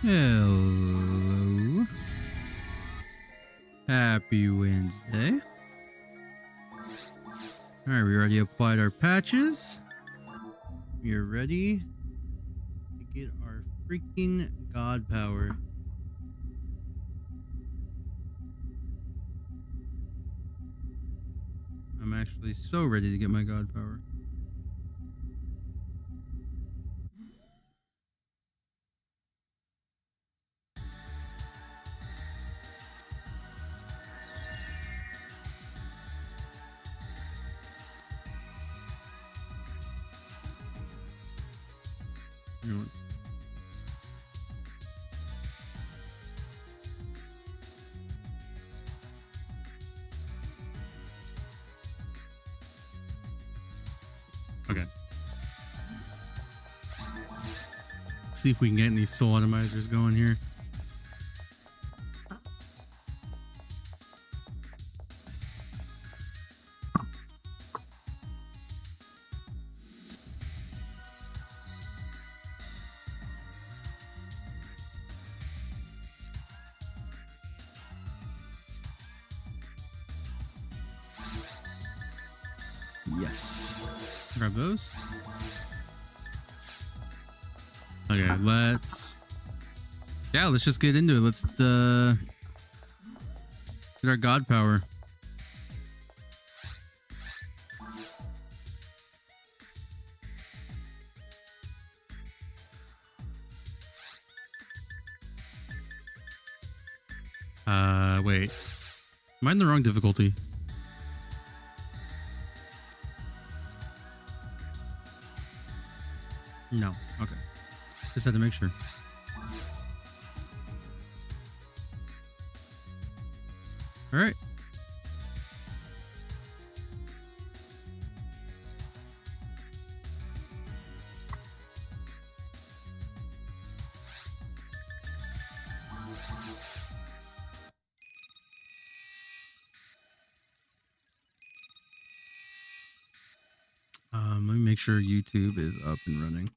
Hello. Happy Wednesday. Alright, we already applied our patches. We are ready to get our freaking god power. I'm actually so ready to get my god power. You know what? Okay. See if we can get any soul atomizers going here. Yes. Grab those. Okay, let's just get into it. Let's get our god power. Wait. Am I in the wrong difficulty? No. Okay. Just had to make sure. All right. Let me make sure YouTube is up and running.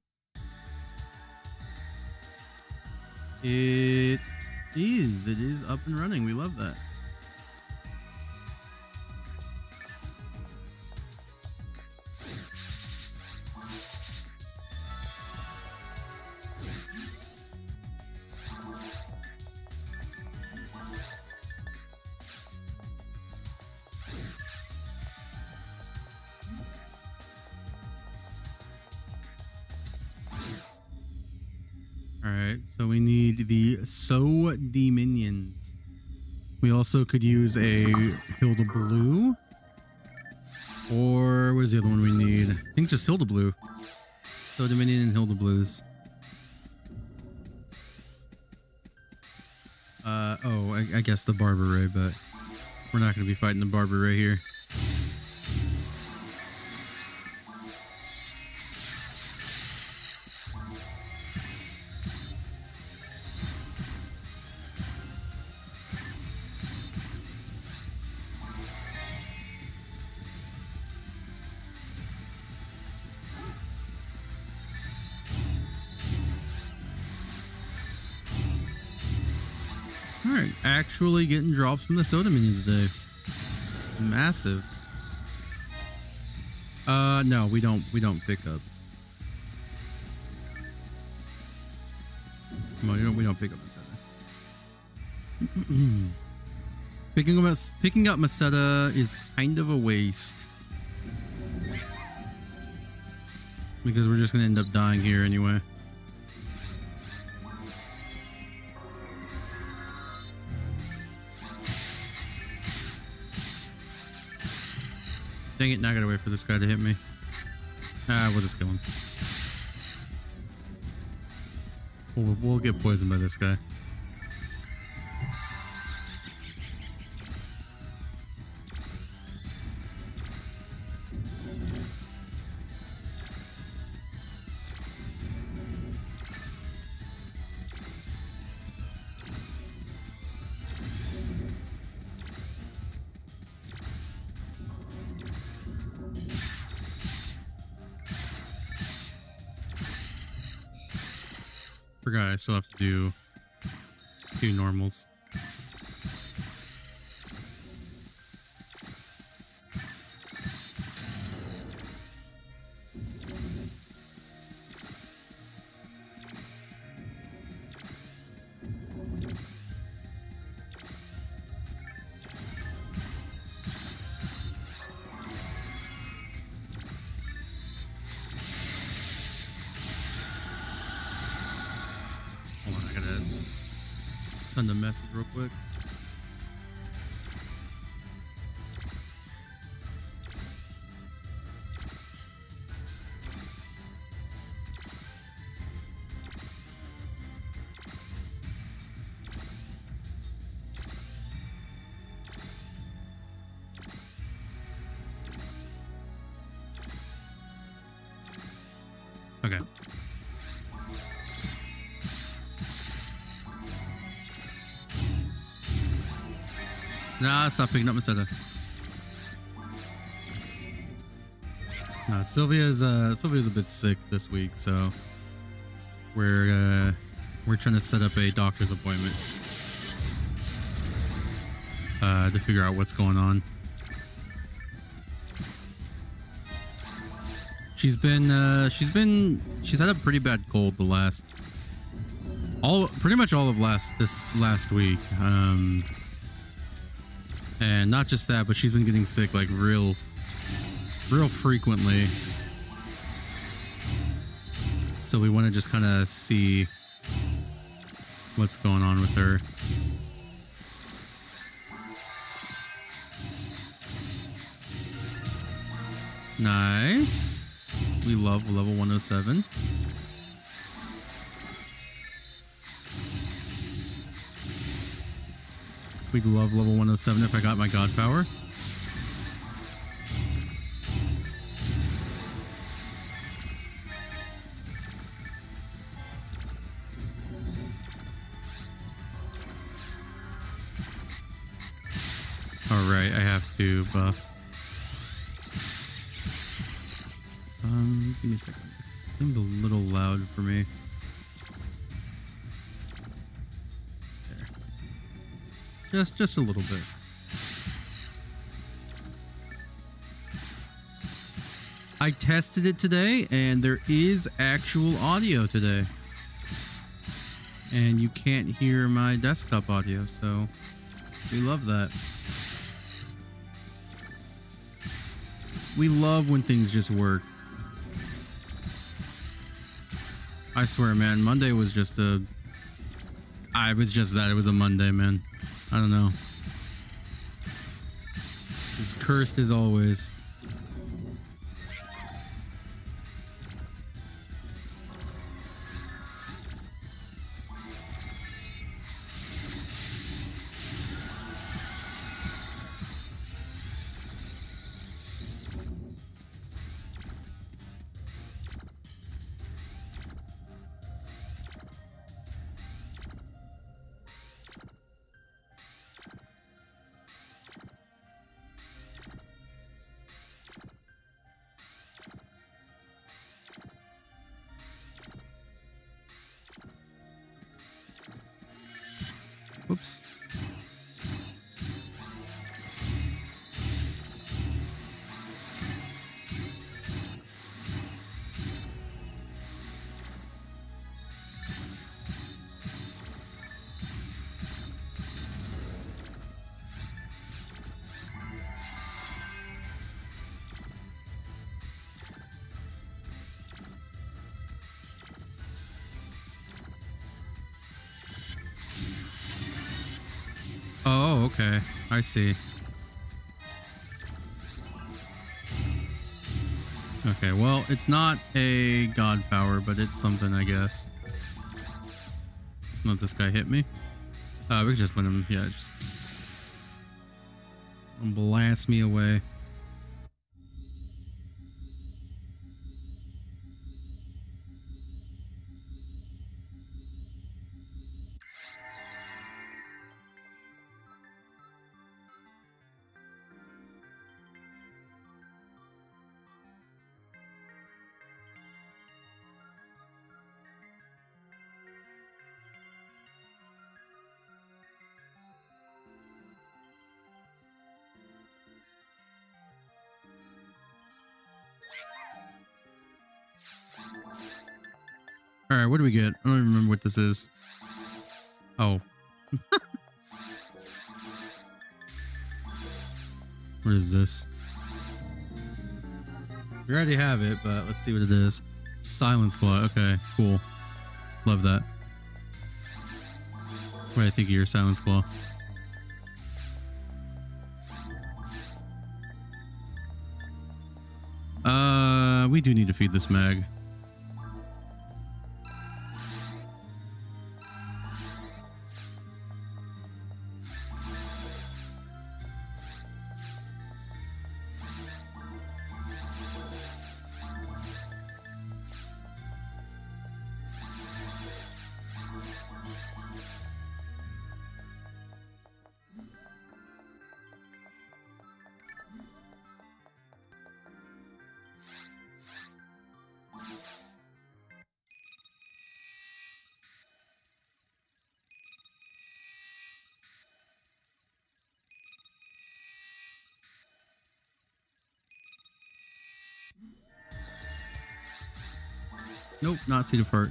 It is up and running. We love that. Alright, so we need the the minions. We also could use a Hilda Blue. Or where's the other one we need? I think just Hilda Blue. So Dominion and Hilda Blues. I guess the Barber Ray, but we're not going to be fighting the Barber Ray here. Alright, actually getting drops from the soda minions today. Massive. No, we don't pick up. Come on, we don't pick up Masetta. Picking up Masetta is kind of a waste. Because we're just gonna end up dying here anyway. Dang it, now I gotta wait for this guy to hit me. We'll just kill him. We'll get poisoned by this guy. Forgot I still have to do Two normals. Hold on, I gotta send a message real quick. Okay. Nah, stop picking up Masetta. Nah, Sylvia's a bit sick this week, so we're trying to set up a doctor's appointment to figure out what's going on. She's had a pretty bad cold pretty much all of this last week. And not just that, but she's been getting sick like real frequently. So we want to just kind of see what's going on with her. Nice. We love level 107. We'd love level 107 if I got my god power. Alright, I have to buff. Give me a second. Seems a little loud for me. There. Just a little bit. I tested it today, and there is actual audio today. And you can't hear my desktop audio, so we love that. We love when things just work. I swear, man, Monday was just a... It was a Monday, man. I don't know. It's cursed as always. Whoops. Oh, okay. I see. Okay, well, it's not a god power, but it's something, I guess. Let this guy hit me. We can just let him, yeah, just blast me away. All right, what do we get? I don't even remember what this is. Oh. What is this? We already have it, but let's see what it is. Silence Claw. Okay, cool. Love that. What do I think of your Silence Claw? We do need to feed this mag. Nope, not Seed of Heart.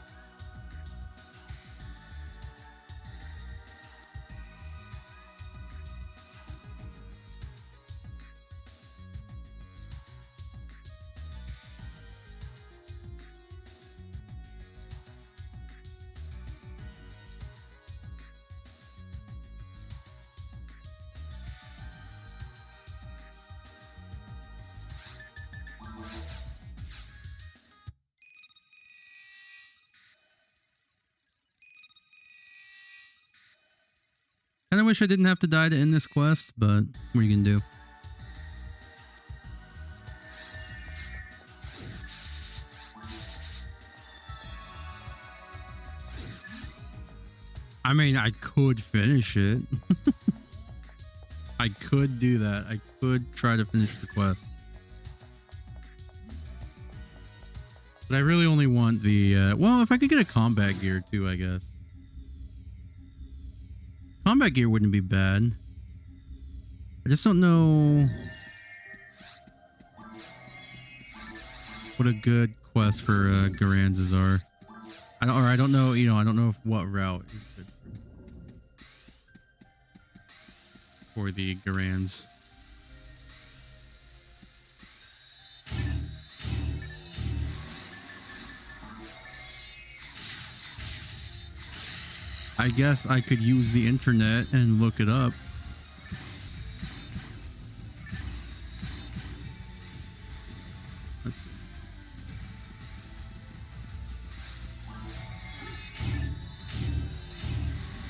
I wish I didn't have to die to end this quest, but what are you gonna do? I mean, I could finish it. I could do that. I could try to finish the quest. But I really only want the, well, if I could get a combat gear too, I guess. Combat gear wouldn't be bad. I just don't know what a good quest for Garanzas are. I don't know, you know, I don't know what route is good for the Garans. I guess I could use the internet and look it up. Let's see.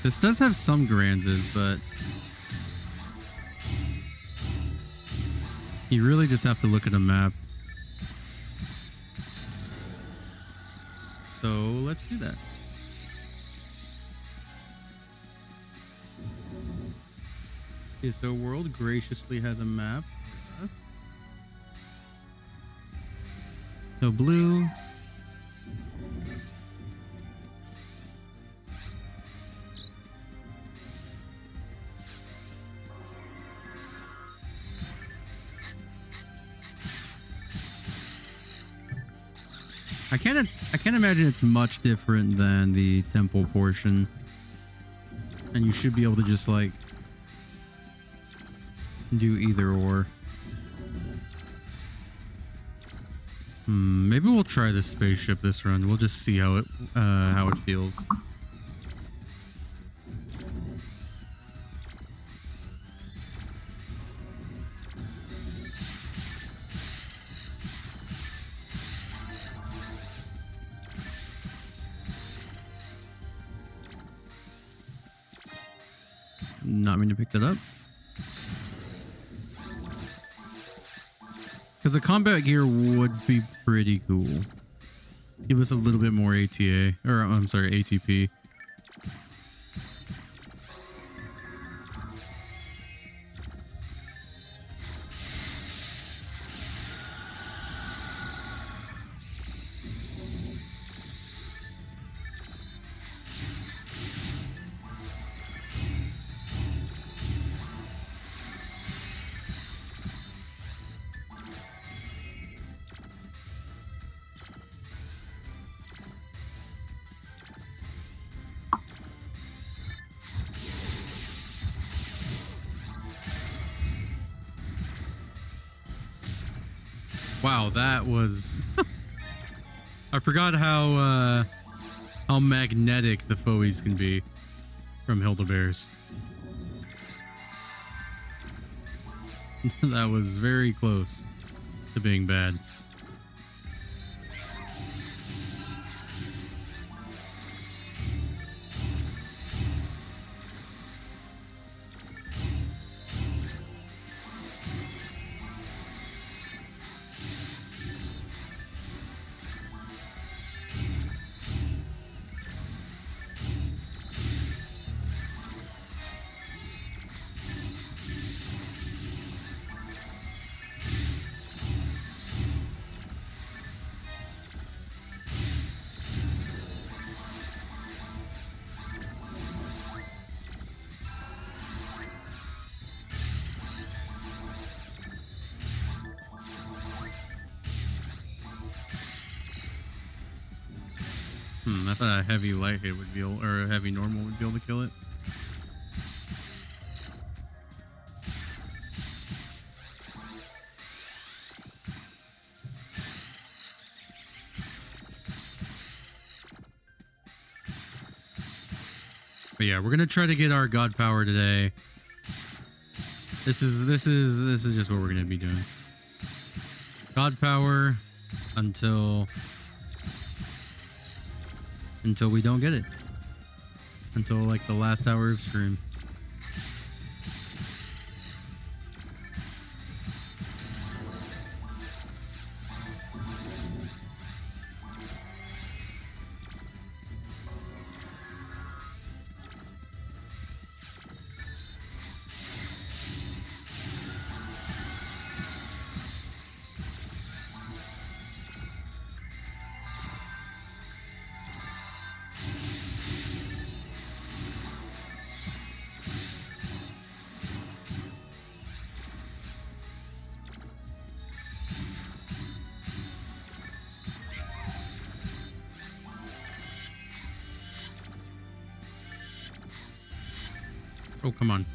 This does have some Garanzas, but you really just have to look at a map. So let's do that. Okay, so World graciously has a map for us. So blue. I can't imagine it's much different than the temple portion. And you should be able to just like do either or. Maybe we'll try this spaceship this run. We'll just see how it feels. Not mean to pick that up. Because the combat gear would be pretty cool. Give us a little bit more ATA, or I'm sorry, ATP. Wow, that was... I forgot how magnetic the foeys can be from Hildebears. That was very close to being bad. I thought a heavy light hit would be able, or a heavy normal would be able to kill it. But yeah, we're gonna try to get our god power today. This is just what we're gonna be doing. God power until we don't get it. Until like the last hour of stream. Oh, come on.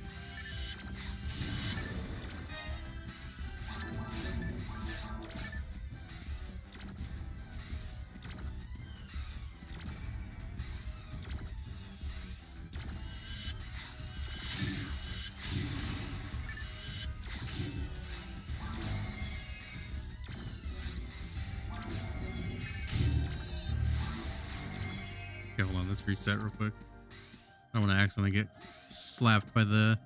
Okay, hold on. Let's reset real quick. I don't want to accidentally get slapped by the...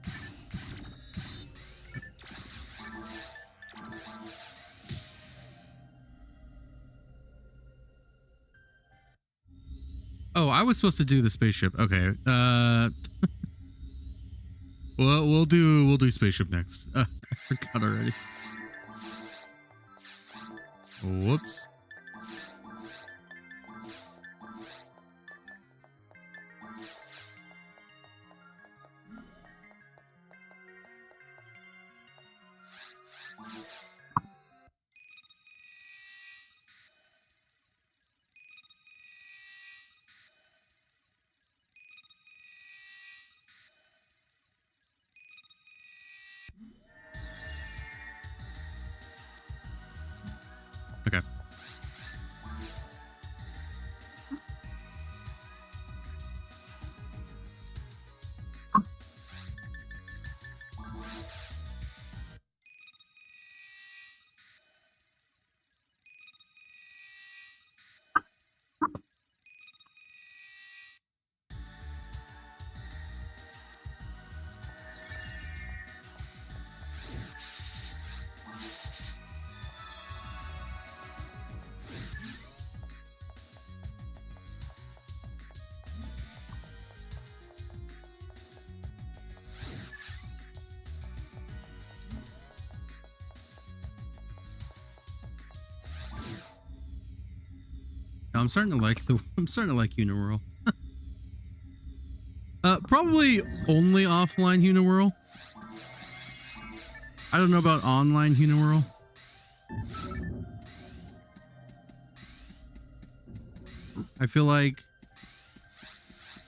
Oh, I was supposed to do the spaceship. Okay. Well, we'll do spaceship next. I forgot already. Whoops. Okay. I'm starting to like Uniworld. Probably only offline Uniworld. I don't know about online Uniworld. I feel like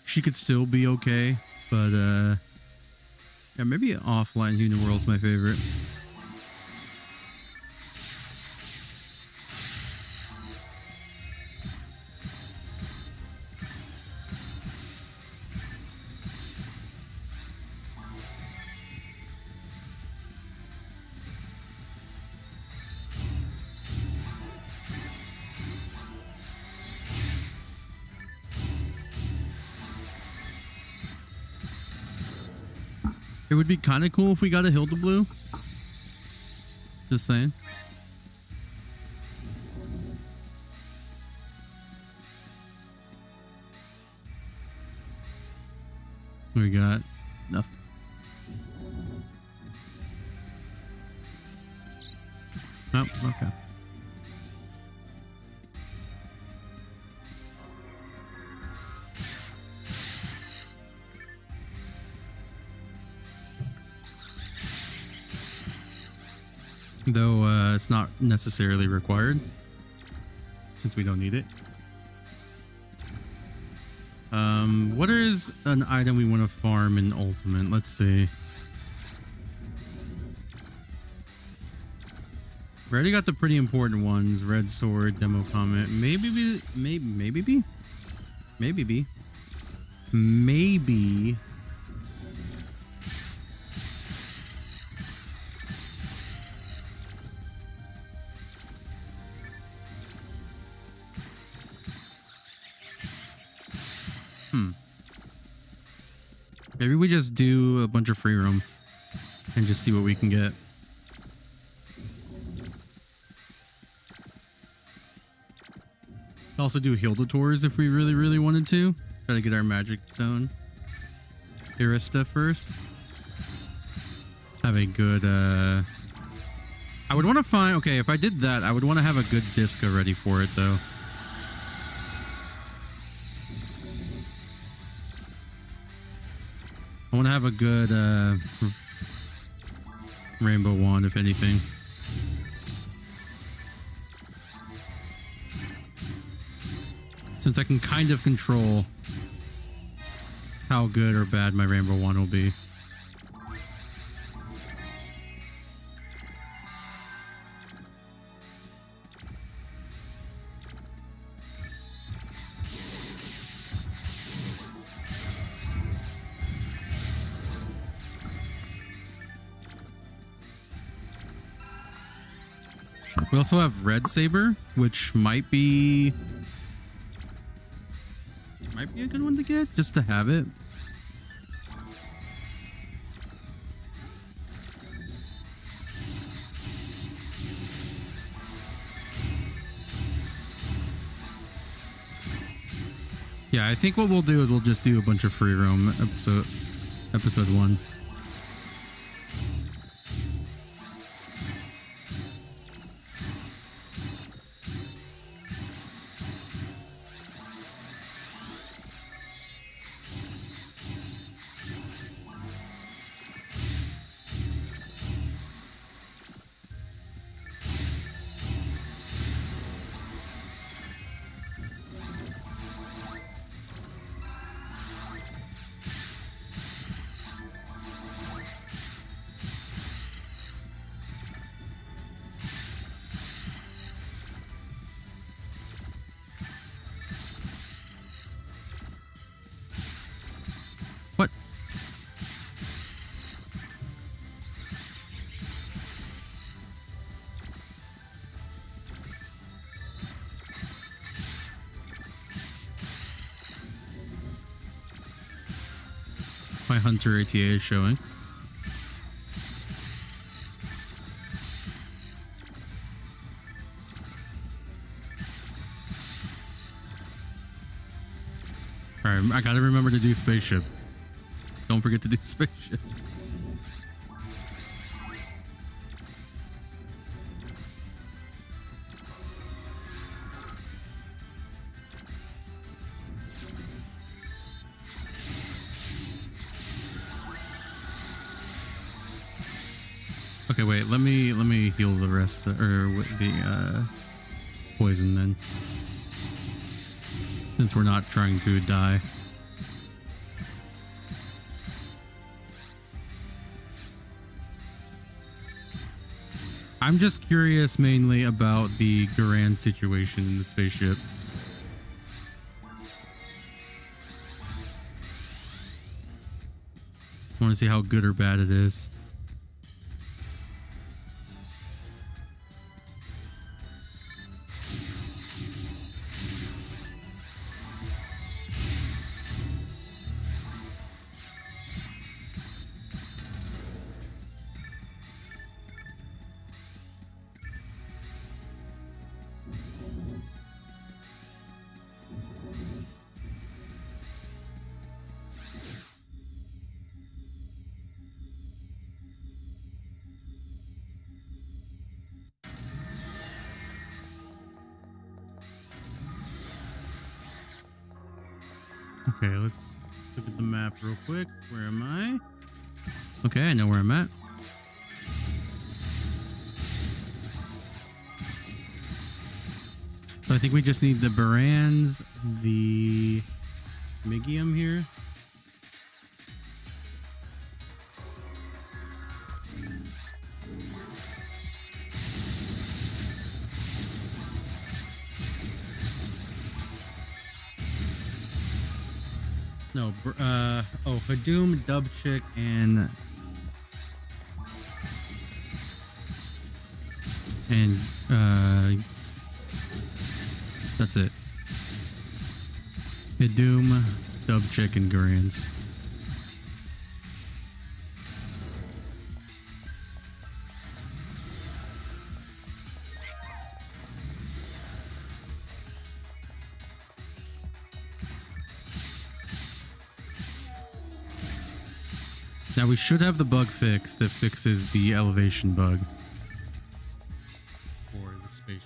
she could still be okay, but yeah, maybe offline Uniworld's my favorite. It would be kind of cool if we got a Hilda Blue. Just saying. We got nothing. Oh, okay. Though it's not necessarily required since we don't need it. What is an item we want to farm in Ultimate? Let's see. We already got the pretty important ones. Red Sword, Demo Comet. Maybe B. Maybe we just do a bunch of free roam and just see what we can get. Also do Hilda tours if we really wanted to. Try to get our magic zone. Arista first. Have a good I would want to find, okay, if I did that, I would want to have a good disco ready for it though. I want to have a good rainbow wand, if anything. Since I can kind of control how good or bad my rainbow wand will be. We also have Red Saber, which might be a good one to get, just to have it. Yeah, I think what we'll do is we'll just do a bunch of free roam episode 1. What? My Hunter ATA is showing. Alright, I gotta remember to do spaceship. Don't forget to do spaceship. Okay, wait. Let me heal the rest, or with the poison then, since we're not trying to die. I'm just curious mainly about the Garand situation in the spaceship. I want to see how good or bad it is. Okay, let's look at the map real quick. Where am I? Okay, I know where I'm at. So I think we just need the Barans, the Migium here. No, oh, Hadoom, Dubchick, and that's it. Hadoom, Dubchick, and Garans. Now we should have the bug fix that fixes the elevation bug for the spaceship.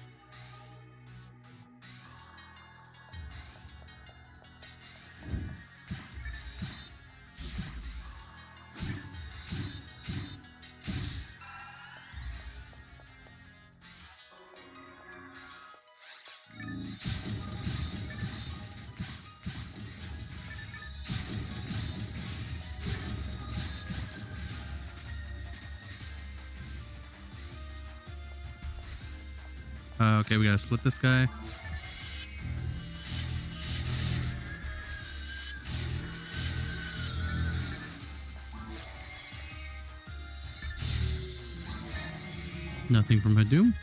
Okay, we gotta split this guy. Nothing from Hadoom.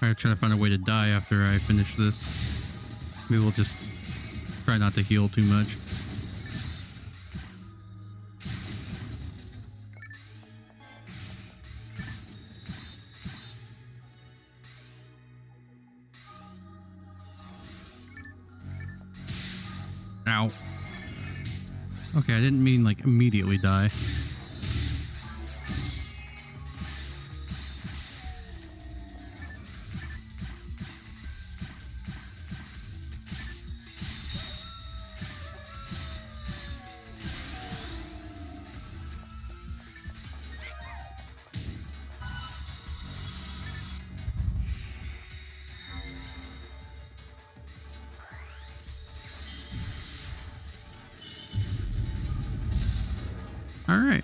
I'm trying to find a way to die after I finish this. Maybe we'll just try not to heal too much. Ow. Okay, I didn't mean like immediately die. All right.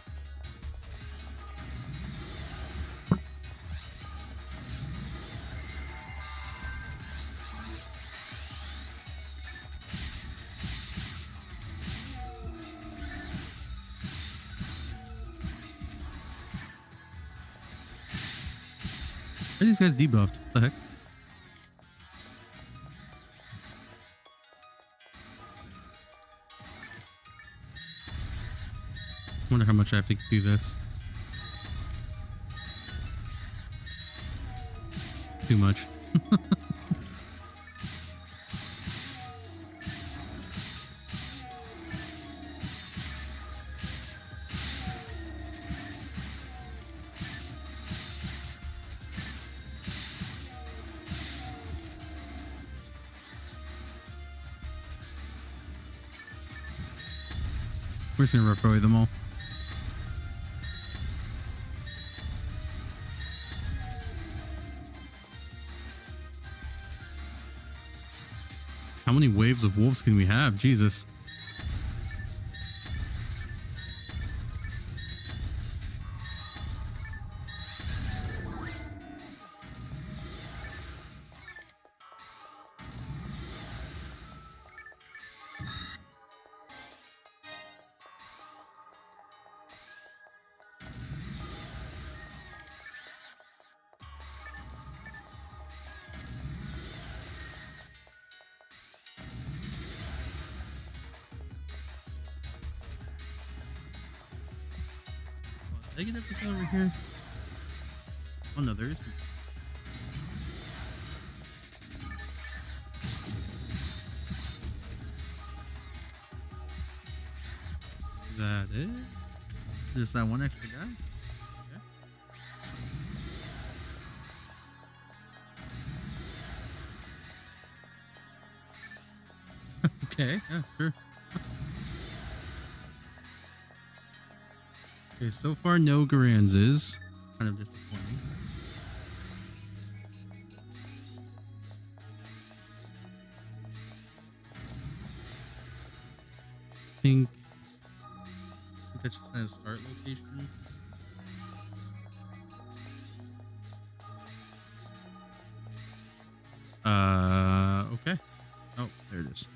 Are these guys debuffed? What the heck? Wonder how much I have to do this. Too much. We're just gonna refer them all. How many waves of wolves can we have? Jesus. Did I get everything over here? Oh no, there isn't. Is that it? Just that one extra guy? Okay, yeah, sure. Okay, so far no Garanzas. Kind of disappointing. I think that's just a start location. Okay. Oh, there it is.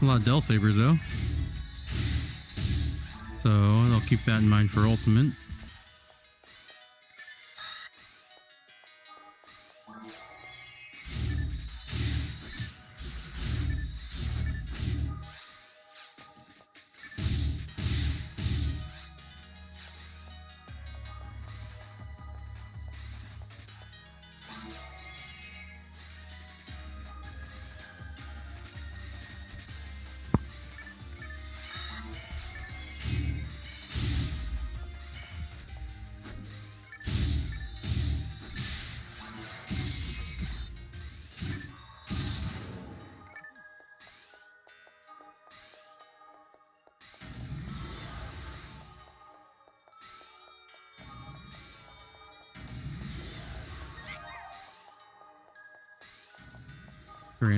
A lot of Del Sabers though. So I'll keep that in mind for Ultimate.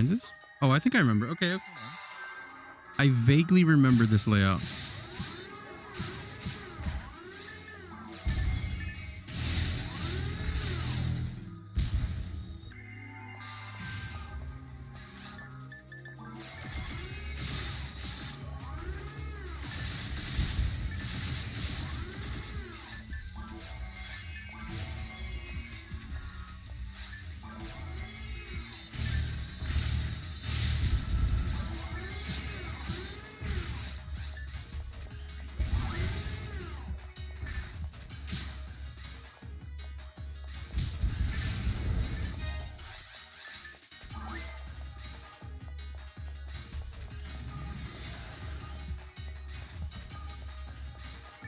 Kansas? Oh, I think I remember. Okay, okay. I vaguely remember this layout.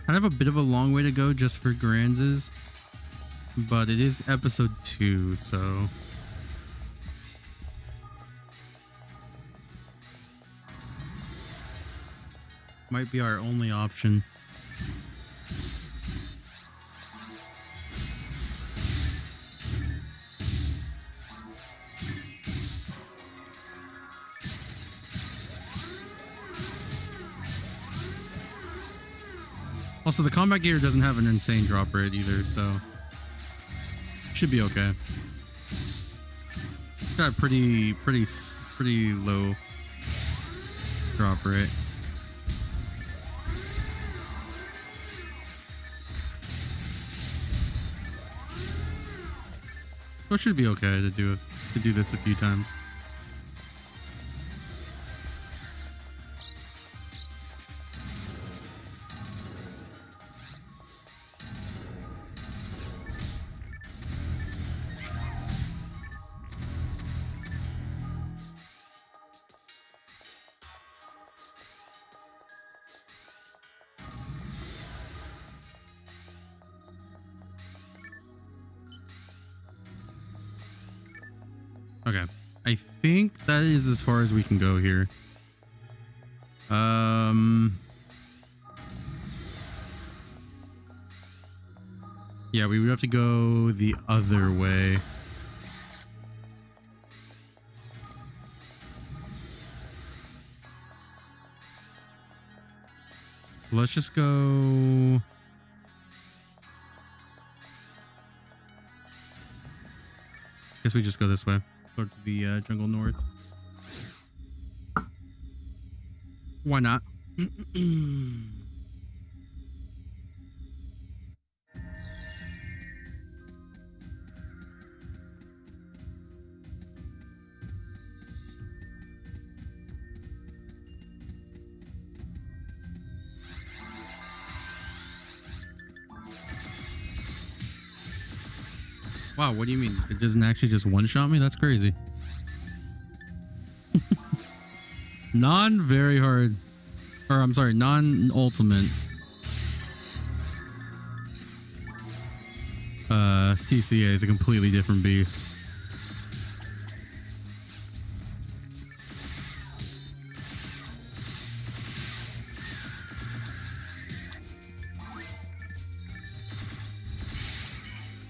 I have a bit of a long way to go just for Granzas, but it is episode 2, so might be our only option. Also, the combat gear doesn't have an insane drop rate either, so should be okay. Got a pretty low drop rate. So it should be okay to do this a few times. Okay, I think that is as far as we can go here. Yeah, we would have to go the other way. So let's just go. Guess we just go this way. Go to the jungle north. Why not? Wow, what do you mean? It doesn't actually just one-shot me? That's crazy. Non-very hard. Or, I'm sorry, non-ultimate. CCA is a completely different beast.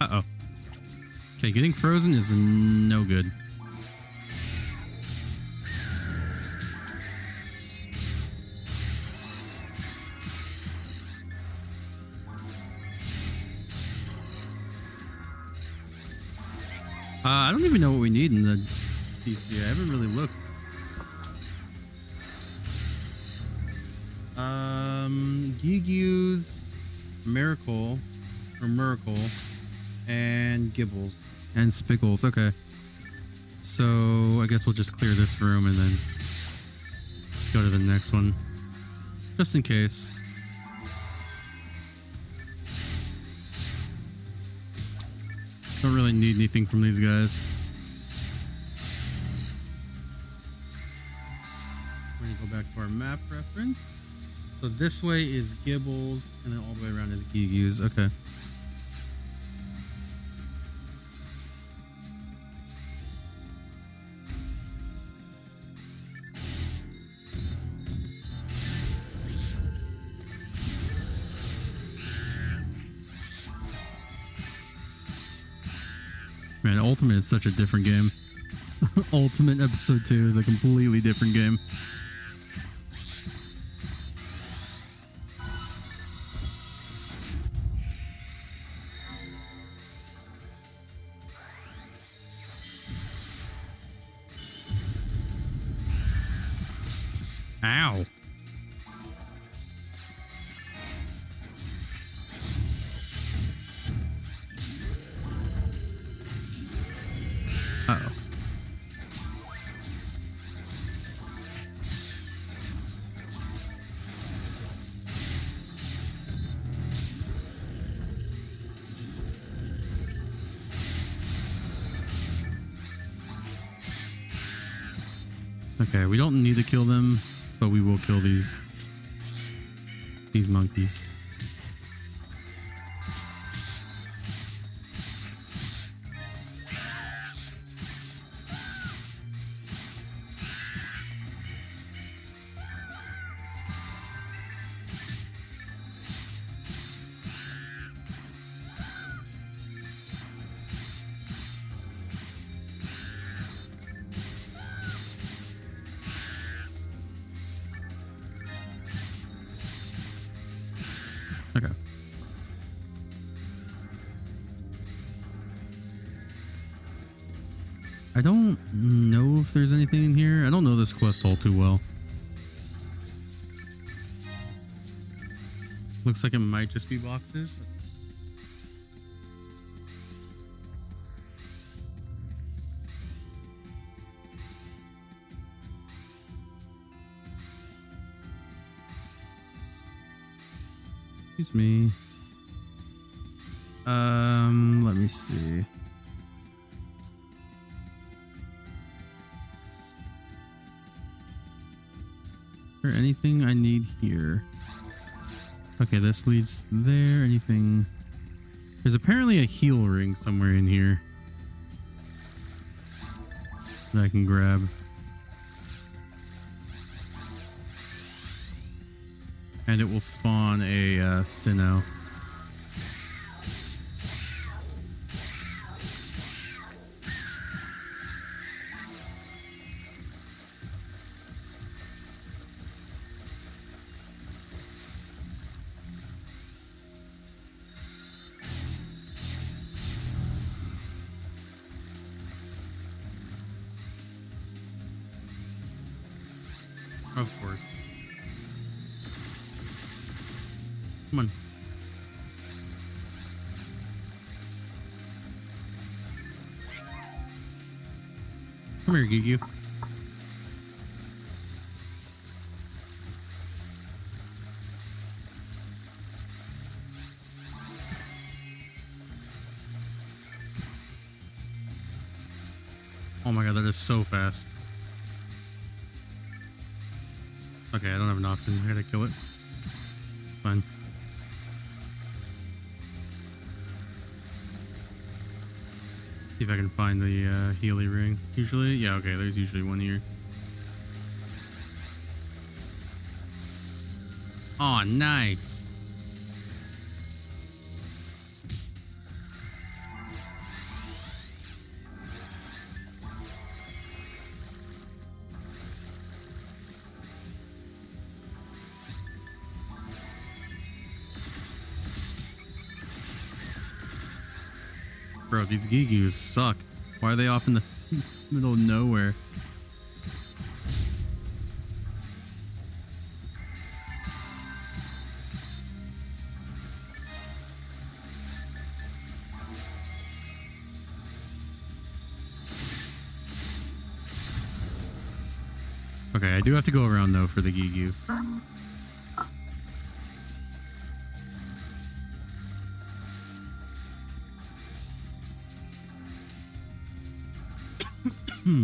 Uh-oh. Okay, getting frozen is no good. I don't even know what we need in the TCA. I haven't really looked. Gigu's Miracle, and Gibbles. And Spickles, okay. So, I guess we'll just clear this room and then go to the next one. Just in case. Don't really need anything from these guys. We're gonna go back to our map reference. So this way is Gibbles, and then all the way around is Gigu's. Okay. Man, Ultimate is such a different game. Ultimate Episode 2 is a completely different game. Ow. Uh-oh. Okay, we don't need to kill them, but we will kill these monkeys. Okay. I don't know if there's anything in here. I don't know this quest all too well. Looks like it might just be boxes. Excuse me. Let me see. Is there anything I need here? Okay, this leads there. Anything? There's apparently a heal ring somewhere in here that I can grab. And it will spawn a Sinnoh. Of course. Come on. Come here, Gigu. Oh my god, that is so fast. Okay, I don't have an option. I gotta kill it. Fine. See if I can find the Healy ring. Usually, yeah, okay, there's usually one here. Oh, nice. Bro, these Gigus suck. Why are they off in the middle of nowhere? Okay, I do have to go around though for the Gigu.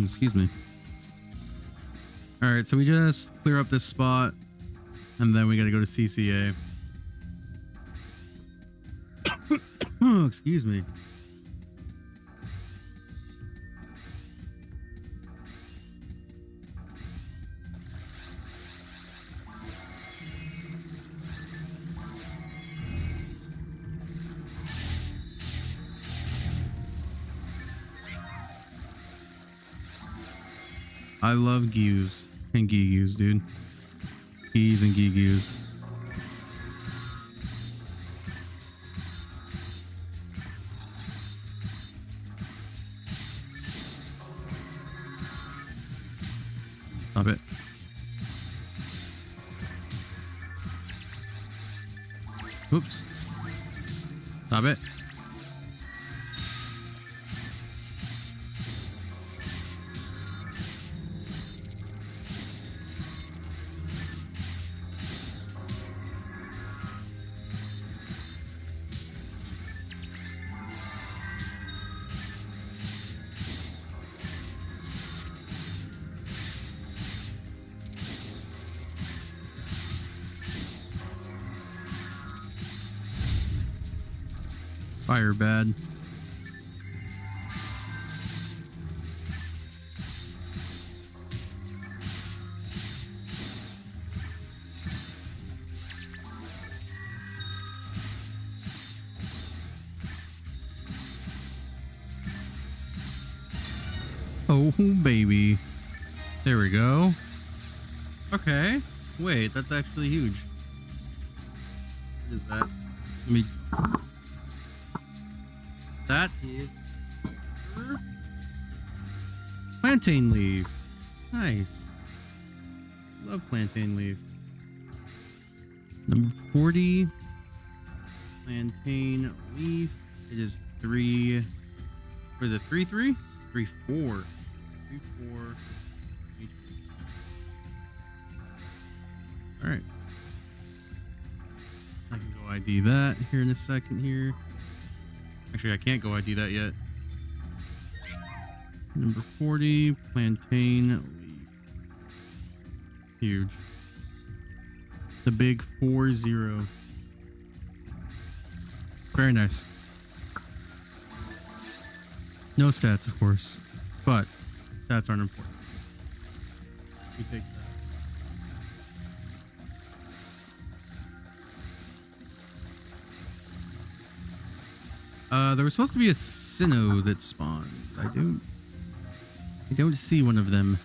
Excuse me. Alright, so we just clear up this spot and then we gotta go to CCA. Oh, excuse me. I love Gius and Gigus, dude. Gis and Gigus. Stop it. Oops. Stop it. Fire bad. Oh, baby. There we go. Okay. Wait, that's actually huge. What is that? Let me... That is... plantain leaf. Nice. Love plantain leaf. Number 40. Plantain leaf. It is 3... Was it 3-3? 3-4. 3-4. Alright. I can go ID that here in a second here. Actually, I can't go ID that yet. Number 40, plantain leaf. Huge. The big 4-0. Very nice. No stats, of course, but stats aren't important. We take that. There was supposed to be a Sinnoh that spawns. I don't see one of them.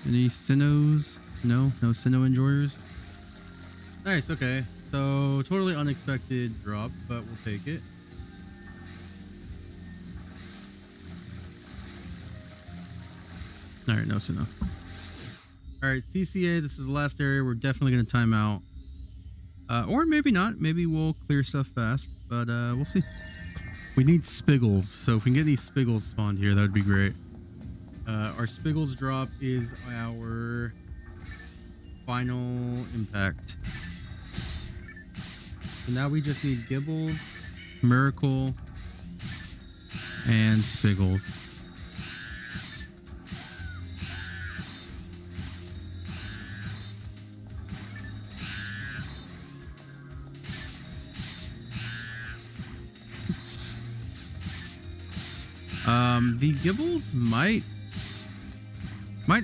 Any Sinnohs? No Sinnoh enjoyers. Nice. Okay. So, totally unexpected drop, but we'll take it. Alright, no Sinnoh. Alright, CCA, this is the last area. We're definitely going to time out. Or maybe not. Maybe we'll clear stuff fast, but we'll see. We need Spiggles, so if we can get these Spiggles spawned here, that would be great. Our Spiggles drop is our final impact. So now we just need Gibbles, Miracle, and Spiggles. The Gibbles might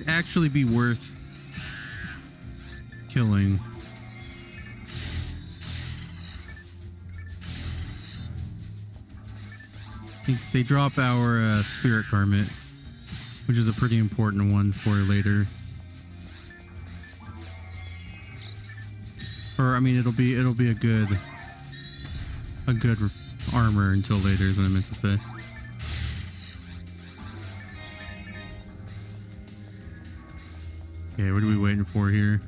actually be worth killing. I think they drop our Spirit Garment, which is a pretty important one for later. Or I mean, it'll be a good armor until later is what I meant to say. Okay, what are we waiting for here?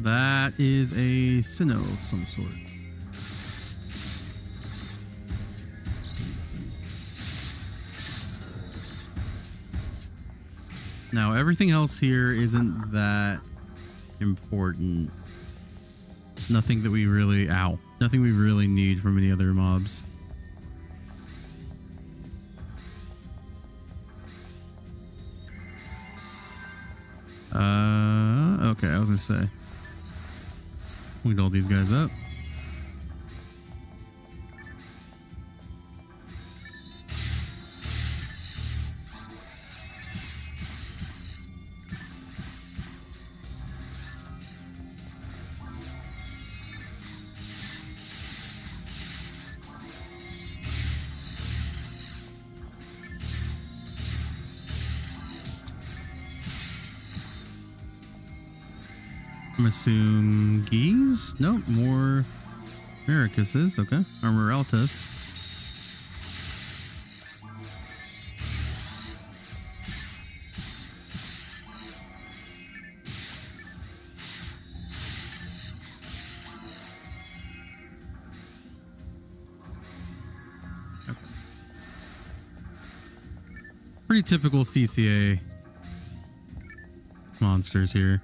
That is a Sinnoh of some sort. Now, everything else here isn't that important. Nothing that we really... Ow. Nothing we really need from any other mobs. Okay, I was gonna say. We'd all these guys up. I'm assuming Geese? Nope, more Maricuses. Okay, Armor Altas. Okay. Pretty typical CCA monsters here.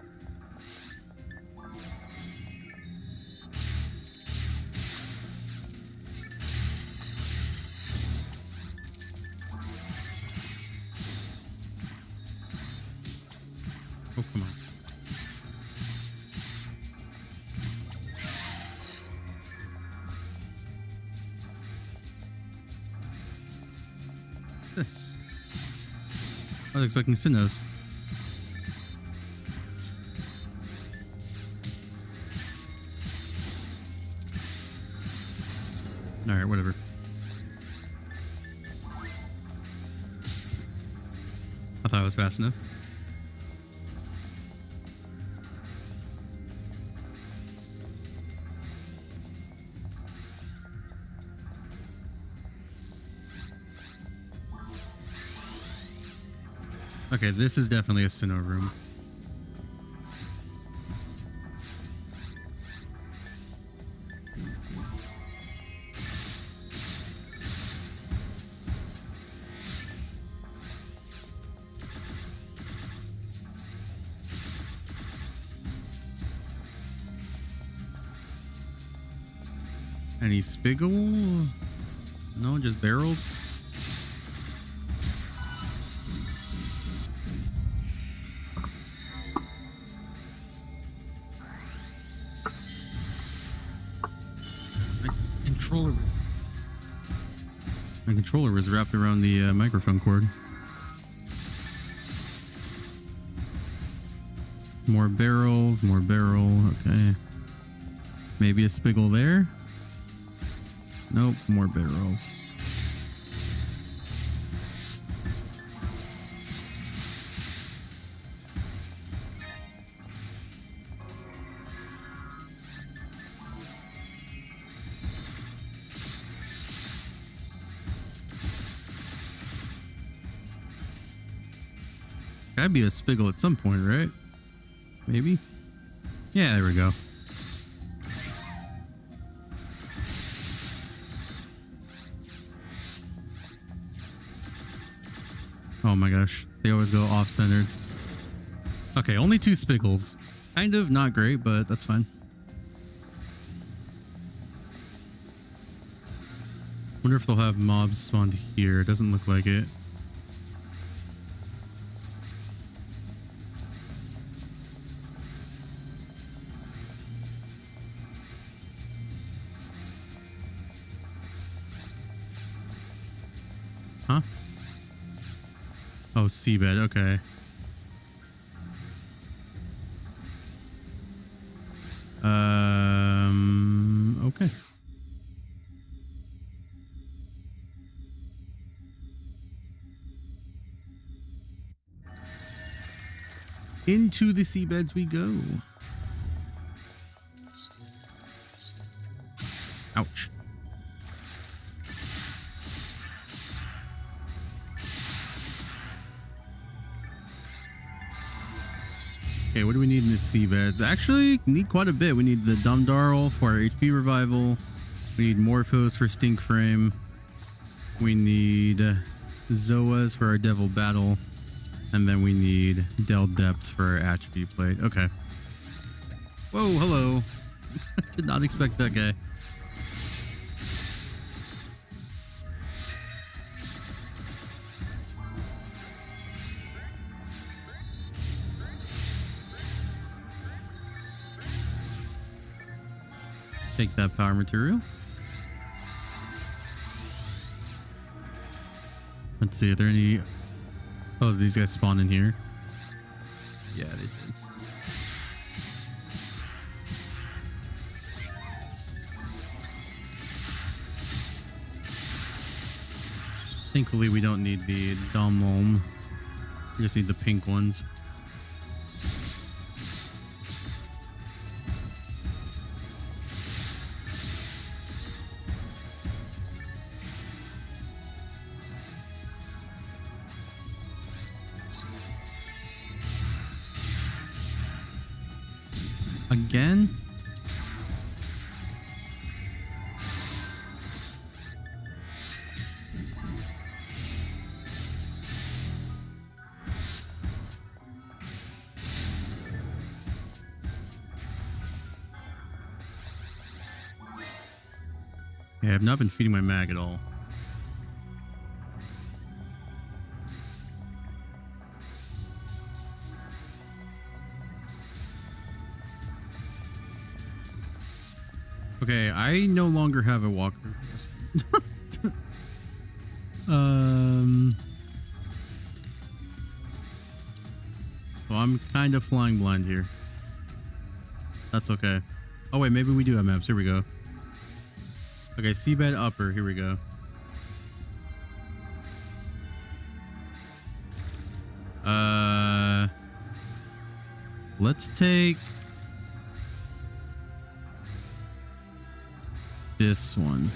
Oh, come on. This. I was expecting Sinnohs. Alright, whatever. I thought it was fast enough. Okay, this is definitely a Sinnoh room. Any Spiggles? No, just barrels? My controller was wrapped around the microphone cord. More barrels, more barrel. Okay. Maybe a Spiggle there. Nope, more barrels. Gotta be a Spiggle at some point, right? Maybe? Yeah, there we go. Oh my gosh, they always go off-centered. Okay, only 2 Spiggles. Kind of not great, but that's fine. Wonder if they'll have mobs spawned here. It doesn't look like it. Huh? Oh, seabed. Okay. Okay. Into the seabeds we go. Ouch. Okay, what do we need in the seabeds? Actually, need quite a bit. We need the Dumdarl for our HP revival. We need Morphos for Stink Frame. We need Zoas for our Devil Battle. And then we need Del Depths for our attribute plate. Okay. Whoa, hello. Did not expect that guy. Take that power material. Let's see, are there any... Oh, these guys spawn in here? Yeah, they did. Thankfully, we don't need the Domolm. We just need the pink ones. Again? Yeah, I've not been feeding my mag at all. Okay, I no longer have a walker. So I'm kind of flying blind here. That's okay. Oh wait, maybe we do have maps. Here we go. Okay, seabed upper. Here we go. Let's take this one.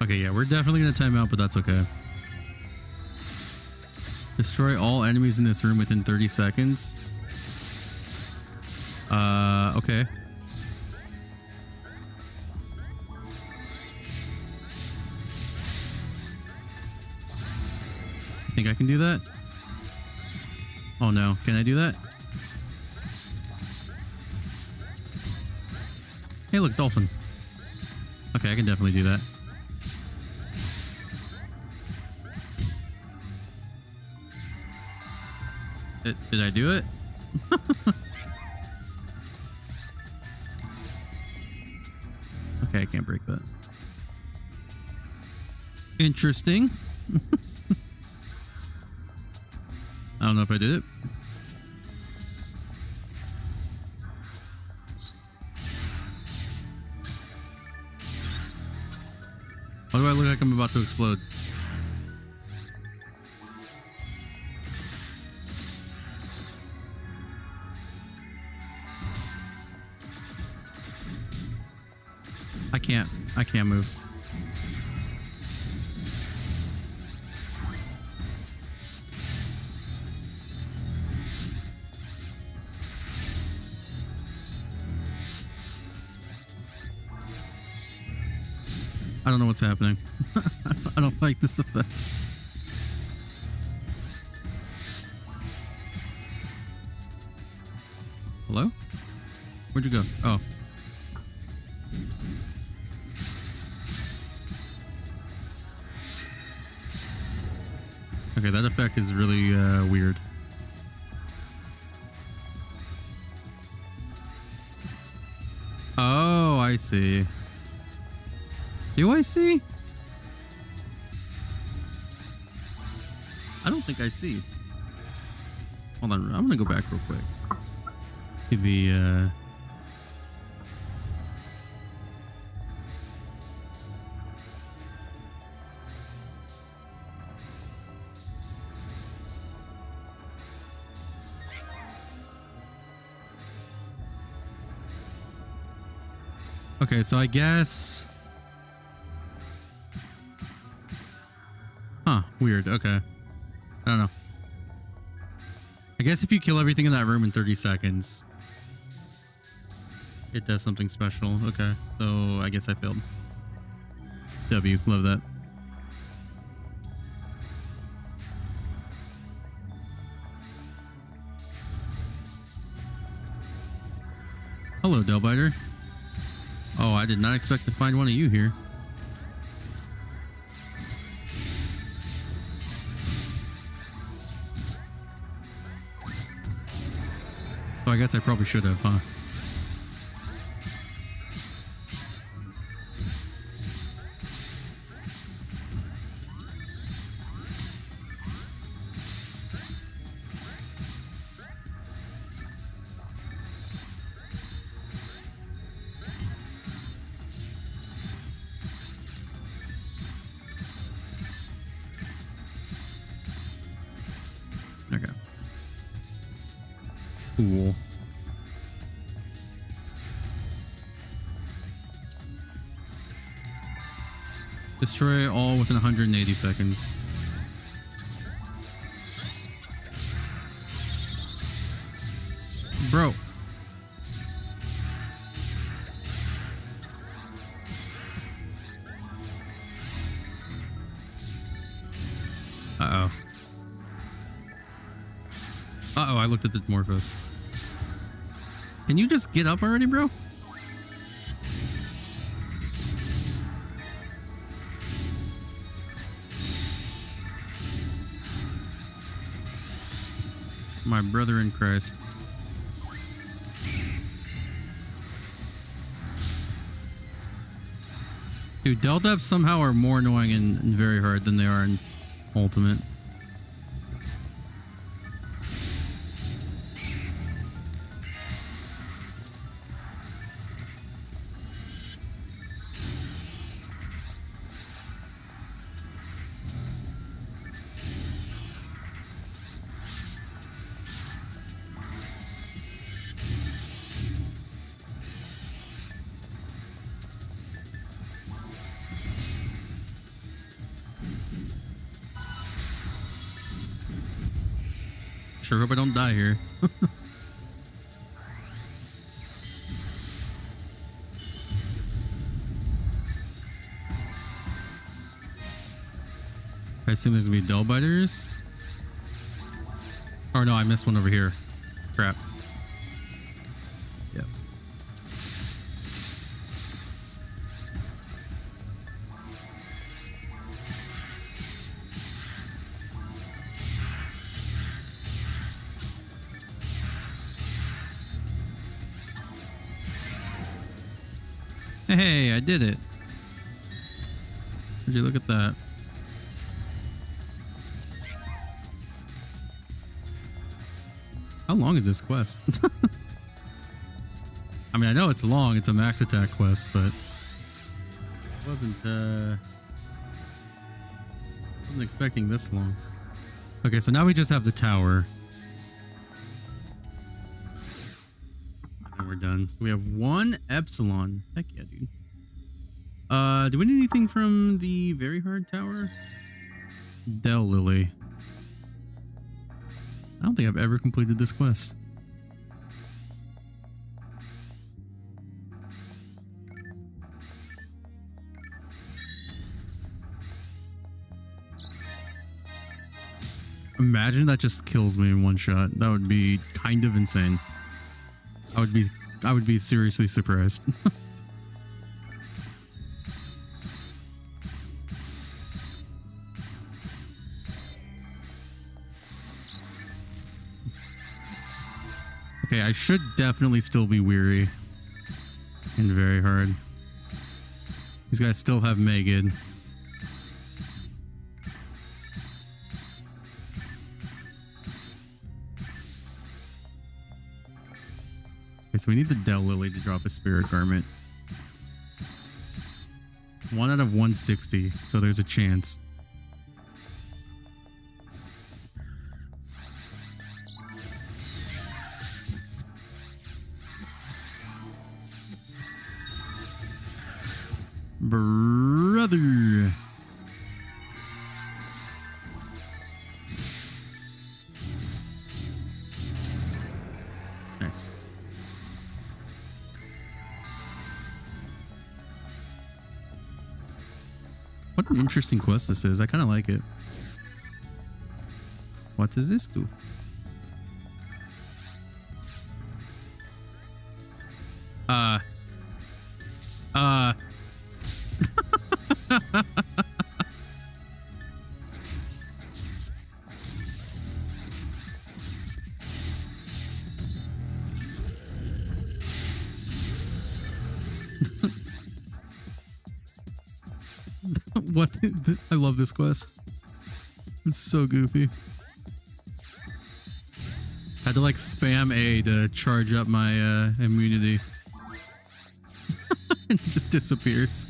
Okay, yeah, we're definitely gonna time out, but that's okay. Destroy all enemies in this room within 30 seconds. Okay. I think I can do that. Oh no, can I do that? Hey, look, dolphin. Okay, I can definitely do that. Did I do it? Okay, I can't break that. Interesting. I don't know if I did it. Why do I look like I'm about to explode? I can't move. I don't know what's happening. I don't like this effect. Hello? Where'd you go? Oh. Okay, that effect is really weird. Oh, I see. Do I see? I don't think I see. Hold on, I'm gonna go back real quick. To the Okay, so I guess... Huh, weird. Okay. I don't know. I guess if you kill everything in that room in 30 seconds, it does something special. Okay, so I guess I failed. W, love that. Hello, Delbiter. Oh, I did not expect to find one of you here. So I guess I probably should have, huh? Okay. Cool. Destroy all within 180 seconds. Bro. Uh-oh. Uh-oh, I looked at the Morphos. Can you just get up already, bro? My brother in Christ. Dude, Delta ups somehow are more annoying in very hard than they are in Ultimate. Sure hope I don't die here. I assume there's gonna be Delbiters. Oh no, I missed one over here. Crap. Yep. Hey, I did it. Would you look at that? How long is this quest? I mean, I know it's long. It's a max attack quest, but I wasn't expecting this long. Okay, so now we just have the tower. And we're done. So we have one Epsilon. Heck yeah, dude. Do we need anything from the very hard tower? Del Lily. I don't think I've ever completed this quest. Imagine that just kills me in one shot. That would be kind of insane. I would be I would be seriously surprised. Okay, I should definitely still be weary and very hard. These guys still have Megan. Okay, so we need the Del Lily to drop a spirit garment. 1 out of 160, so there's a chance. Brother. Nice. What an interesting quest this is. I kind of like it. What does this do? What? I love this quest. It's so goofy. I had to like spam A to charge up my immunity. It just disappears.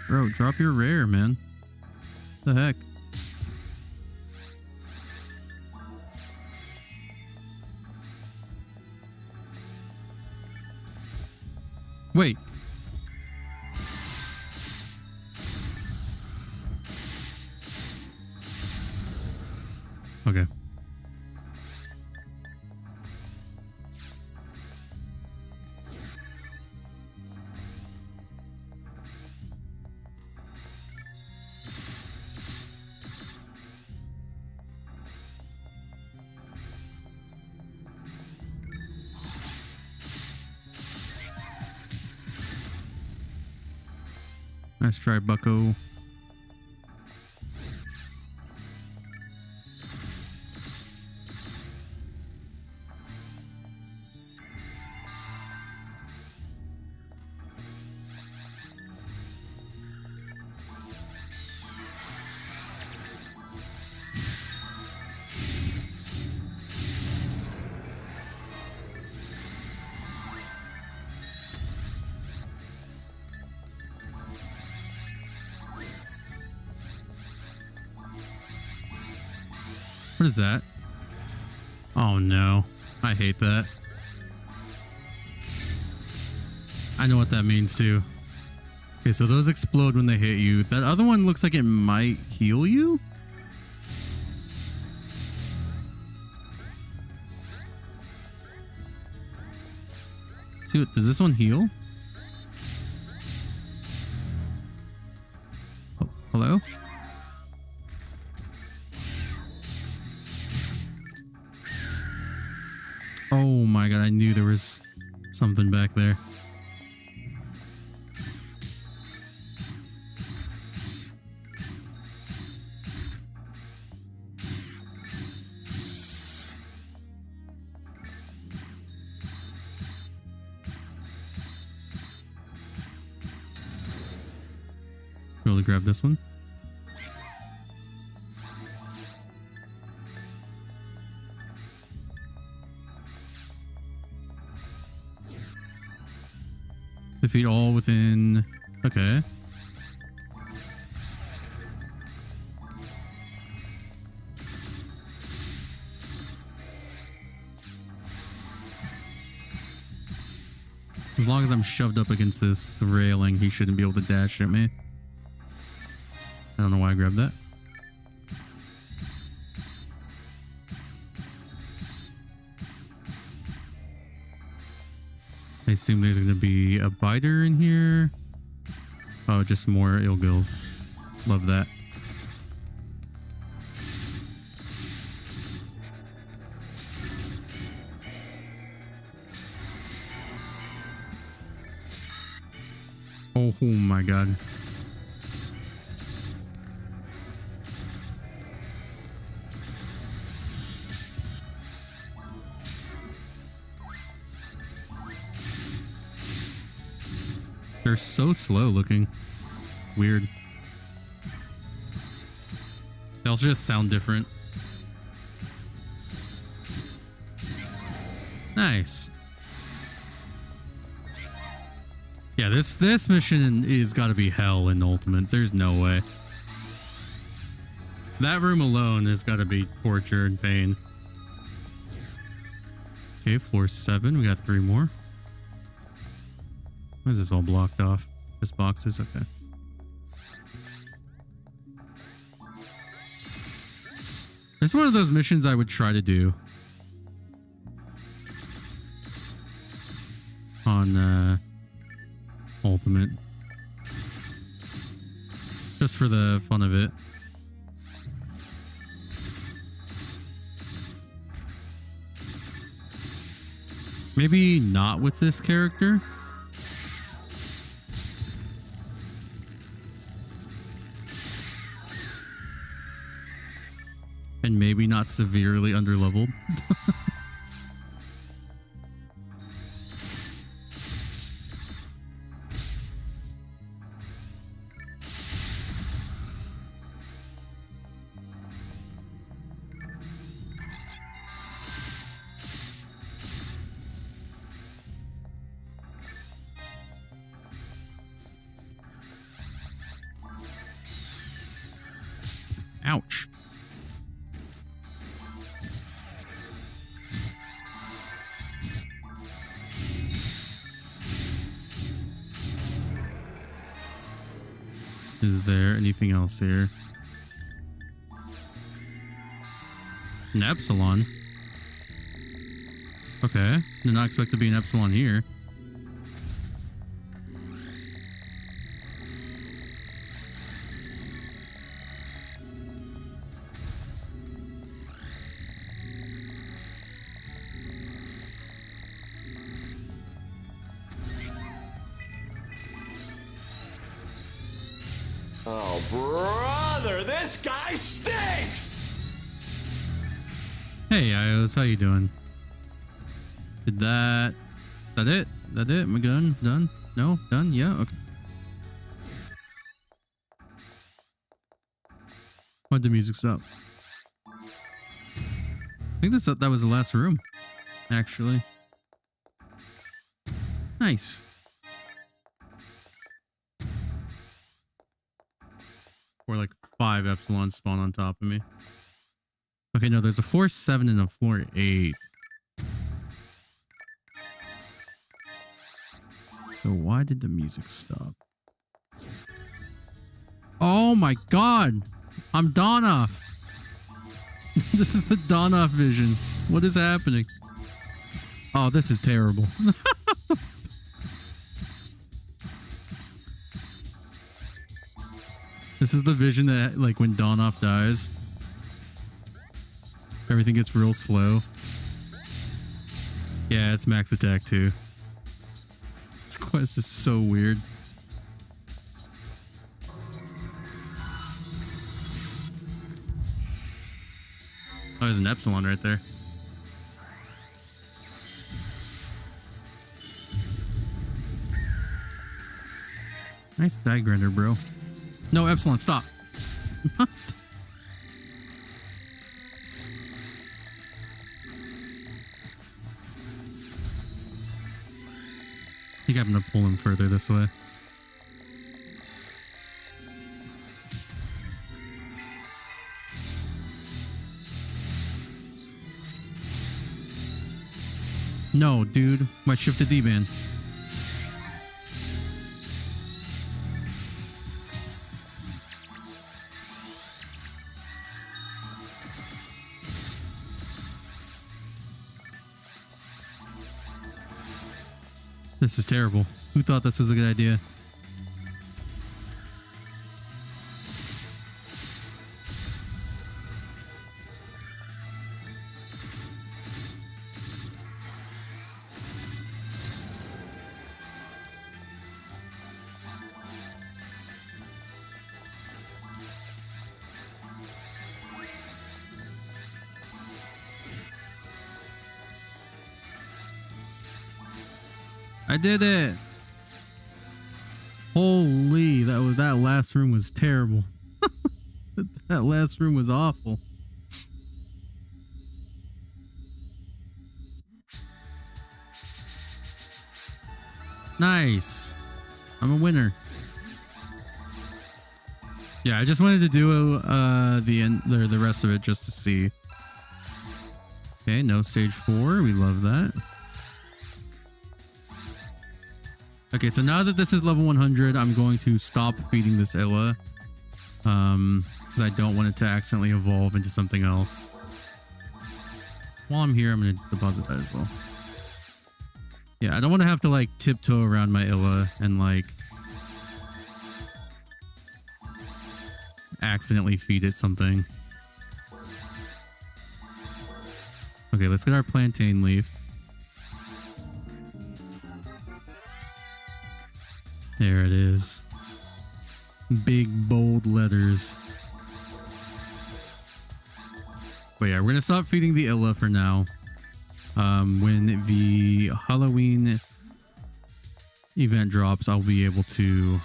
Bro, drop your rare, man. The heck? Wait. Okay. Nice try, bucko. What is that? Oh no, I hate that. I know what that means too. Okay, so those explode when they hit you. That other one looks like it might heal you. See what, does this one heal? Oh, hello? Oh my god, I knew there was something back there. Be able to grab this one. Defeat all within... Okay. As long as I'm shoved up against this railing, he shouldn't be able to dash at me. I don't know why I grabbed that. I assume there's going to be a biter in here. Oh, just more ill gills. Love that. Oh my god. They're so slow looking. Weird. They also just sound different. Nice. Yeah, this mission is got to be hell in Ultimate. There's no way. That room alone has got to be torture and pain. Okay, floor 7. We got 3 more. Why is this all blocked off? Just boxes? Okay. This is one of those missions I would try to do on Ultimate. Just for the fun of it. Maybe not with this character. And maybe not severely underleveled. Ouch. Is there anything else here? An Epsilon. Okay. Did not expect to be an Epsilon here. Oh, brother, this guy stinks! Hey, Ios, how you doing? Did that... That it? That it? Am I done? Done? No? Done? Yeah? Okay. Why'd the music stop? I think that was the last room, actually. Nice. Or like 5 Epsilons spawn on top of me. Okay, no, there's a floor 7 and a floor 8. So why did the music stop? Oh my god! I'm Donoff! This is the Donoff vision. What is happening? Oh, this is terrible. This is the vision that, like, when Donoff dies, everything gets real slow. Yeah, it's max attack too. This quest is so weird. Oh, there's an Epsilon right there. Nice die grinder, bro. No, Epsilon, stop. I think I'm gonna pull him further this way. No, dude. My shift to D-band. This is terrible. Who thought this was a good idea? I did it. Holy, that last room was terrible. That last room was awful. Nice. I'm a winner. Yeah, I just wanted to do the rest of it just to see. Okay, no stage 4. We love that. Okay, so now that this is level 100, I'm going to stop feeding this Illa. Because I don't want it to accidentally evolve into something else. While I'm here, I'm going to deposit that as well. Yeah, I don't want to have to like tiptoe around my Illa and like accidentally feed it something. Okay, let's get our plantain leaf. There it is. Big bold letters. But yeah, we're gonna stop feeding the Illa for now. When the Halloween event drops, I'll be able to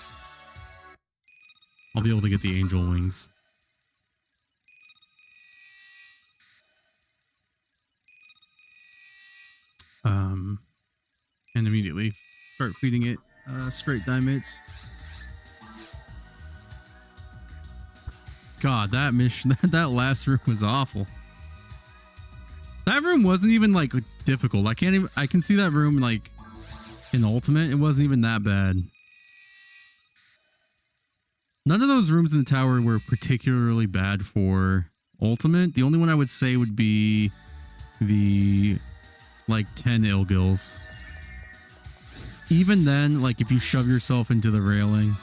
get the angel wings. And immediately start feeding it straight dimates. God, that mission, that last room was awful. That room wasn't even like difficult. I can see that room like in Ultimate. It wasn't even that bad. None of those rooms in the tower were particularly bad for Ultimate. The only one I would say would be the like 10 Ilgils. Even then, like if you shove yourself into the railing,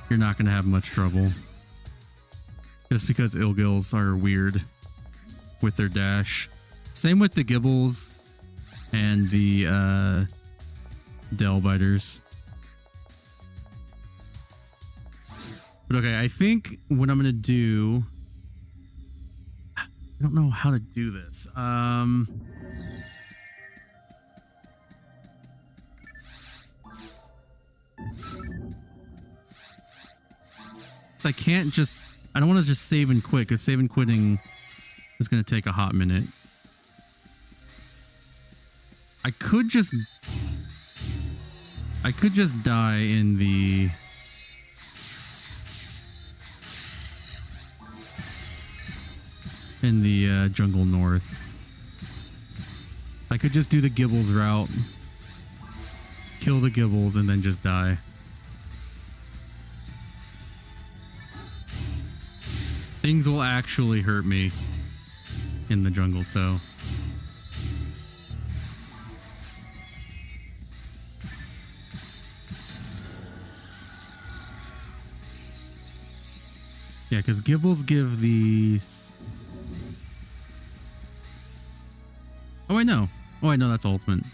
you're not going to have much trouble. Just because Ilgils are weird with their dash. Same with the Gibbles and the Del Biters. But okay, I think what I'm going to do... I don't know how to do this. I can't just... I don't want to just save and quit, because save and quitting is going to take a hot minute. I could just die in the... Jungle North. I could just do the Gibbles route, kill the Gibbles, and then just die. Things will actually hurt me in the jungle, so... Yeah, because Gibbles give the... Oh, I know. Oh, I know that's ultimate.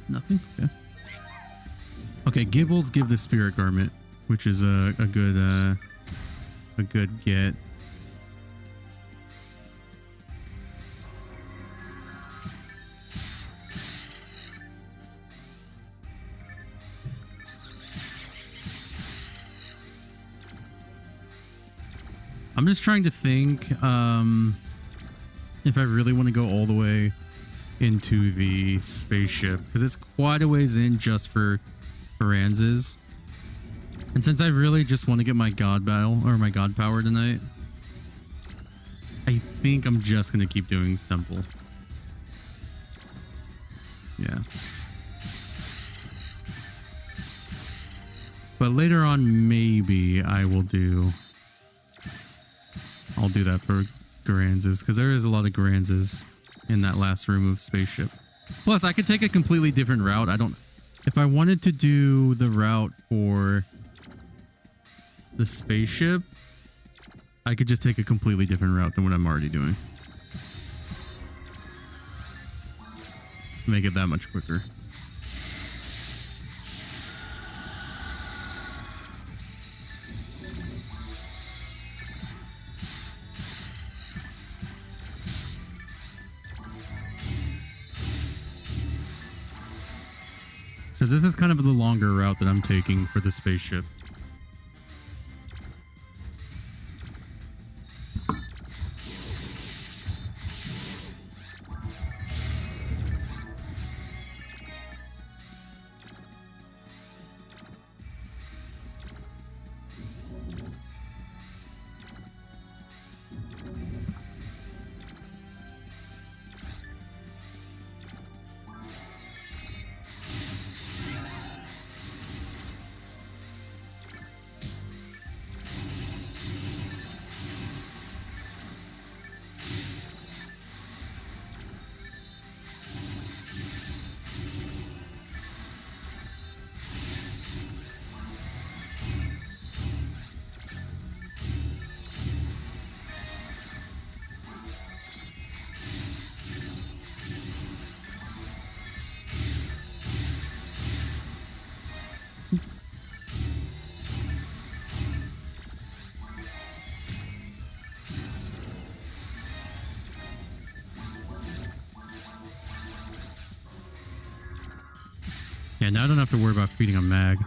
Nothing? Okay. Okay, Gibbles give the spirit garment, which is a good get. I'm just trying to think if I really want to go all the way into the spaceship, because it's quite a ways in just for Franz's. And since I really just want to get my god battle or my god power tonight, I think I'm just going to keep doing temple. Yeah. But later on, maybe I will I'll do that for Garanzas, because there is a lot of Garanzas in that last room of spaceship. Plus, I could take a completely different route. If I wanted to do the route for the spaceship, I could just take a completely different route than what I'm already doing. Make it that much quicker. Because this is kind of the longer route that I'm taking for the spaceship. Yeah, now I don't have to worry about feeding a mag.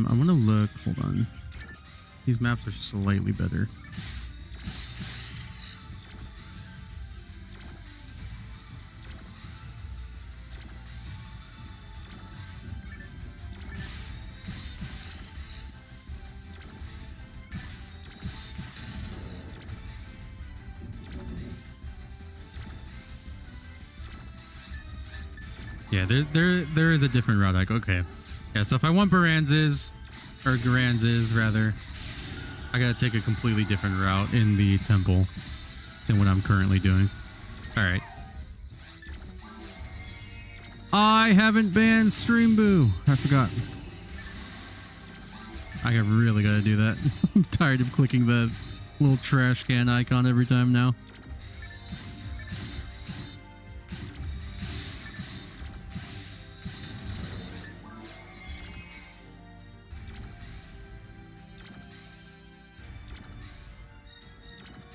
I want to look. Hold on. These maps are slightly better. Yeah, there is a different route. Like, okay. Yeah, so if I want Baranzes, or Garanzes rather, I gotta take a completely different route in the temple than what I'm currently doing. Alright. I haven't banned Stream Boo. I forgot. I really gotta do that. I'm tired of clicking the little trash can icon every time now.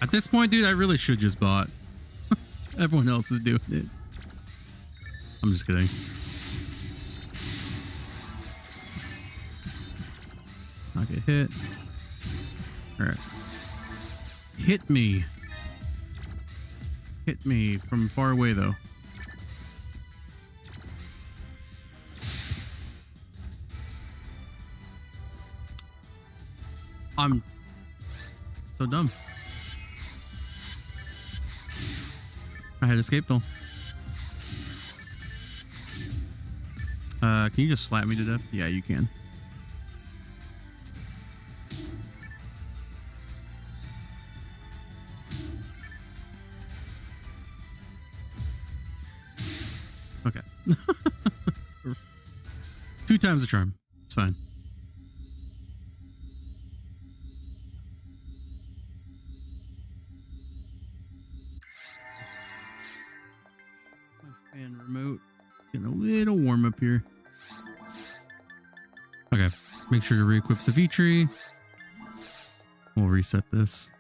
At this point, dude, I really should just bot. Everyone else is doing it. I'm just kidding. Not get hit. Alright. Hit me. Hit me from far away, though. I'm so dumb. I had escape though. Can you just slap me to death? Yeah, you can. Okay. 2 times the charm. It's fine. My fan remote. Getting a little warm up here. Okay. Make sure to re-equip Savitri. We'll reset this.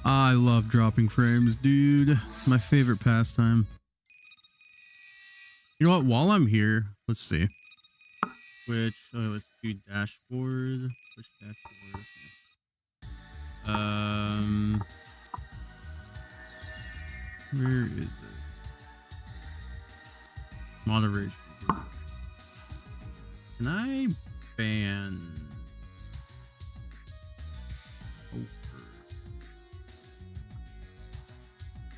I love dropping frames, dude. My favorite pastime. You know what? While I'm here, let's see. Which, let's do dashboard. Push dashboard. Where is it? Moderation. Can I fan over.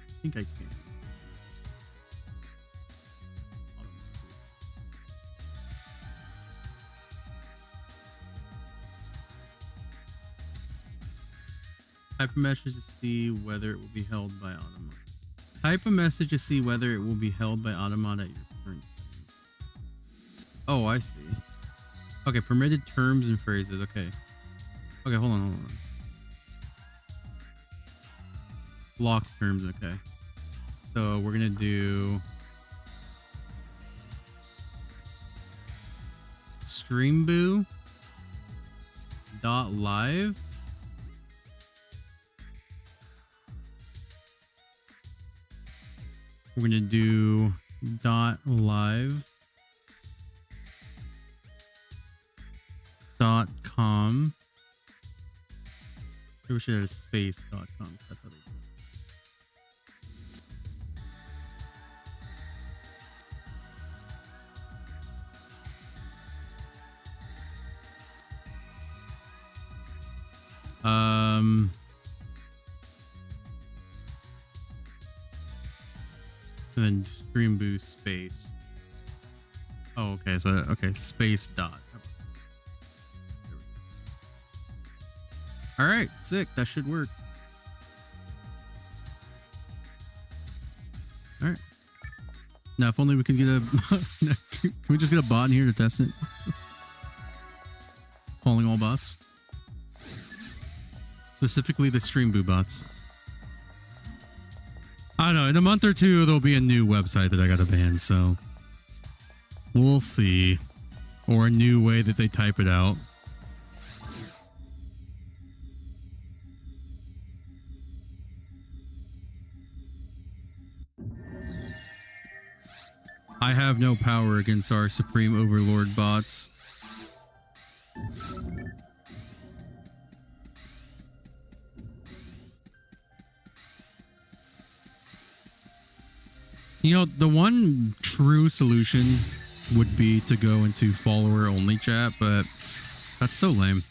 I think I can. Type a message to see whether it will be held by Automata. Type a message to see whether it will be held by Automata at your current settings. Oh, I see. Okay, permitted terms and phrases. Okay. Okay, hold on. Locked terms, okay. So we're gonna do streamboo.live. We're gonna do .live .com. I wish it had a space.com. That's how they do it. And then stream boost space. Oh, okay. So, okay. Space dot. All right. Sick. That should work. All right. Now, if only we can get a... Can we just get a bot in here to test it? Calling all bots. Specifically the stream boo bots. I don't know. In a month or two, there'll be a new website that I got to ban, so we'll see. Or a new way that they type it out. I have no power against our supreme overlord bots. You know, the one true solution would be to go into follower only chat, but that's so lame.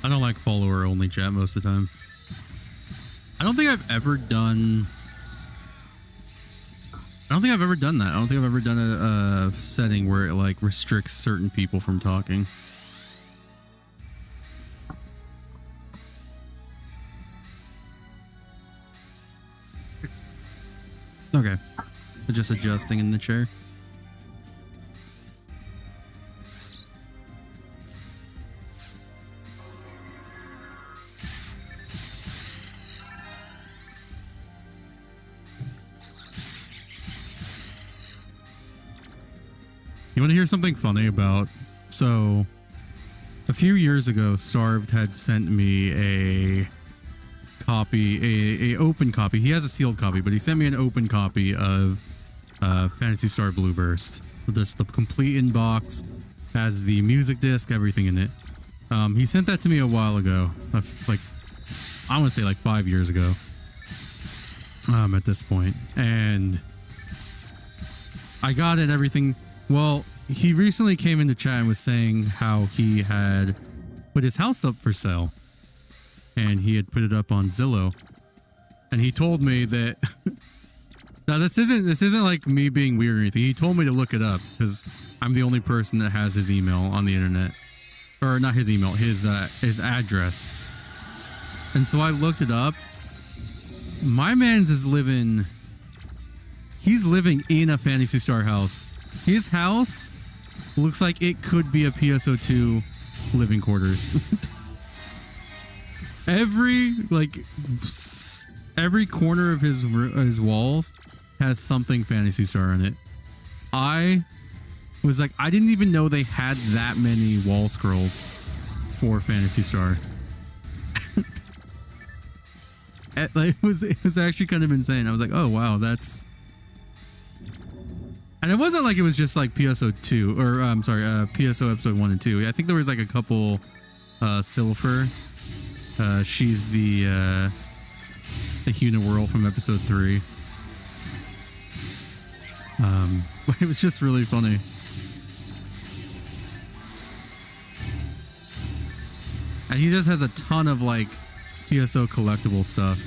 I don't like follower only chat most of the time. I don't think I've ever done that. I don't think I've ever done a setting where it like restricts certain people from talking. Okay. Just adjusting in the chair. You want to hear something funny about? So, a few years ago, Starved had sent me a copy, a open copy. He has a sealed copy, but he sent me an open copy of Phantasy Star Blue Burst. Just the complete inbox, has the music disc, everything in it. He sent that to me a while ago, like I want to say like 5 years ago. At this point, and I got it. Everything. Well, he recently came into chat and was saying how he had put his house up for sale, and he had put it up on Zillow, and he told me that. Now this isn't like me being weird or anything. He told me to look it up because I'm the only person that has his email on the internet, or not his email, his address. And so I looked it up. My man's is living. He's living in a Phantasy Star house. His house looks like it could be a PSO2 living quarters. every corner of his walls has something Phantasy Star in it. I was like, I didn't even know they had that many wall scrolls for Phantasy Star. It was actually kind of insane. I was like, oh wow, And it wasn't like it was just like PSO 2 or I'm sorry, PSO episode 1 and 2. I think there was like a couple Silver. She's the Huna Whirl from episode 3. But it was just really funny. And he just has a ton of like PSO collectible stuff.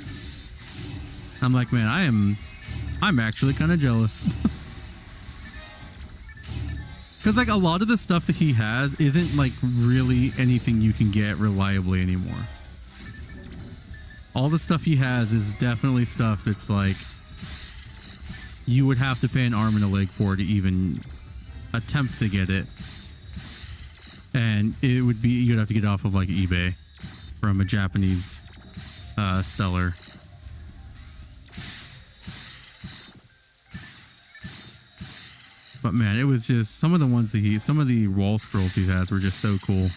I'm like, man, I'm actually kind of jealous. Because like a lot of the stuff that he has isn't like really anything you can get reliably anymore. All the stuff he has is definitely stuff that's like you would have to pay an arm and a leg for to even attempt to get it. And it would be, you'd have to get it off of like eBay from a Japanese seller. But man, it was just some of the ones that some of the wall scrolls he has were just so cool.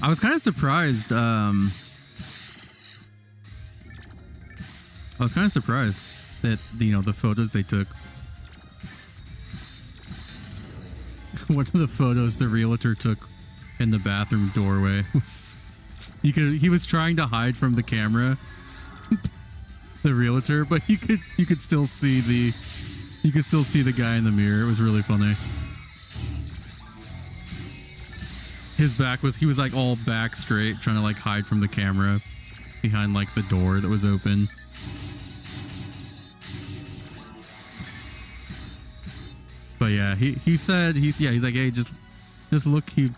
I was kind of surprised. I was kind of surprised that, you know, the photos they took. One of the photos the realtor took in the bathroom doorway was he was trying to hide from the camera, the realtor, but you could still see the guy in the mirror. It was really funny. His back was, he was like all back straight, trying to like hide from the camera behind like the door that was open. But yeah, he said, he's like, hey, just look, he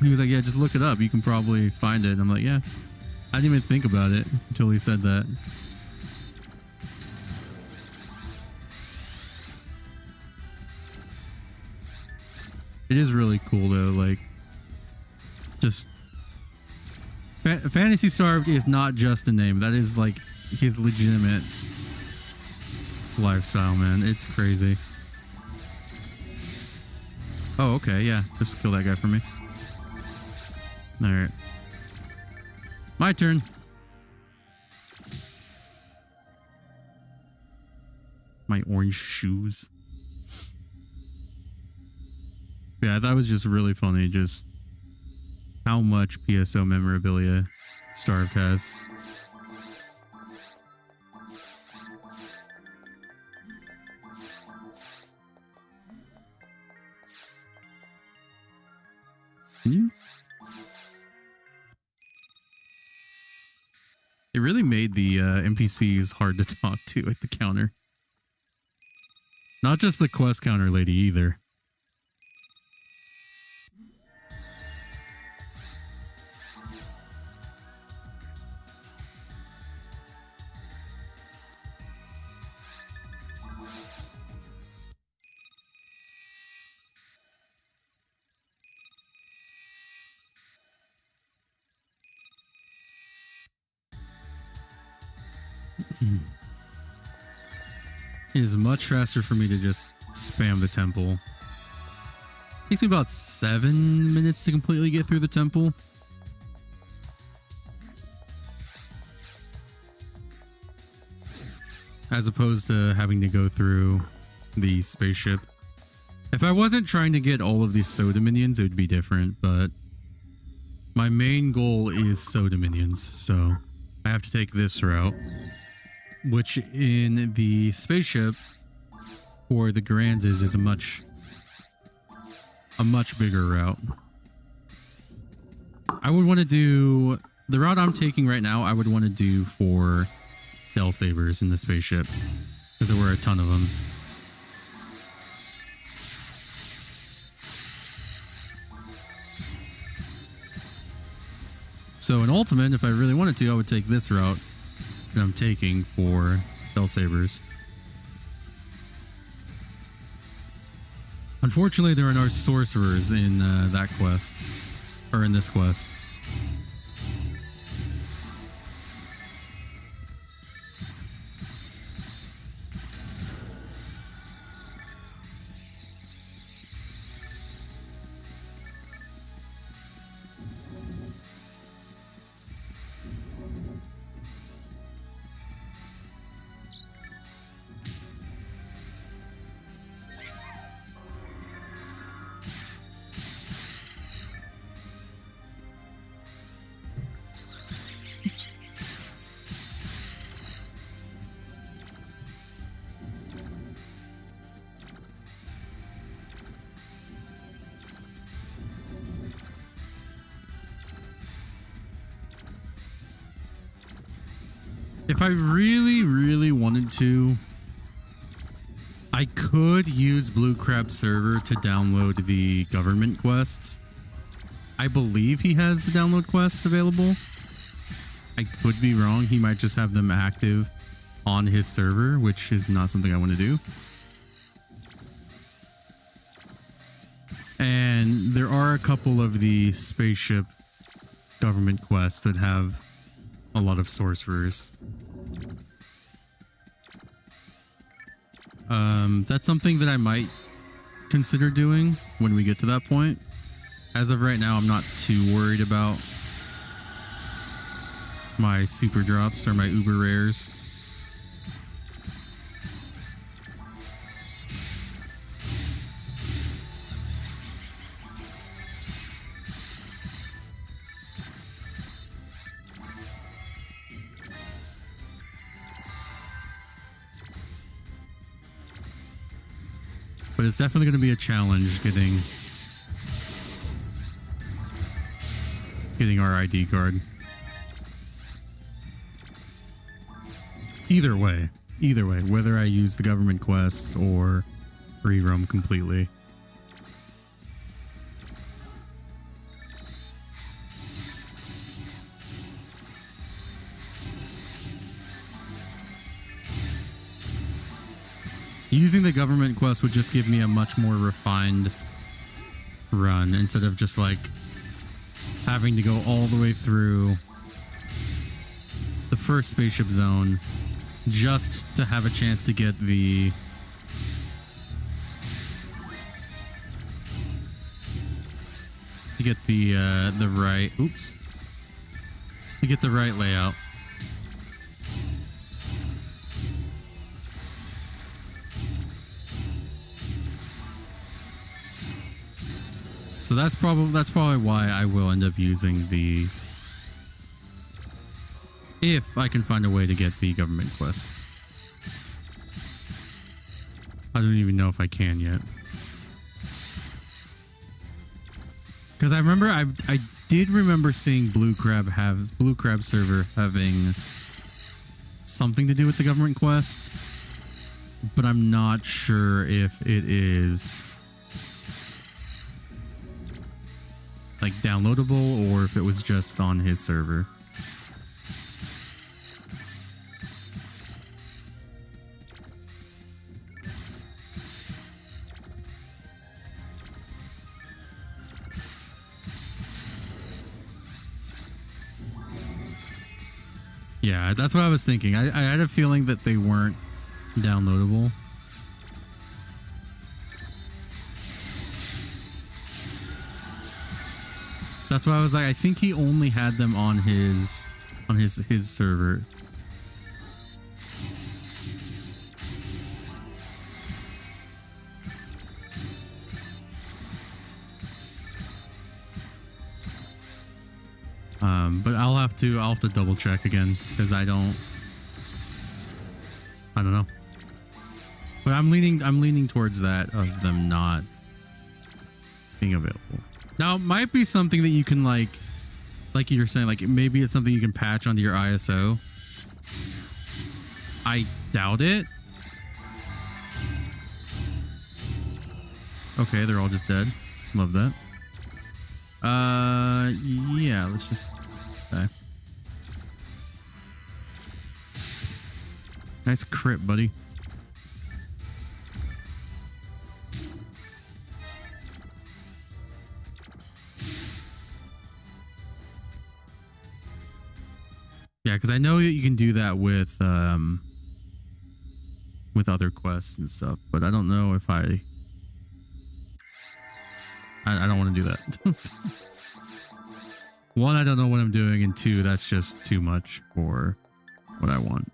was like, yeah, just look it up. You can probably find it. And I'm like, yeah, I didn't even think about it until he said that. It is really cool though, like, just Fantasy Starved is not just a name. That is like his legitimate lifestyle, man. It's crazy. Oh, okay, yeah. Just kill that guy for me. Alright. My turn. My orange shoes. Yeah, that was just really funny, just how much PSO memorabilia Starved has. Can you? It really made the NPCs hard to talk to at the counter. Not just the quest counter lady either. It is much faster for me to just spam the temple. Takes me about 7 minutes to completely get through the temple. As opposed to having to go through the spaceship. If I wasn't trying to get all of these soda minions, it would be different, but my main goal is soda minions, so I have to take this route. Which in the spaceship for the Granzes is a much bigger route. I would want to do the route I'm taking right now. I would want to do for Bell Sabers in the spaceship because there were a ton of them. So in Ultimate, if I really wanted to, I would take this route that I'm taking for Bell Sabers. Unfortunately, there are no sorcerers in that quest, or in this quest. If I really, really wanted to, I could use Blue Crab Server to download the government quests. I believe he has the download quests available. I could be wrong. He might just have them active on his server, which is not something I want to do. And there are a couple of the spaceship government quests that have a lot of sorcerers. That's something that I might consider doing when we get to that point. As of right now, I'm not too worried about my super drops or my uber rares. But it's definitely going to be a challenge getting our ID card. Either way, whether I use the government quest or free roam completely. Using the government quest would just give me a much more refined run instead of just like having to go all the way through the first spaceship zone just to have a chance to get the right to get the right layout. So that's probably why I will end up using the, if I can find a way to get the government quest. I don't even know if I can yet. Because I remember I did remember seeing Blue Crab Server having something to do with the government quest, but I'm not sure if it is like downloadable or if it was just on his server. Yeah, that's what I was thinking. I had a feeling that they weren't downloadable. That's why I was like, I think he only had them on his server. But I'll have to double check again because I don't know. But I'm leaning towards that of them not being available. Now, it might be something that you can like you're saying, like maybe it's something you can patch onto your ISO. I doubt it. Okay, they're all just dead. Love that. Yeah, let's just... Okay. Nice crit, buddy. Yeah, because I know that you can do that with other quests and stuff, but I don't know if I don't want to do that. One, I don't know what I'm doing, and two, that's just too much for what I want.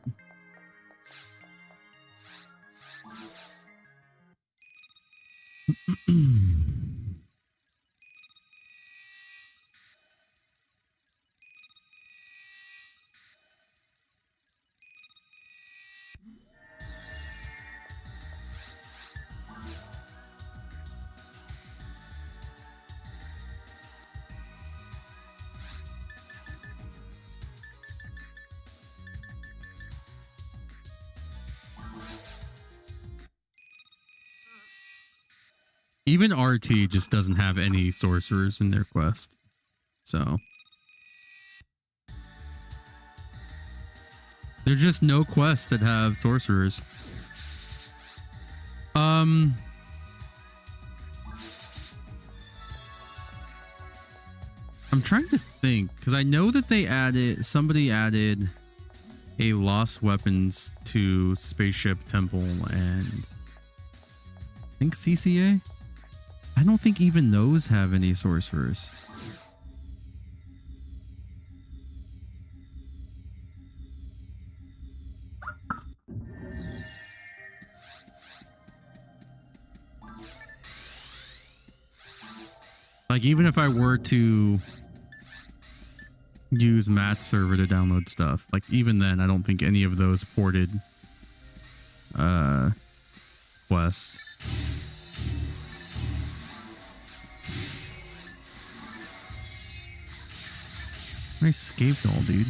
Even RT just doesn't have any sorcerers in their quest. So there's just no quests that have sorcerers. I'm trying to think, because I know that somebody added a lost weapons to Spaceship Temple and I think CCA. I don't think even those have any sorcerers. Like, even if I were to use Matt's server to download stuff, like, even then, I don't think any of those ported quests. Nice escape doll, dude.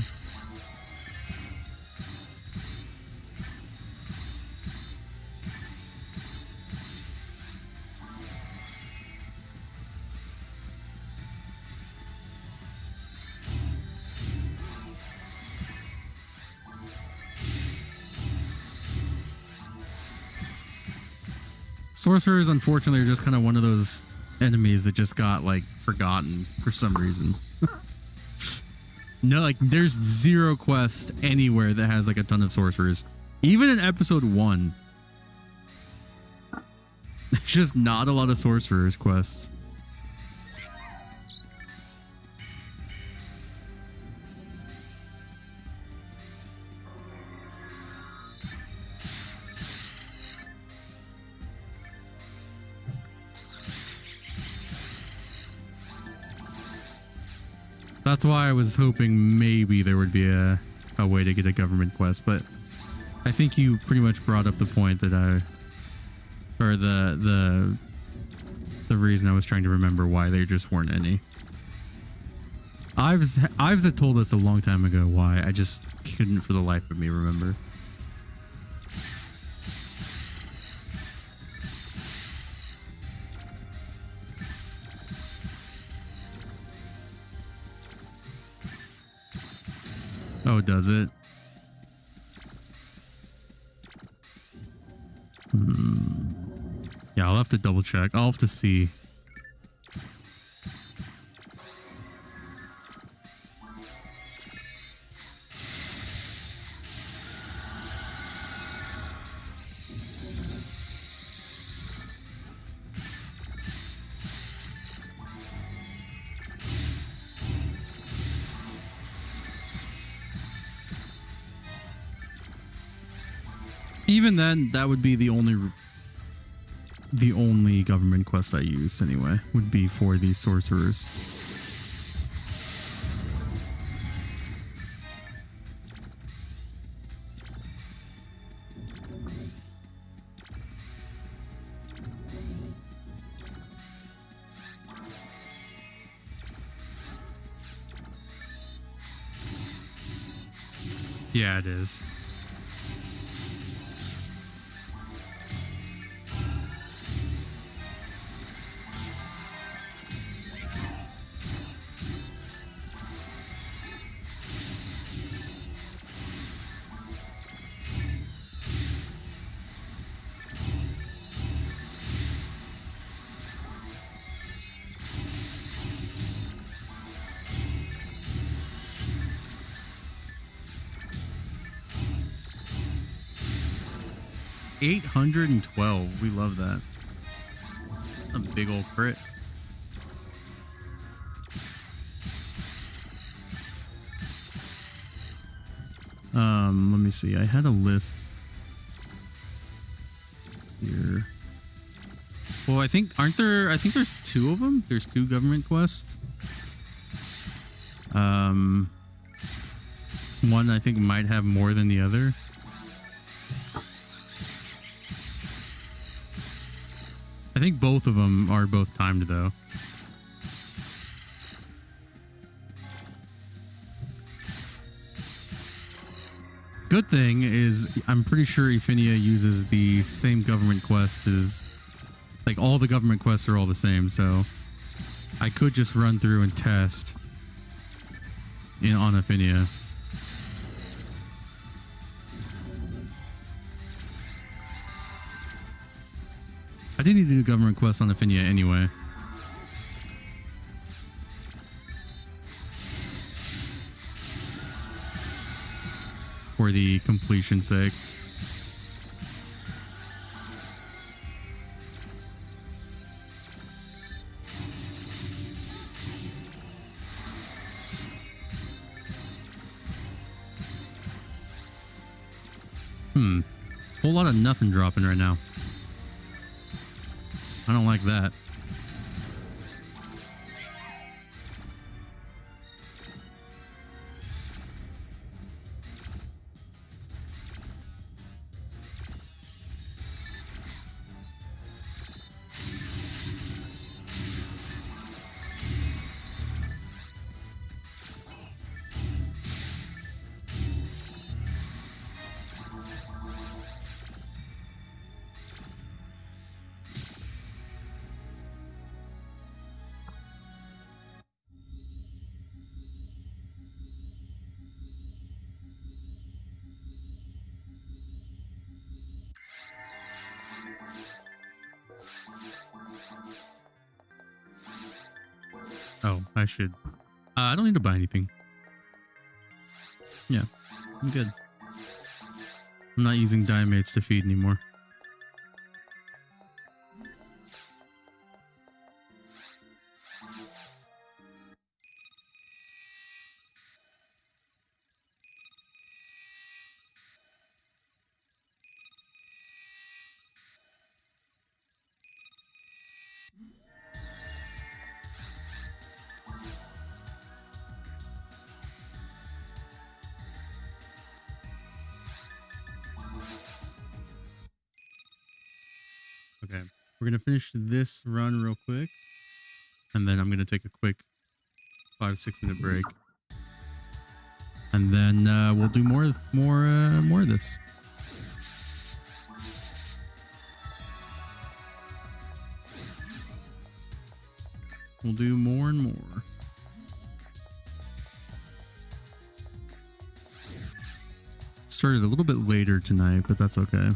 Sorcerers, unfortunately, are just kind of one of those enemies that just got, like, forgotten for some reason. No, like, there's zero quest anywhere that has, like, a ton of sorcerers. Even in episode 1. There's just not a lot of sorcerers quests. That's why I was hoping maybe there would be a way to get a government quest, but I think you pretty much brought up the point that or the reason I was trying to remember why there just weren't any. Ives had told us a long time ago why. I just couldn't for the life of me remember. Oh, does it? Yeah, I'll have to double check. I'll have to see. Even then, that would be the only government quest I use anyway, would be for these sorcerers. Yeah, it is. $812. We love that. A big old crit. Let me see. I had a list here. Well, I think there's 2 of them. There's 2 government quests. One I think might have more than the other. I think both of them are both timed though. Good thing is I'm pretty sure Ephinia uses the same government quests as Like all the government quests are all the same, so I could just run through and test on Affinia. I did need to do government quests on Affinia anyway. For the completion's sake. Whole lot of nothing dropping right now. I don't like that. Oh, I should. I don't need to buy anything. Yeah, I'm good. I'm not using diamates to feed anymore. Okay, we're gonna finish this run real quick, and then I'm gonna take a quick 5-6 minute break, and then we'll do more of this. We'll do more and more. Started a little bit later tonight, but that's okay.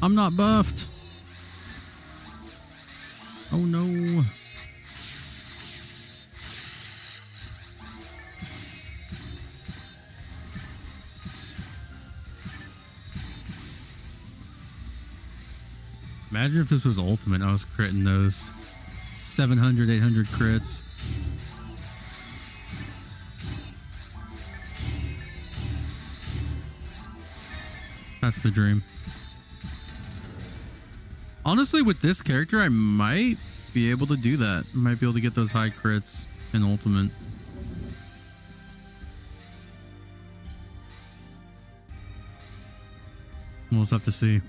I'm not buffed. Oh no. Imagine if this was ultimate. I was critting those 700, 800 crits. That's the dream. Honestly, with this character, I might be able to do that. I might be able to get those high crits in ultimate. We'll just have to see.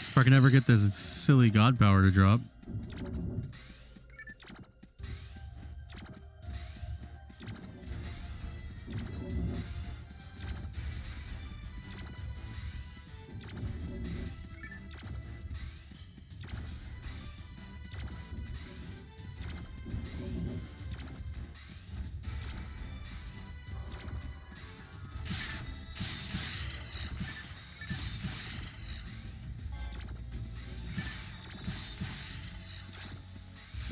If I can ever get this silly god power to drop.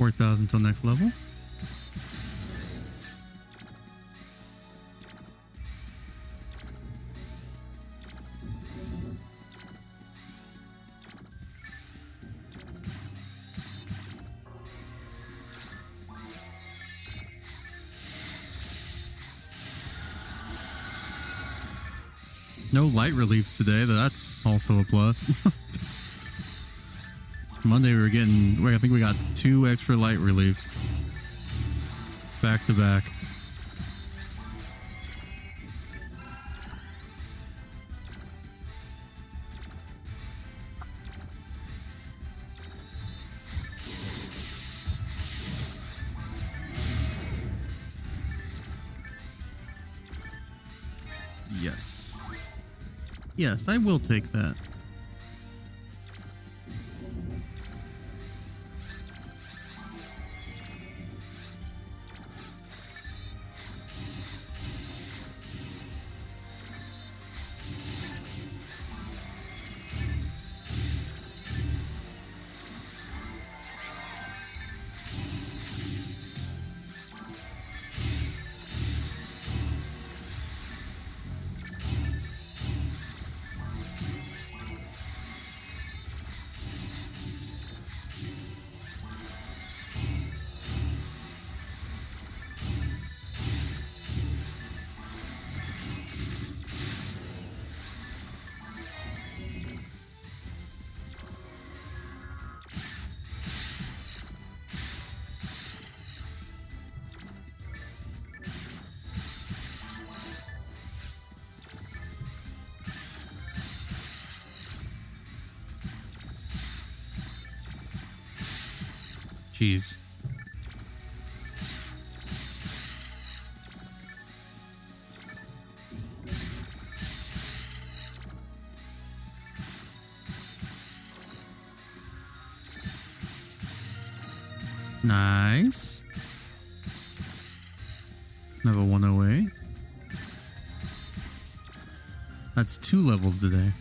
4,000 till next level. No light reliefs today, but that's also a plus. Monday we were getting, I think we got 2 extra light reliefs. Back to back. Yes. Yes, I will take that. Jeez. Nice. Level 108. That's 2 levels today.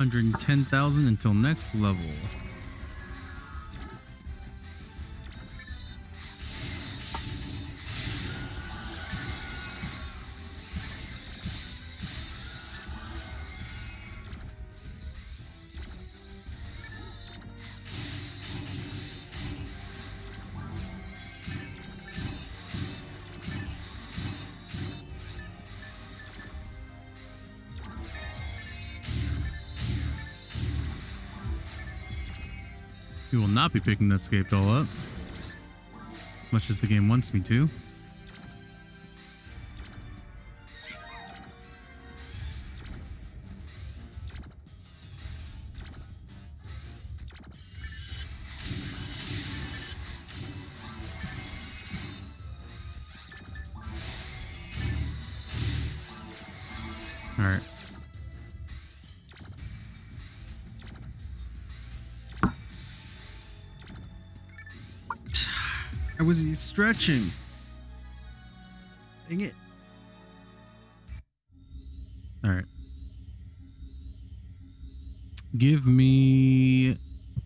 $110,000 until next level. We will not be picking that escape doll up, much as the game wants me to. All right. I was stretching. Dang it. All right. Give me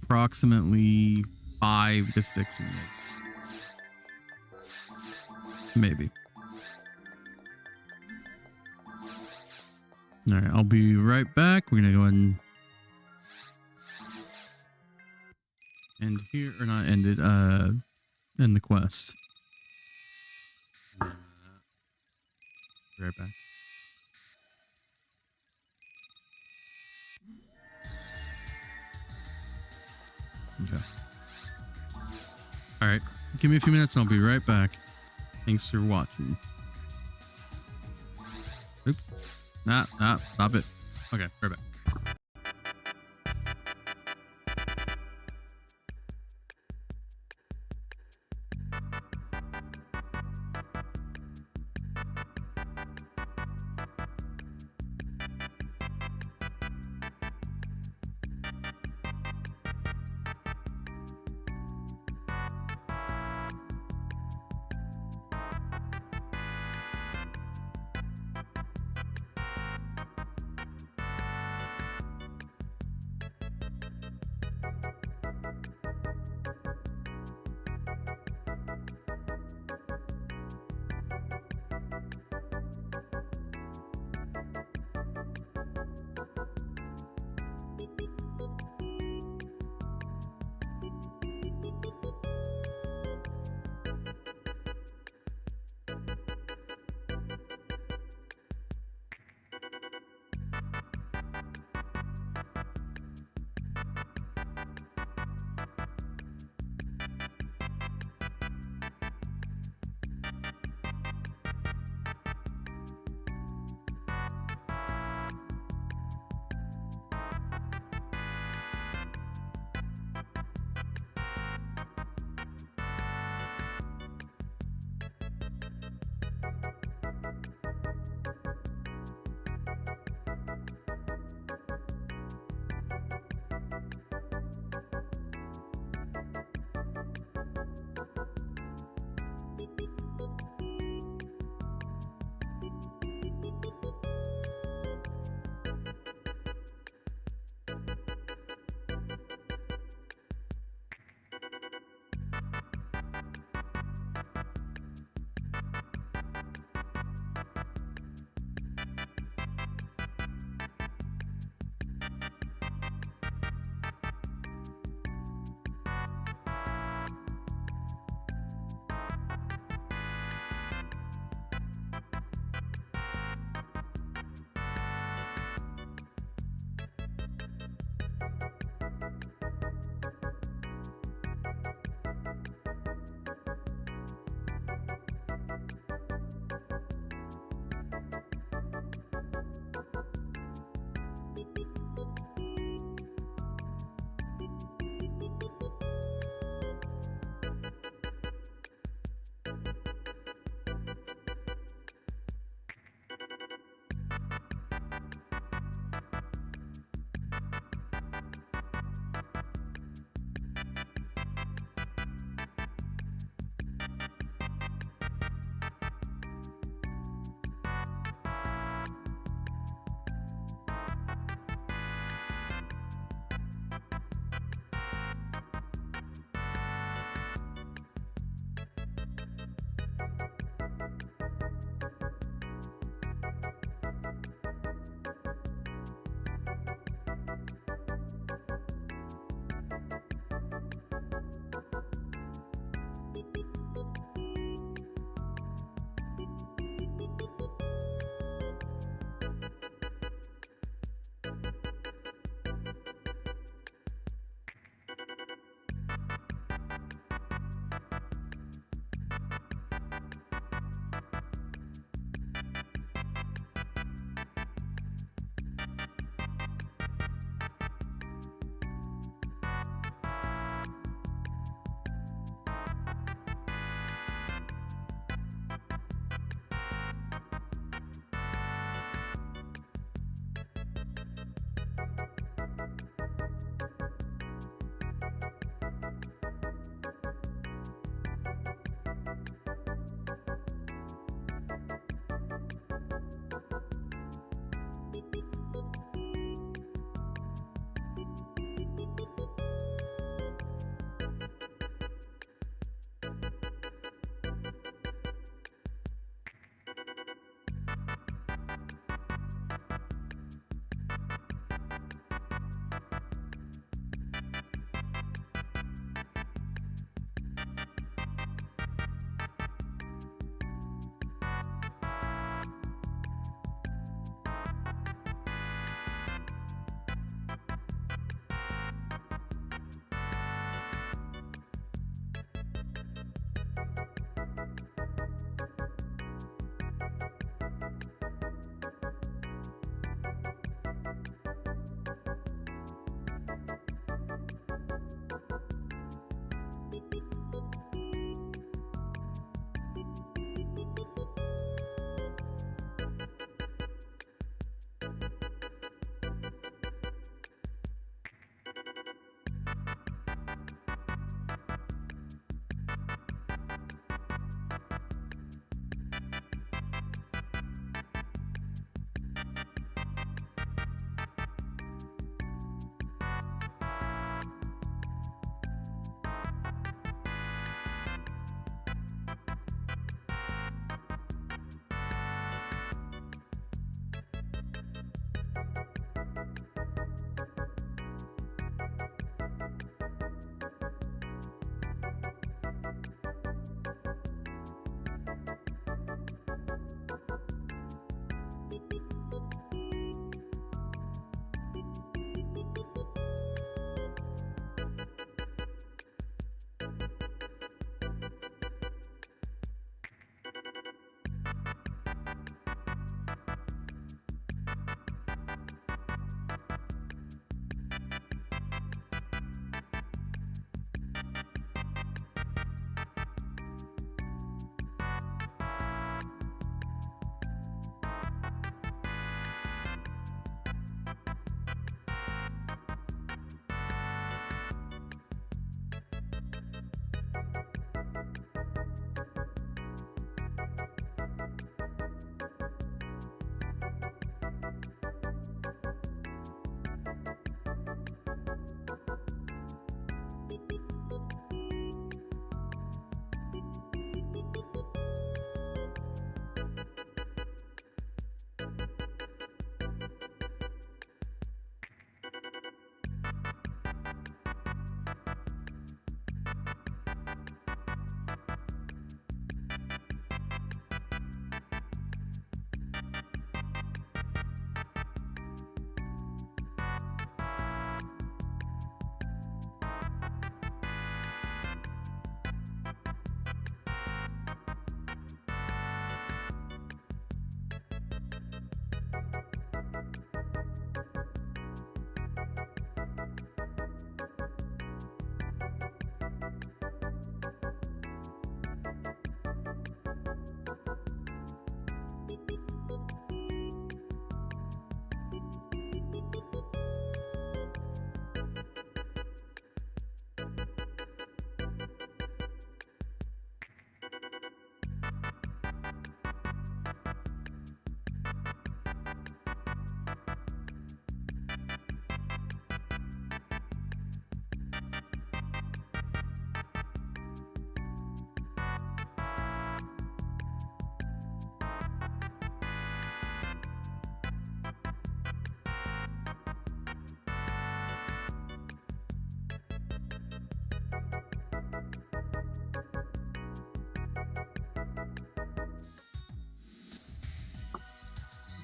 approximately 5 to 6 minutes. Maybe. All right, I'll be right back. We're going to go ahead and end here, or not end it, end the quest. Be right back. Okay. All right, give me a few minutes and I'll be right back. Thanks for watching. Oops. Nah, stop it. Okay, right back.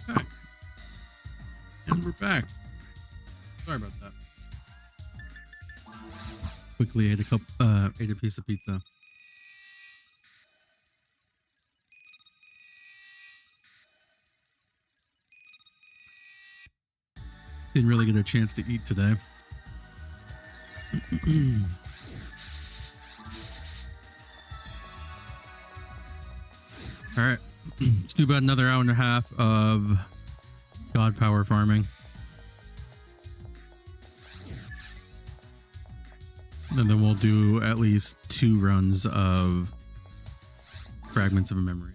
Okay. And we're back. Sorry about that. Quickly ate a piece of pizza. Didn't really get a chance to eat today. All right, let's do about another hour and a half of God power farming. And then we'll do at least 2 runs of Fragments of a Memory.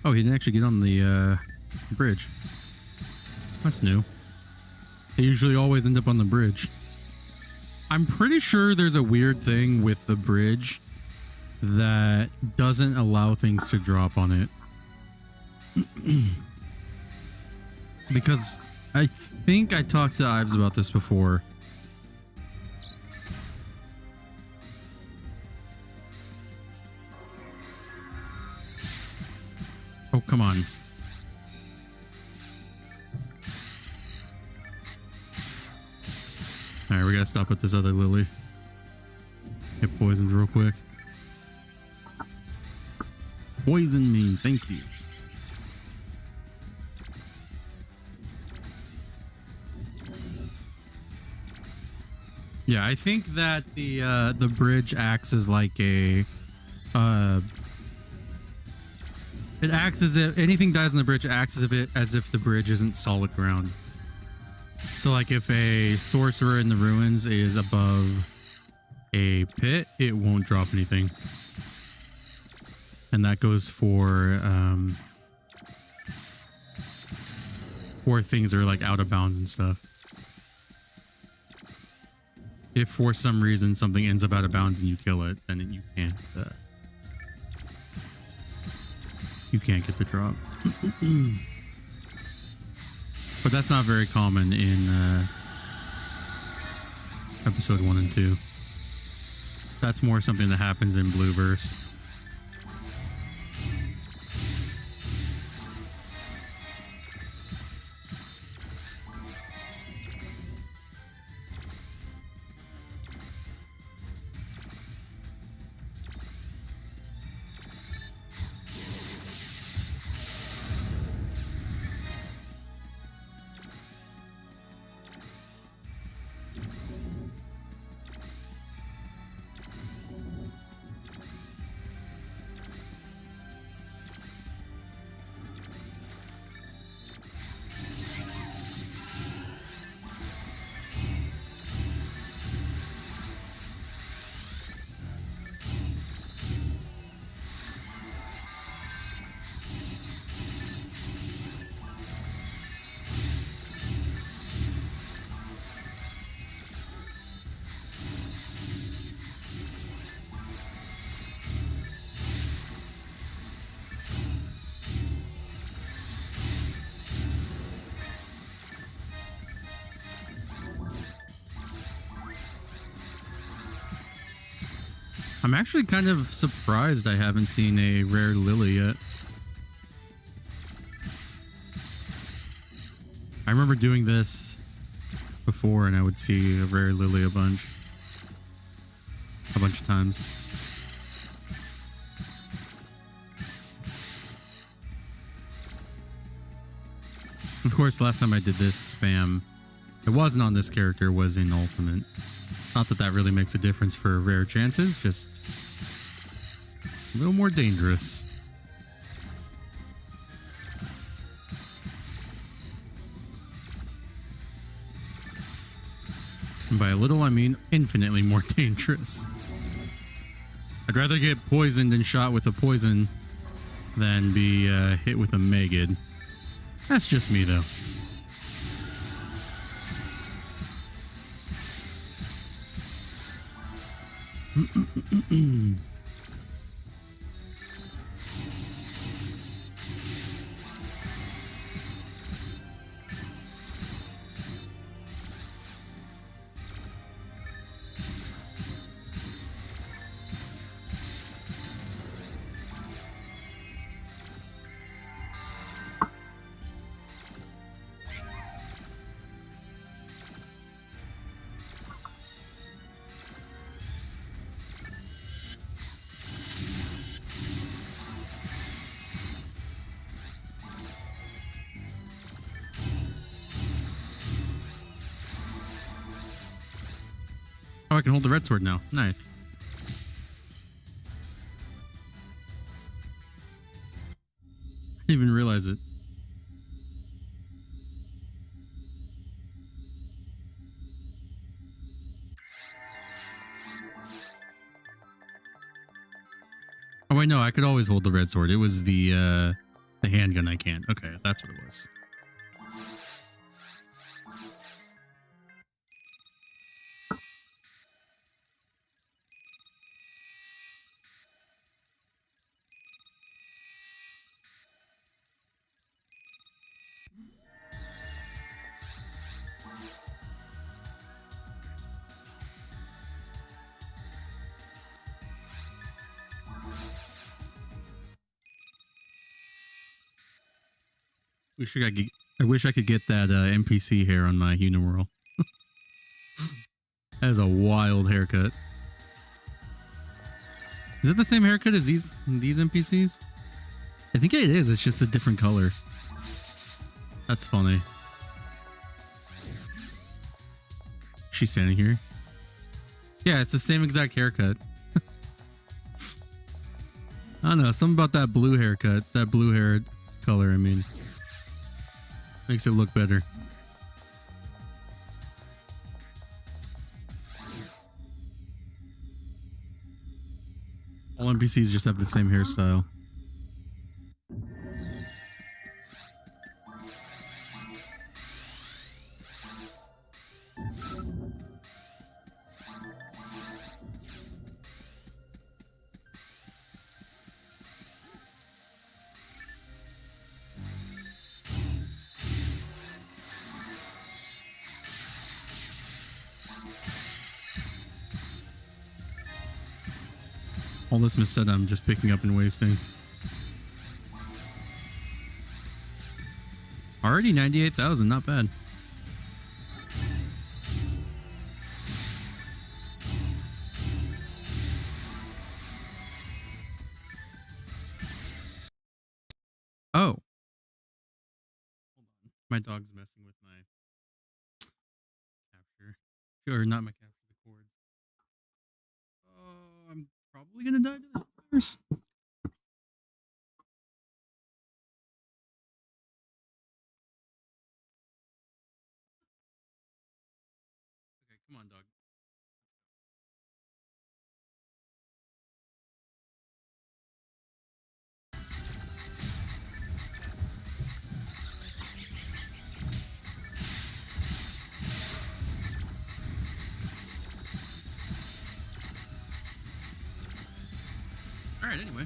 Oh, he didn't actually get on the bridge. That's new. They usually always end up on the bridge. I'm pretty sure there's a weird thing with the bridge that doesn't allow things to drop on it. Because I think I talked to Ives about this before. Oh, come on. Alright, we gotta stop with this other lily. Get poisoned real quick. Poison me, thank you. Yeah, I think that the bridge acts as like a it acts as if anything dies on the bridge, it acts as if the bridge isn't solid ground. So like if a sorcerer in the ruins is above a pit, it won't drop anything. And that goes for things are like out of bounds and stuff. If for some reason something ends up out of bounds and you kill it, then you can't get the drop. But that's not very common in episode 1 and 2. That's more something that happens in Blue Burst. I'm actually kind of surprised I haven't seen a rare Lily yet. I remember doing this before and I would see a rare Lily a bunch of times. Of course, last time I did this spam, it wasn't on this character, it was in Ultimate. Not that that really makes a difference for rare chances, just a little more dangerous. And by a little, I mean infinitely more dangerous. I'd rather get poisoned and shot with a poison than be hit with a Megid. That's just me, though. Oh, I can hold the red sword now. Nice. I didn't even realize it. Oh wait, no, I could always hold the red sword. It was the handgun I can't. Okay, that's what it was. I wish I could get that NPC hair on my Uniworld. That is a wild haircut. Is it the same haircut as these NPCs? I think it is. It's just a different color. That's funny. She's standing here. Yeah, it's the same exact haircut. I don't know. Something about that blue haircut. That blue hair color, I mean. Makes it look better. All NPCs just have the same hairstyle. All this said, I'm just picking up and wasting. Already 98,000, not bad. Oh. Hold on. My dog's messing with my capture. Or not my capture, the cords. Oh, I'm probably gonna die to this virus. Okay, come on, dog. Alright, anyway.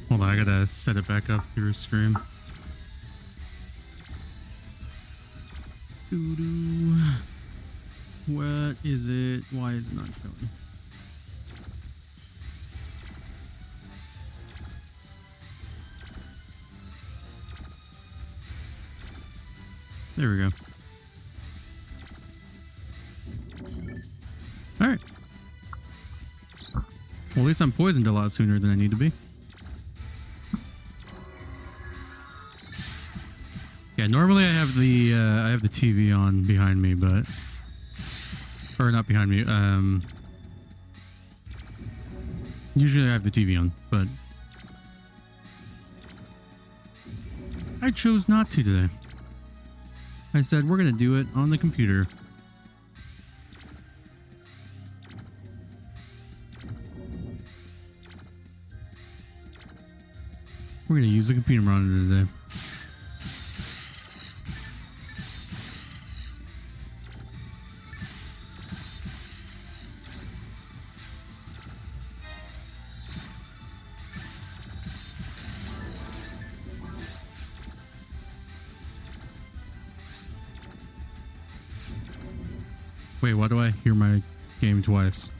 Hold on, I gotta set it back up through stream. Doo-doo. What is it? Why is it not showing? There we go. All right. Well, at least I'm poisoned a lot sooner than I need to be. Yeah, normally I have the TV on behind me, but or not behind me. Usually I have the TV on, but I chose not to today. I said we're gonna do it on the computer. We're gonna use the computer monitor today. Wait, why do I hear my game twice?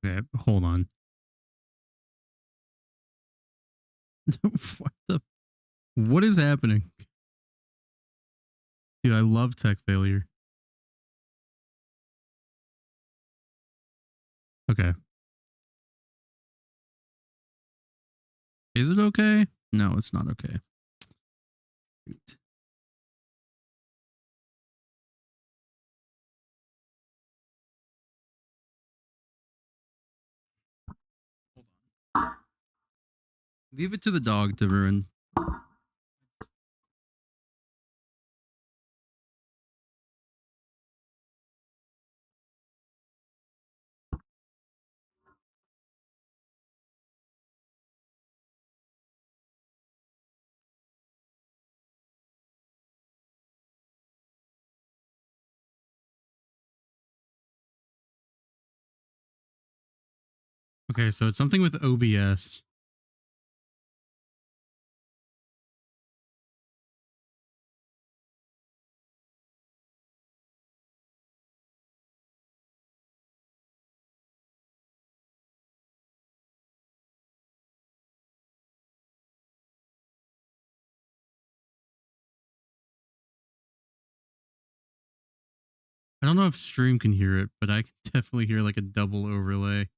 Okay, hold on. What is happening? Dude, I love tech failure. Okay. Is it okay? No, it's not okay. Shoot. Hold on. Leave it to the dog to ruin. Okay, so it's something with OBS. I don't know if stream can hear it, but I can definitely hear like a double overlay.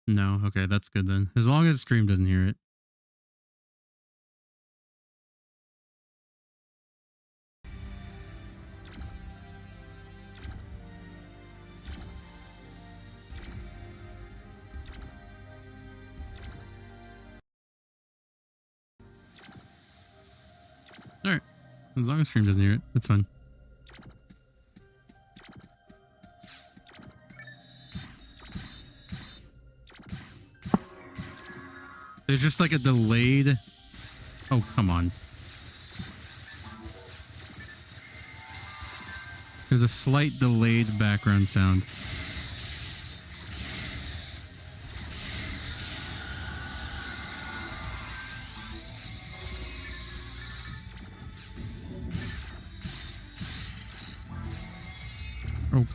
No, okay, that's good then. As long as stream doesn't hear it. All right, as long as stream doesn't hear it, that's fine. There's just like a delayed. Oh, come on. There's a slight delayed background sound. Oh.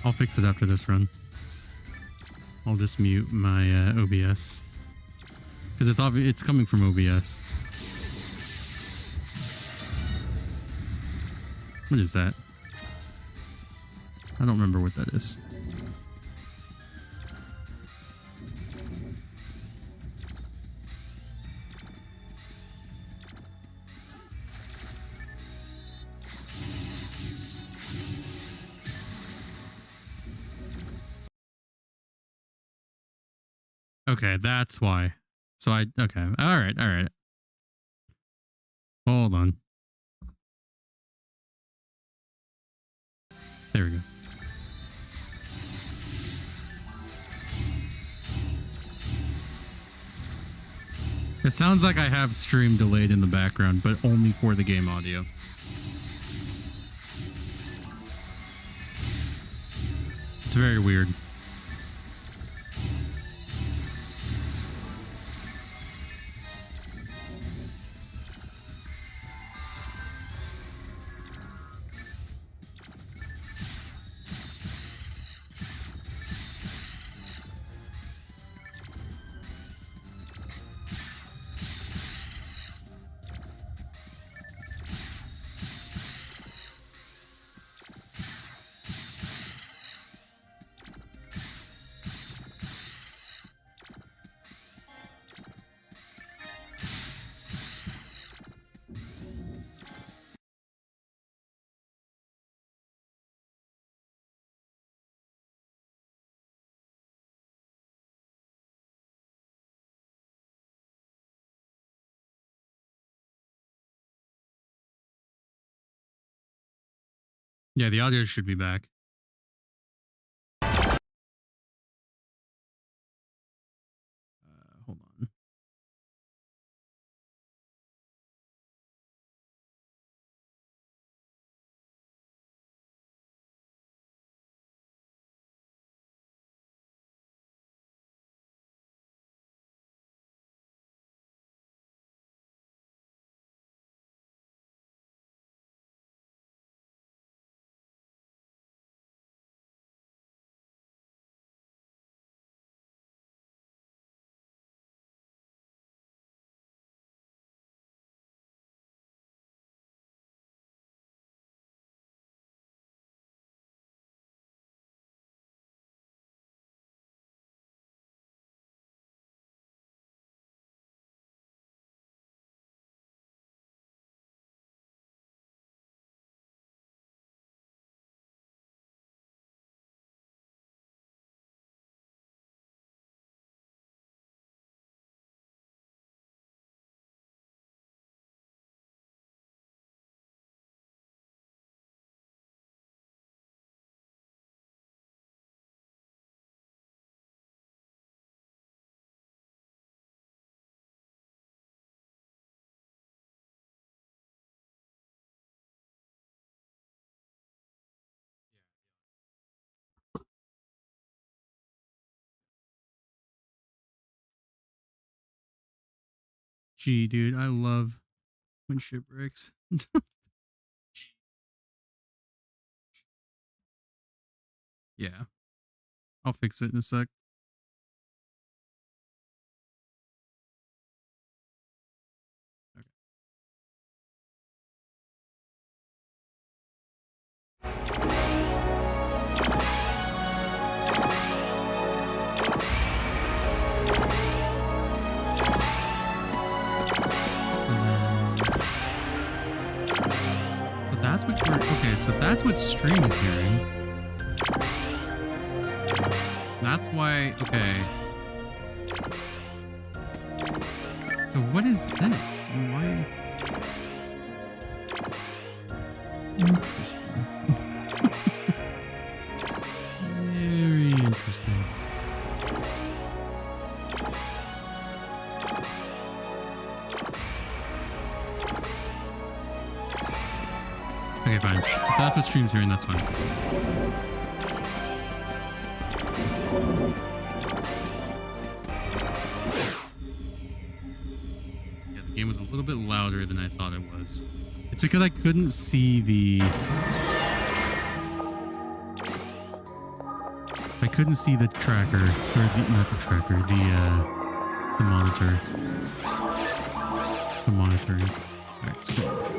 I'll fix it after this run. I'll just mute my OBS because it's obvious it's coming from OBS. What is that? I don't remember what that is. Okay, that's why. So okay. All right. All right. Hold on. There we go. It sounds like I have stream delayed in the background, but only for the game audio. It's very weird. Yeah, the audio should be back. Hold on. Gee, dude, I love when shit breaks. Yeah, I'll fix it in a sec. Okay. So that's what we're okay. So that's what stream is hearing. That's why. Okay. So what is this? Why? Interesting. Very interesting. Okay, fine. If that's what stream's hearing, that's fine. Yeah, the game was a little bit louder than I thought it was. It's because I couldn't see the... I couldn't see the tracker, or the, not the tracker, the monitor. The monitoring. Alright, let's go.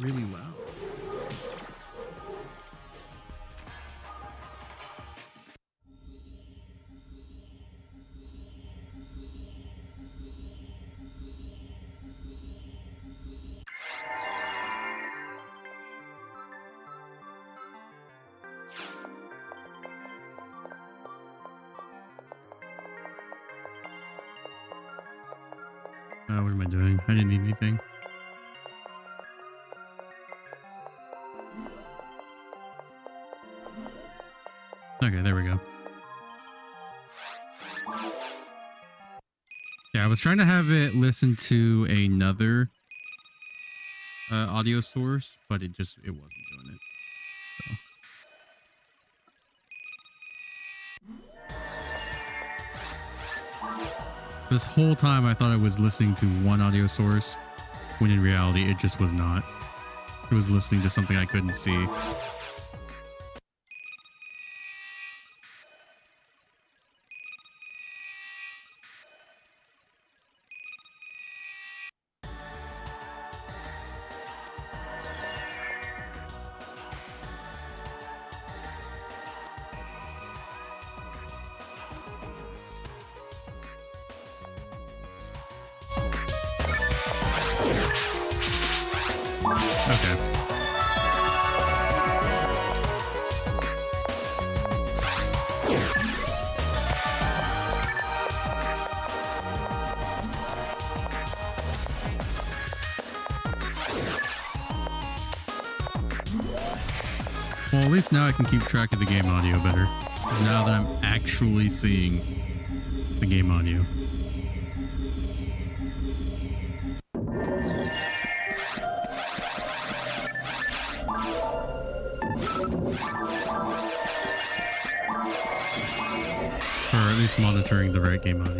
Really loud. What am I doing? I didn't need anything. Okay, there we go. Yeah, I was trying to have it listen to another audio source, but it wasn't doing it. So this whole time I thought I was listening to one audio source, when in reality it just was not. It was listening to something I couldn't see. Okay. Well, at least now I can keep track of the game audio better. Now that I'm actually seeing the game audio. Or at least monitoring the right game audio.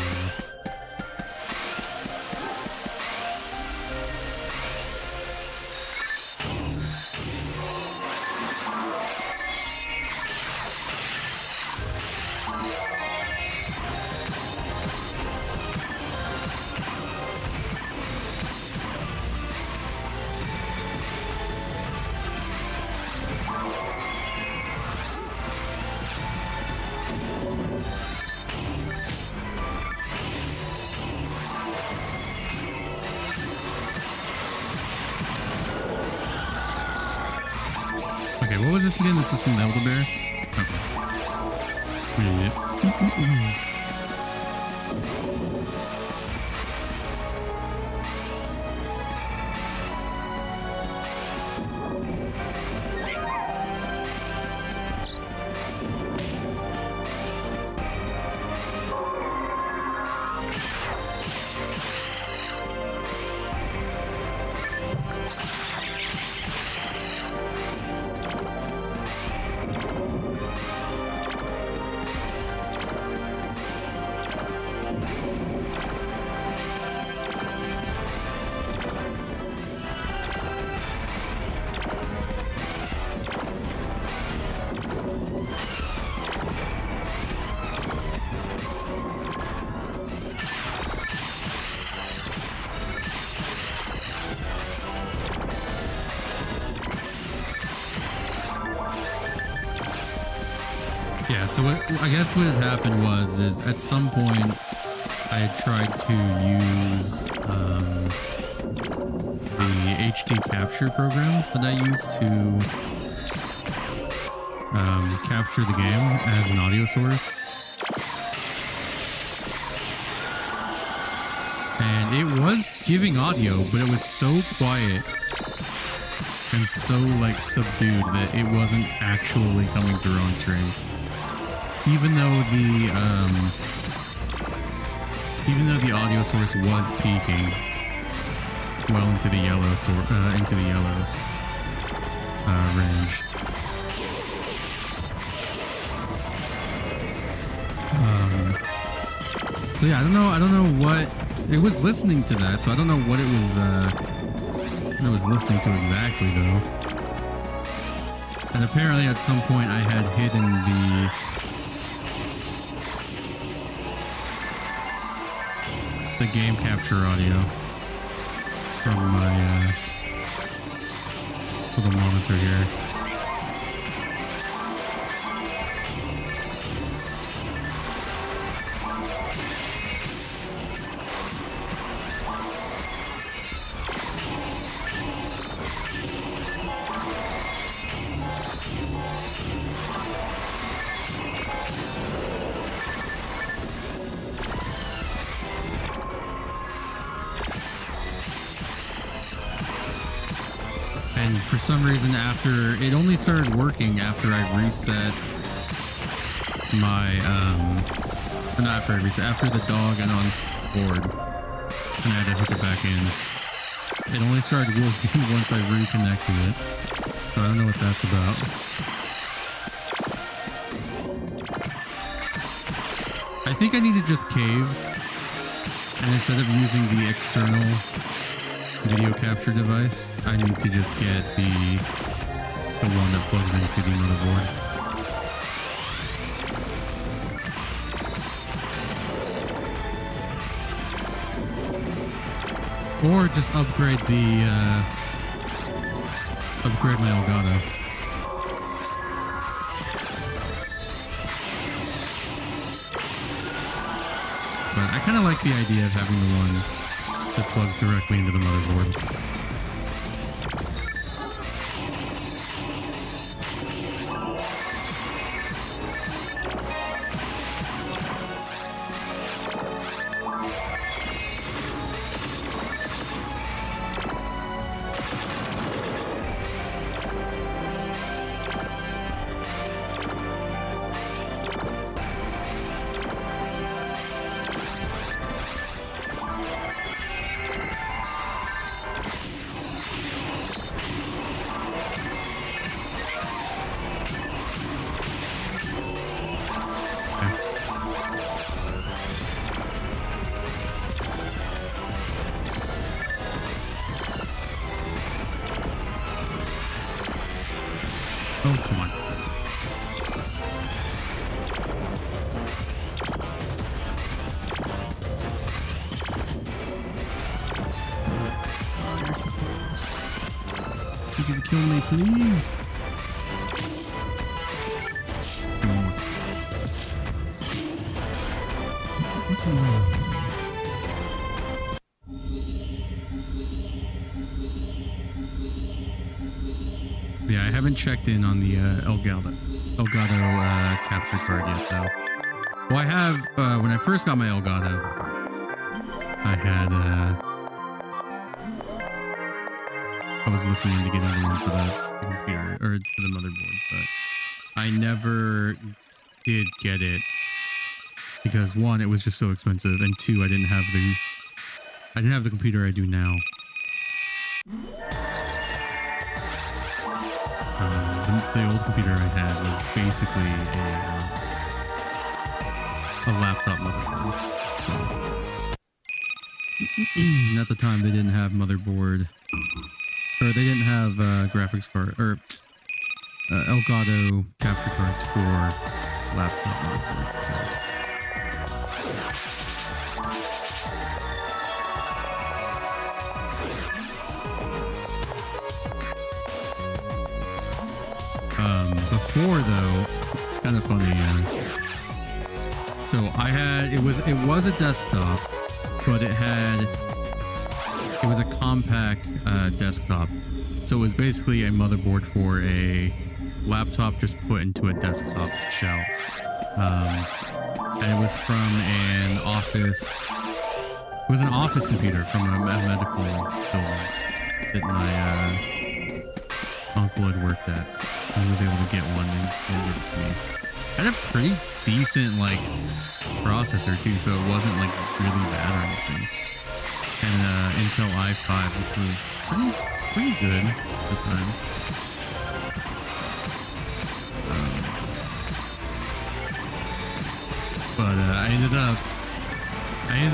Okay, what was this again? This is from Elderbear? Okay. We need it. Yeah, so I guess what had happened is at some point I had tried to use the HD capture program that I use to capture the game as an audio source. And it was giving audio, but it was so quiet and so like subdued that it wasn't actually coming through on stream. Even though the audio source was peaking well into the yellow range. So yeah, I don't know what it was listening to that. So I don't know what it was listening to exactly though. And apparently at some point I had hidden the game capture audio from my little monitor here. for some reason, after it only started working after I reset my or not after I reset, after the dog got on board and I had to hook it back in. It only started working once I reconnected it. So I don't know what that's about. I think I need to just cave, and instead of using the external video capture device, I need to just get the one that plugs into the motherboard. Or just upgrade upgrade my Elgato. But I kind of like the idea of having the one that plugs directly into the motherboard. Oh, come on. Need you to kill me, please. Yeah, I haven't checked in on the Elgato capture card yet, though. Well, I have, when I first got my Elgato, I had, I was looking into getting the one for the computer, or for the motherboard, but I never did get it because, one, it was just so expensive, and two, I didn't have the computer I do now. The old computer I had was basically a laptop motherboard. So at the time they didn't have motherboard, or they didn't have graphics card or Elgato capture cards for laptop motherboards. So. Before though, it's kind of funny. So I had it was a desktop, but it was a compact desktop. So it was basically a motherboard for a laptop just put into a desktop shell. And it was from an office. It was an office computer from a medical building that my uncle had worked at. I was able to get one and give it to me. Had a pretty decent like processor too, so it wasn't like really bad or anything. And Intel i5, which was pretty good at the time. But I ended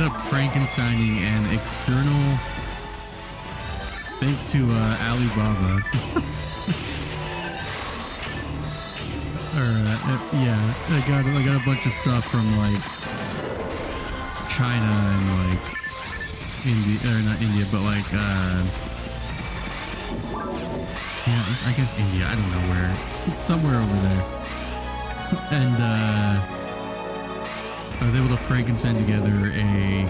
up Frankensteining an external, thanks to Alibaba. Yeah, I got a bunch of stuff from like China and like India, or not India, but like yeah, I guess India. I don't know where. It's somewhere over there. And I was able to Frankenstein together a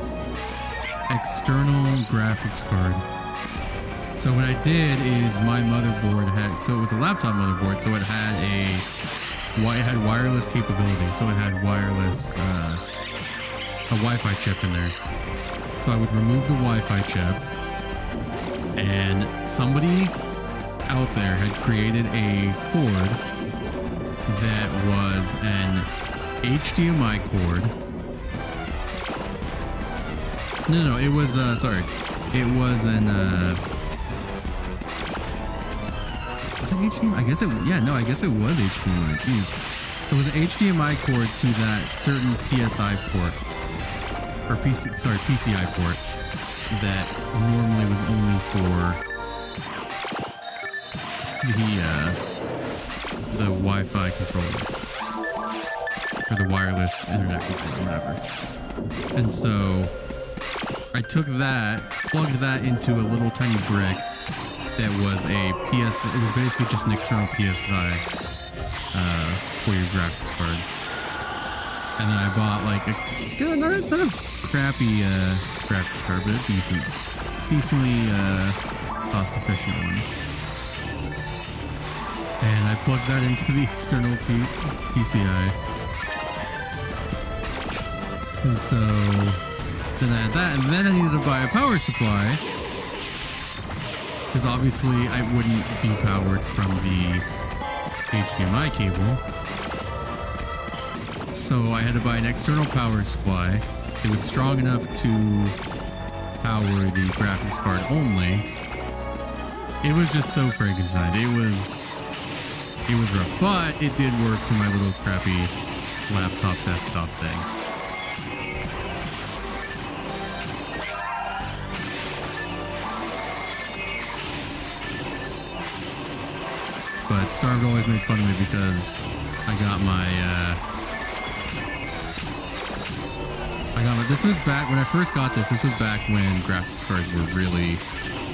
external graphics card. So what I did is my motherboard had, so it was a laptop motherboard, so it had wireless capability. So it had wireless, a Wi-Fi chip in there. So I would remove the Wi-Fi chip, and somebody out there had created a cord that was an HDMI cord. No, it was sorry. It was an was it HDMI? I guess it was HDMI. Jeez. It was an HDMI cord to that certain PSI port or PCI port that normally was only for the Wi-Fi controller or the wireless internet controller, whatever. And so I took that, plugged that into a little tiny brick that was a PS. It was basically just an external PSI for your graphics card. And then I bought like not a crappy graphics card, but a decently cost-efficient one. And I plugged that into the external PCI. And so then I had that, and then I needed to buy a power supply because obviously I wouldn't be powered from the HDMI cable. So I had to buy an external power supply. It was strong enough to power the graphics card only. It was just so Frankenstein. It was rough, but it did work for my little crappy laptop desktop thing. But Starved always made fun of me because I got my this was back when I first got this. This was back when graphics cards were really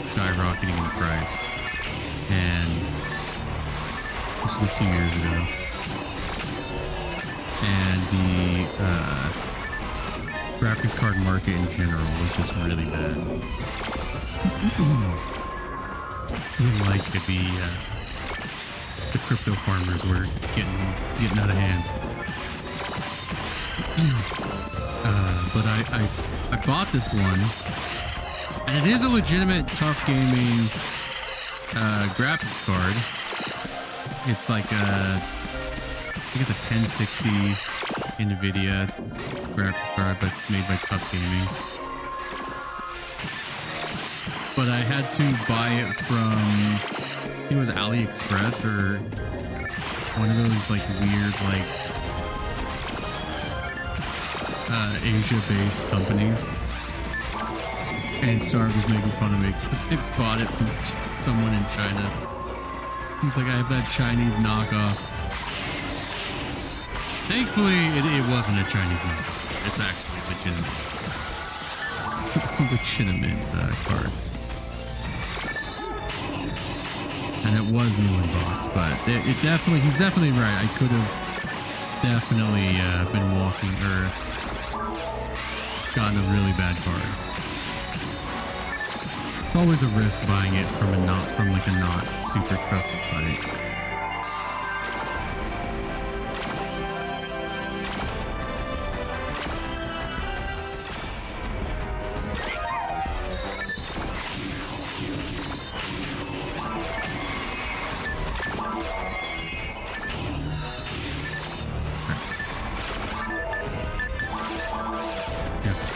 skyrocketing in price, and this was a few years ago. And the graphics card market in general was just really bad. So like the crypto farmers were getting out of hand. But I bought this one, and it is a legitimate tough gaming graphics card. It's like I think it's a 1060 NVIDIA graphics card, but it's made by Tough Gaming. But I had to buy it from, I think it was AliExpress or one of those like weird like Asia-based companies. And Starve was making fun of me because I bought it from someone in China. He's like, I have that Chinese knockoff. Thankfully, it wasn't a Chinese knockoff. It's actually legitimate card. And it was new in box, but he's definitely right. I could have definitely been walking or gotten a really bad card. It's always a risk buying it from a not super trusted site.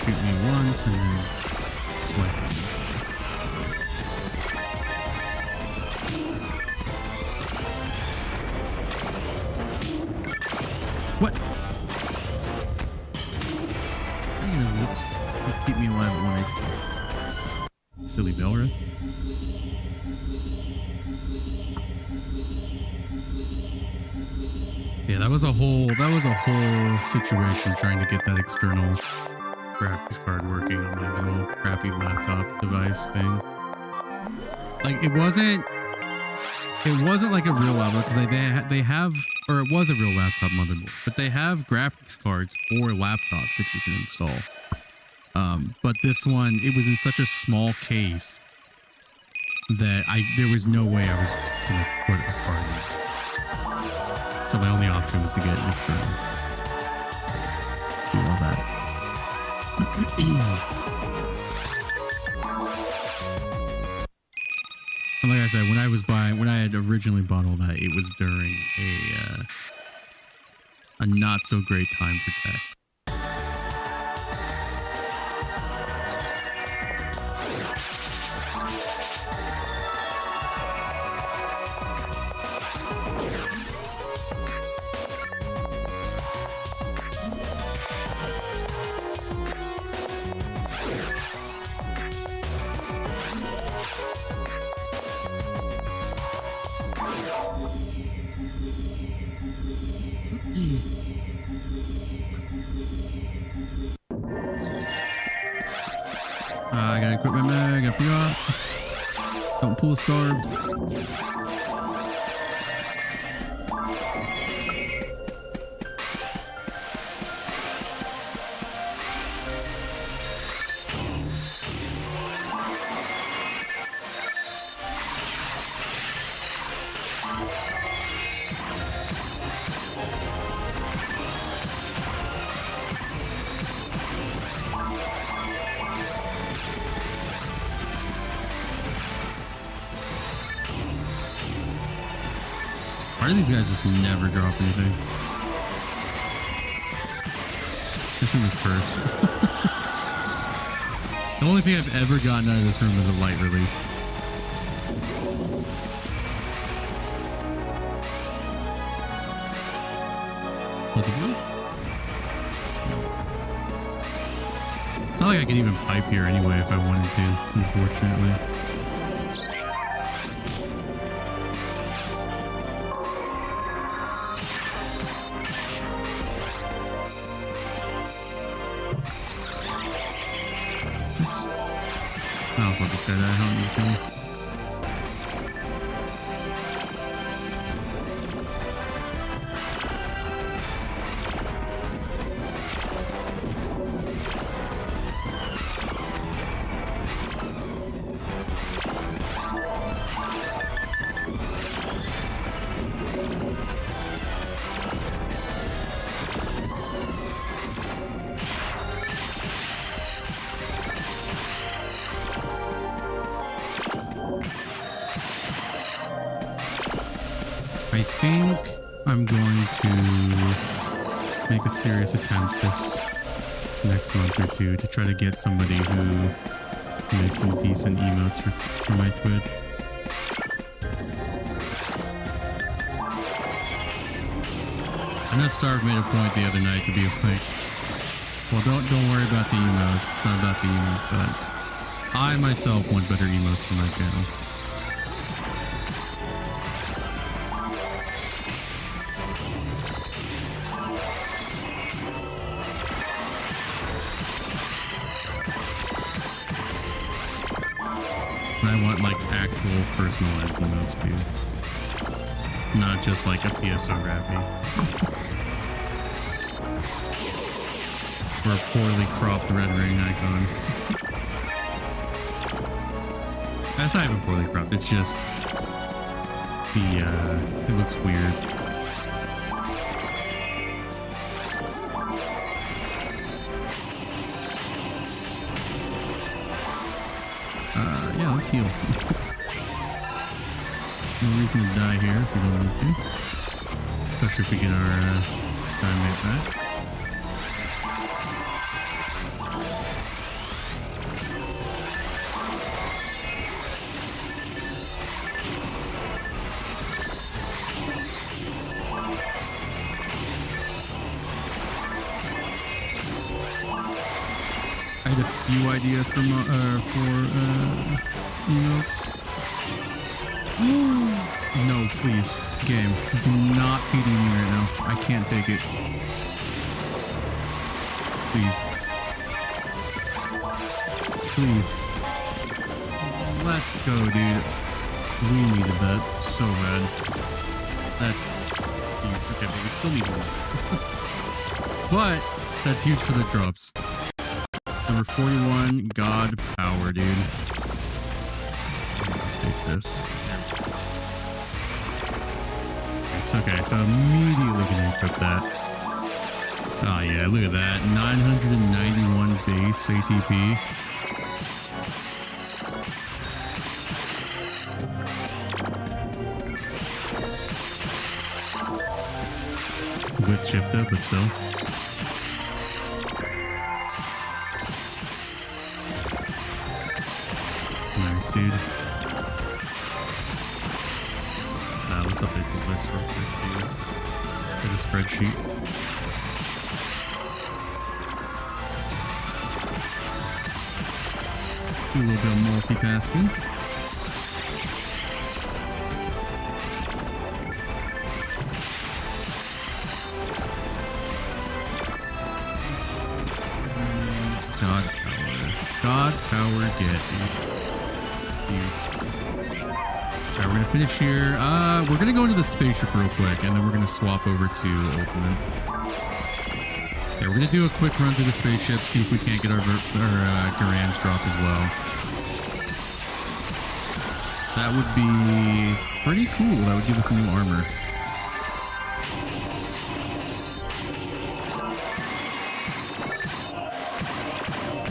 Shoot me once and then swipe. What? Keep me alive at 1 HP. Silly Belra. Yeah, that was a whole situation trying to get that external graphics card working on my little crappy laptop device thing. Like it wasn't like a real laptop because they have, or it was a real laptop motherboard, but they have graphics cards for laptops that you can install. But this one, it was in such a small case that there was no way I was gonna put a card in. So my only option was to get an external. Do all that. And like I said, when I had originally bought all that, it was during a not so great time for tech. I gotta equip my mag, I forgot. Don't pull a starved. Why do these guys just never drop anything? This room is cursed. The only thing I've ever gotten out of this room is a light relief. What the blue? It's not like I could even pipe here anyway if I wanted to, unfortunately. I'll just let this guy die. I don't need to kill him. I think I'm going to make a serious attempt this next month or two to try to get somebody who makes some decent emotes for my Twitch. I know Starve made a point the other night to be like, well, don't worry about the emotes. It's not about the emotes, but I myself want better emotes for my channel. I want like actual personalized emotes too, not just like a PSO rappy or a poorly cropped red ring icon. That's not even poorly cropped. It's just it looks weird. Yeah, let's heal. No reason to die here if we don't need to. Especially if we get our diamond back. I had a few ideas for emotes. No, please, game, do not PD me right now. I can't take it. Please. Please. Let's go, dude. We needed that so bad. That's huge. Okay, but we still need one. But that's huge for the drops. Number 41, God Power, dude. Take this. Okay, so immediately gonna equip that. Oh yeah, look at that. 991 base ATP. with Shifta, but still. Nice, dude. Let's update the list real quick too. For the spreadsheet. Do a little bit of multitasking. God power. God power, get you. Alright, we're gonna finish here. We're gonna go into the spaceship real quick, and then we're gonna swap over to Ultimate. Yeah, we're gonna do a quick run through the spaceship, see if we can't get our Garan's drop as well. That would be pretty cool. That would give us a new armor.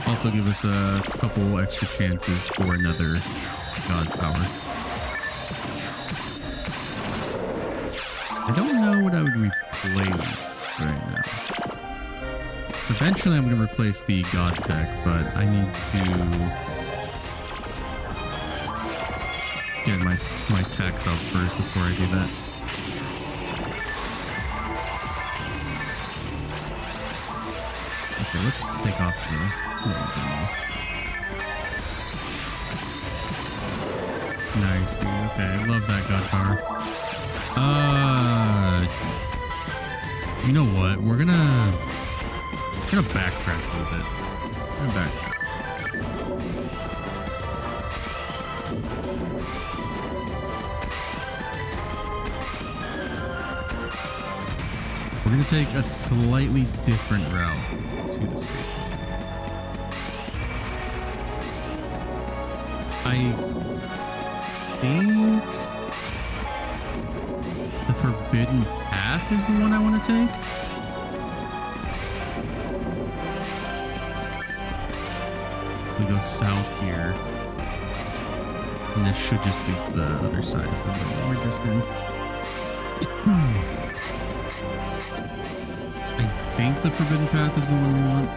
Also give us a couple extra chances for another God power. I don't know what I would replace right now. Eventually I'm going to replace the God tech, but I need to get my techs up first before I do that. Okay, let's take off the... Nice, dude. Okay, I love that God power. You know what? We're gonna backtrack a little bit. We're gonna take a slightly different route to the station. I think the Forbidden Path is the one I want to take. So we go south here. And this should just lead to the other side of the building we're just in. I think the Forbidden Path is the one we want.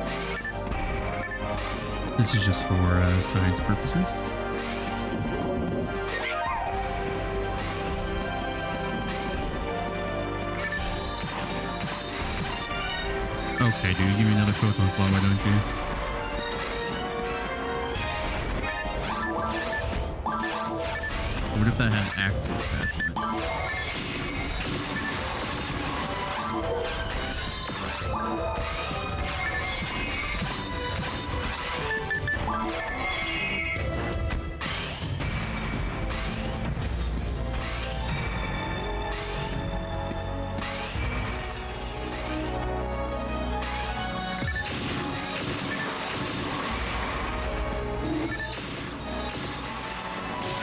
This is just for science purposes. Okay, dude, give me another photon claw, why don't you? What if that had active stats on it?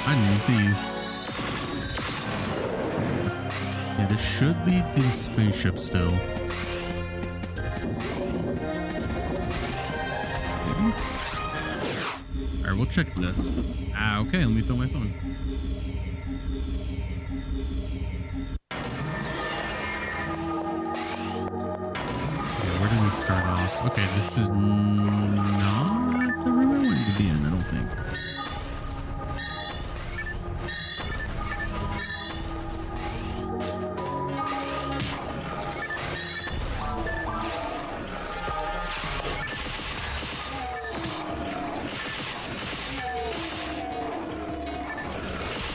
I didn't see you. Yeah, this should lead to the spaceship still. Alright, we'll check this. Ah, okay, let me fill my phone. Okay, where do we start off? Okay, this is not the room I wanted to be in, I don't think.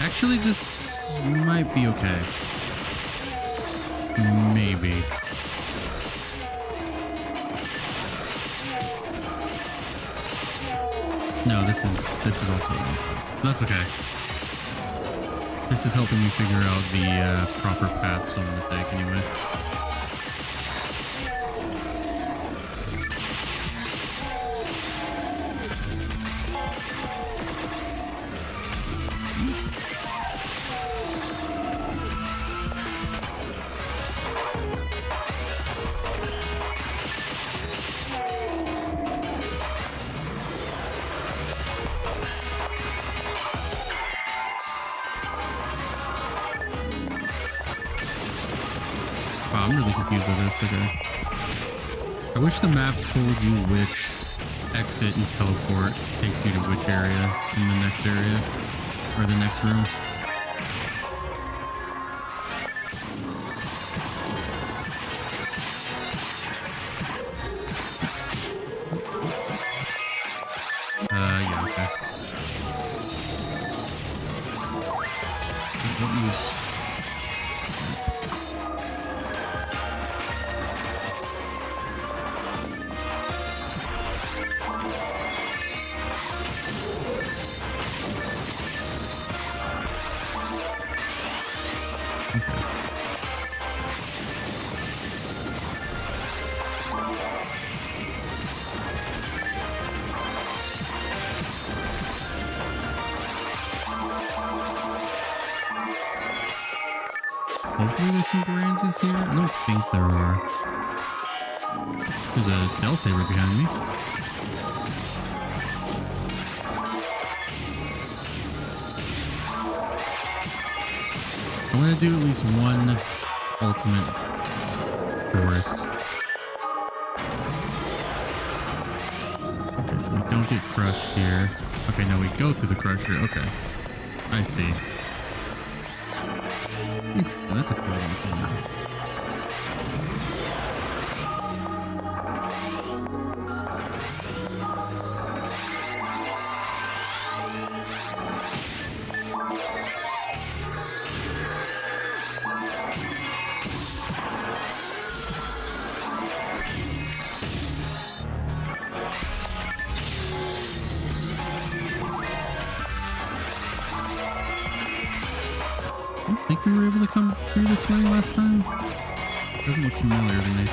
Actually, this might be okay. Maybe. No, this is also wrong. That's okay. This is helping me figure out the proper paths I'm gonna take anyway. Wow, I'm really confused with this. Okay. I wish the maps told you which exit and teleport takes you to which area in the next area or the next room. Yeah, okay. What use? Hopefully there's some Baranzas here. I don't think there are. There's a Bell Saber behind me. I want to do at least one ultimate forest. Okay, so we don't get crushed here. Okay, now we go through the crusher. Okay, I see. That's a cool one. I think we were able to come through this way last time. Doesn't look familiar to me.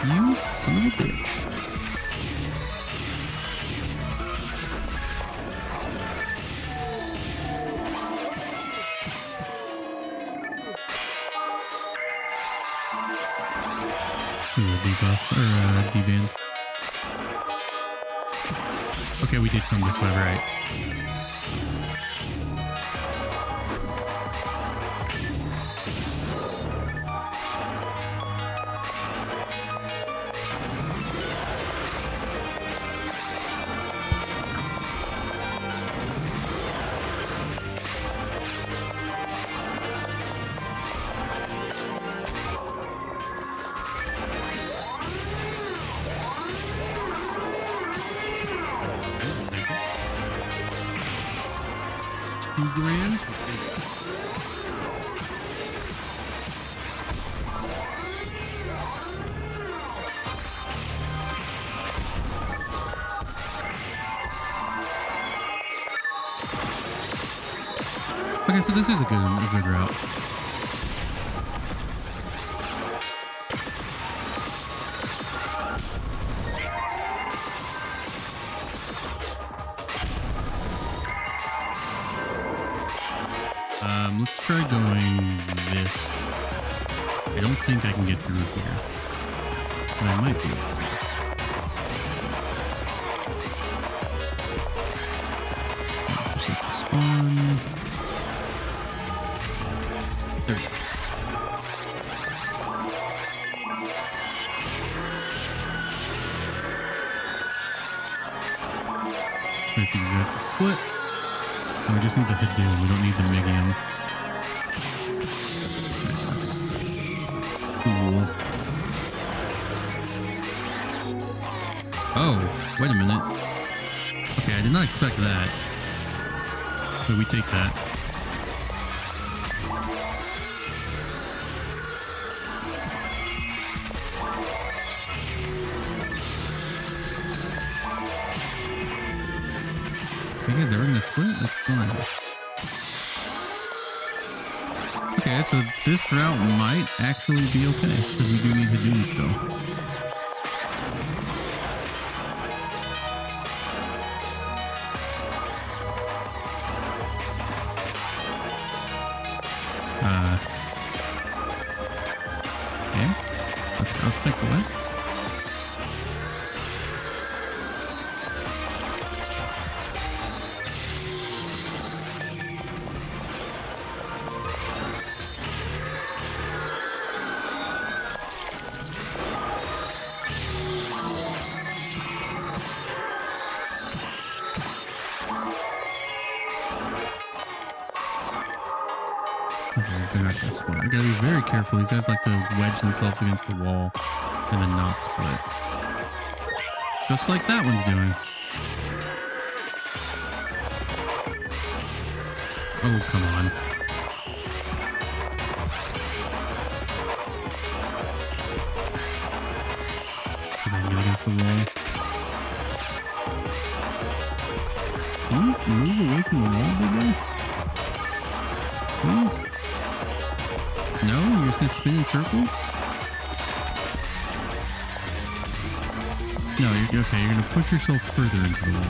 You son of a bitch. Debuff or deban. Okay, we did come this way, right? $2,000. Okay, so this is a good route. Let's try going this. I don't think I can get through here, but I might be able to. Just have to spawn. There we go. If he has a split, and we just need the Hadoom. We don't need the Megium. Cool. Oh, wait a minute. Okay, I did not expect that. But we take that. Are you guys ever gonna split? What's going on? Okay, so this route might actually be okay, because we do need Hadoom still. I'll stick away. I gotta be very careful. These guys like to wedge themselves against the wall and then not split. Just like that one's doing. Oh, come on. Get against the wall. Can you move away from the wall, big guy? Please? No? You're just gonna spin in circles? No, you're okay. You're gonna push yourself further into the wall.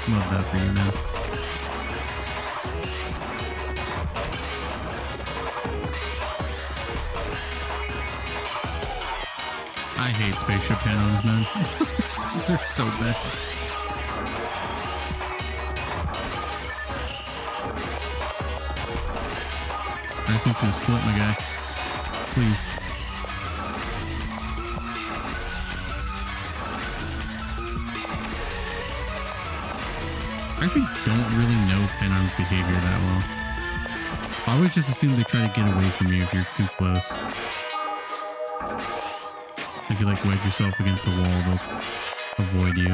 Love that for you, man. I hate spaceship hand-ons, man. They're so bad. I just want you to split, my guy. Please. I actually don't really know Penon's behavior that well. I always just assume they try to get away from you if you're too close. If you like wedge yourself against the wall, they'll avoid you.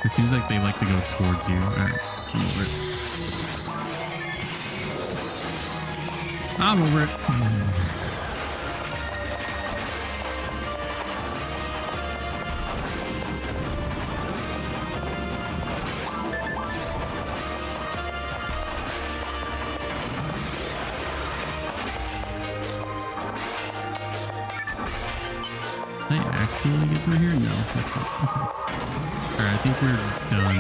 It seems like they like to go towards you. Alright, I'm over it. I'm over it. Can I actually get through here? No. Okay. Alright, I think we're done.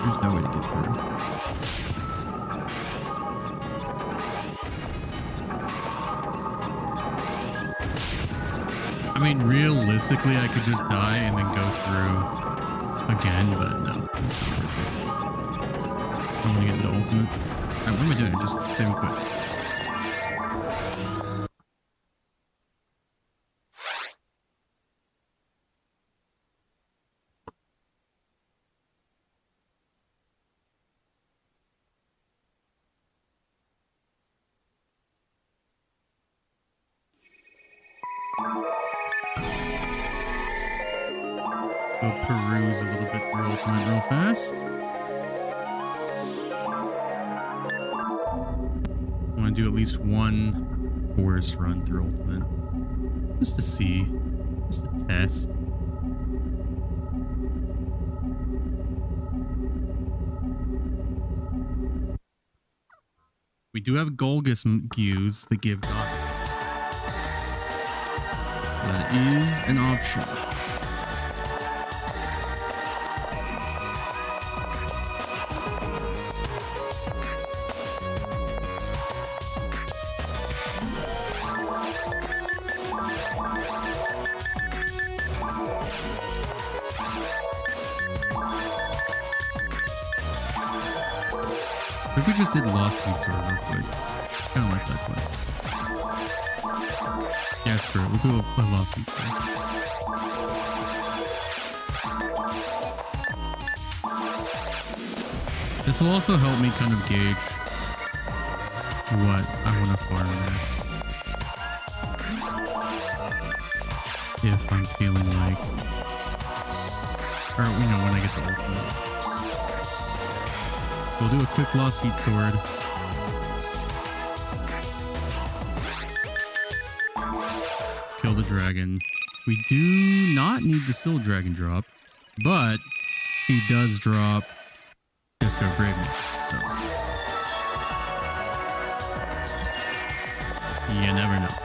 There's no way to get through. I mean, realistically, I could just die and then go through again, but no, it's not worth it. I want to get into ultimate. Alright, what am I doing? Just save and quit. Go peruse a little bit for ultimate real fast. I want to do at least one forest run through ultimate. Just to see. Just to test. We do have Golgus Gews that give dominance. So that is an option. If we just did Lost Heat Sword real quick. Kind of like that quest. Yeah, screw it. We'll do a Lost Heat Sword. This will also help me kind of gauge what I want to farm next. If I'm feeling like... Or, you know, when I get the ultimate. We'll do a quick Lost Heat Sword. Kill the dragon. We do not need the Still Dragon drop, but he does drop Disco Grave Knights, so you never know.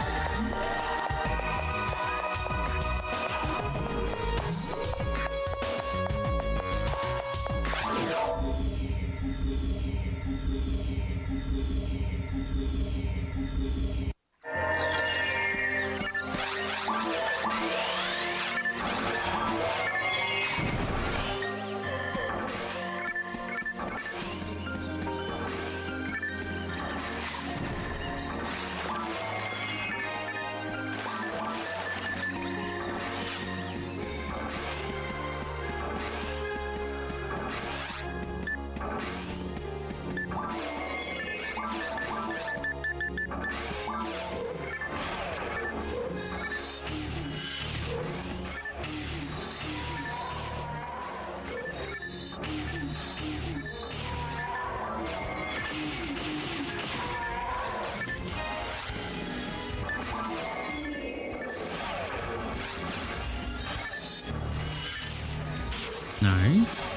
Nice.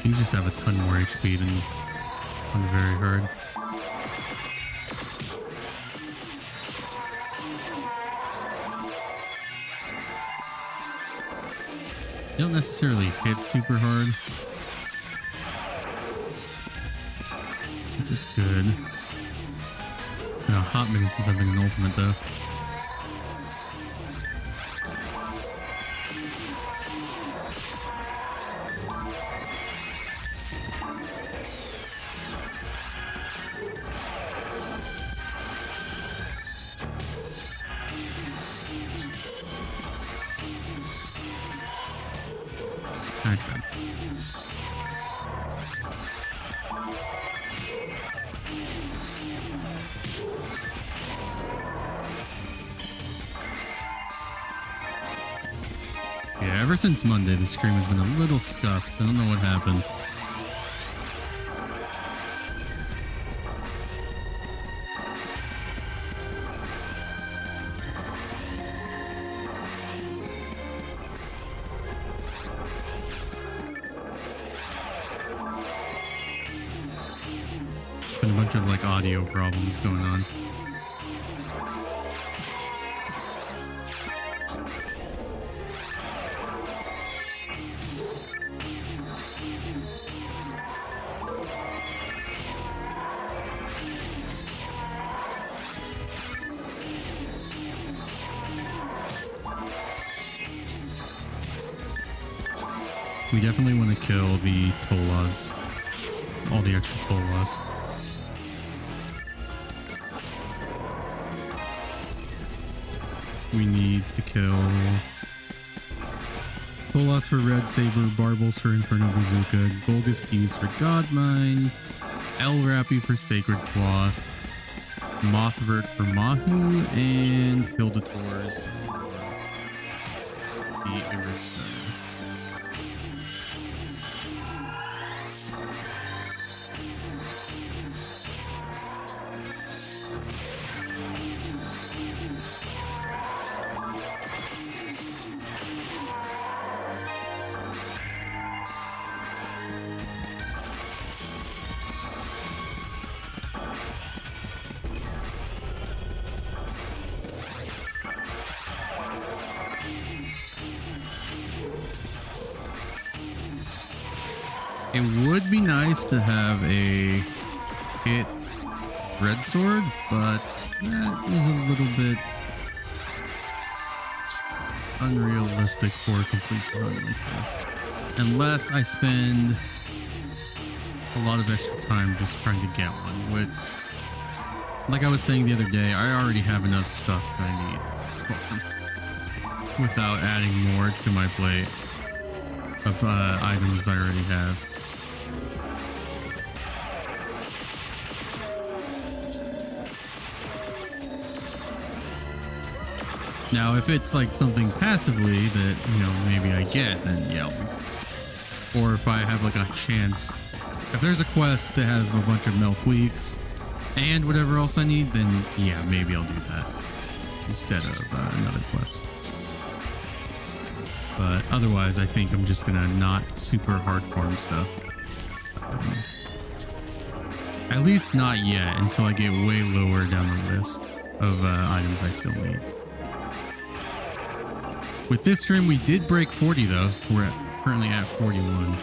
These just have a ton more HP than on the very hard. They don't necessarily hit super hard, which is good. Hot minutes since I've been an ultimate though. Actually. Yeah, ever since Monday, the stream has been a little scuffed. I don't know what happened. Been a bunch of like audio problems going on. We definitely want to kill the Tolas, all the extra Tolas. We need to kill Tolas for Red Saber, Barbles for Inferno Bazooka, Golgus Keys for Godmind, El Rappy for Sacred Cloth, Mothvert for Mahu, and Hilda Torres for the Arista. It would be nice to have a hit red sword, but that is a little bit unrealistic for a complete run like this. Unless I spend a lot of extra time just trying to get one, which, like I was saying the other day, I already have enough stuff that I need without adding more to my plate of items I already have. Now, if it's like something passively that, you know, maybe I get, then yeah. Or if I have like a chance, if there's a quest that has a bunch of Milkweeds and whatever else I need, then yeah, maybe I'll do that instead of another quest. But otherwise, I think I'm just gonna not super hard farm stuff. At least not yet, until I get way lower down the list of items I still need. With this stream, we did break 40 though. We're currently at 41.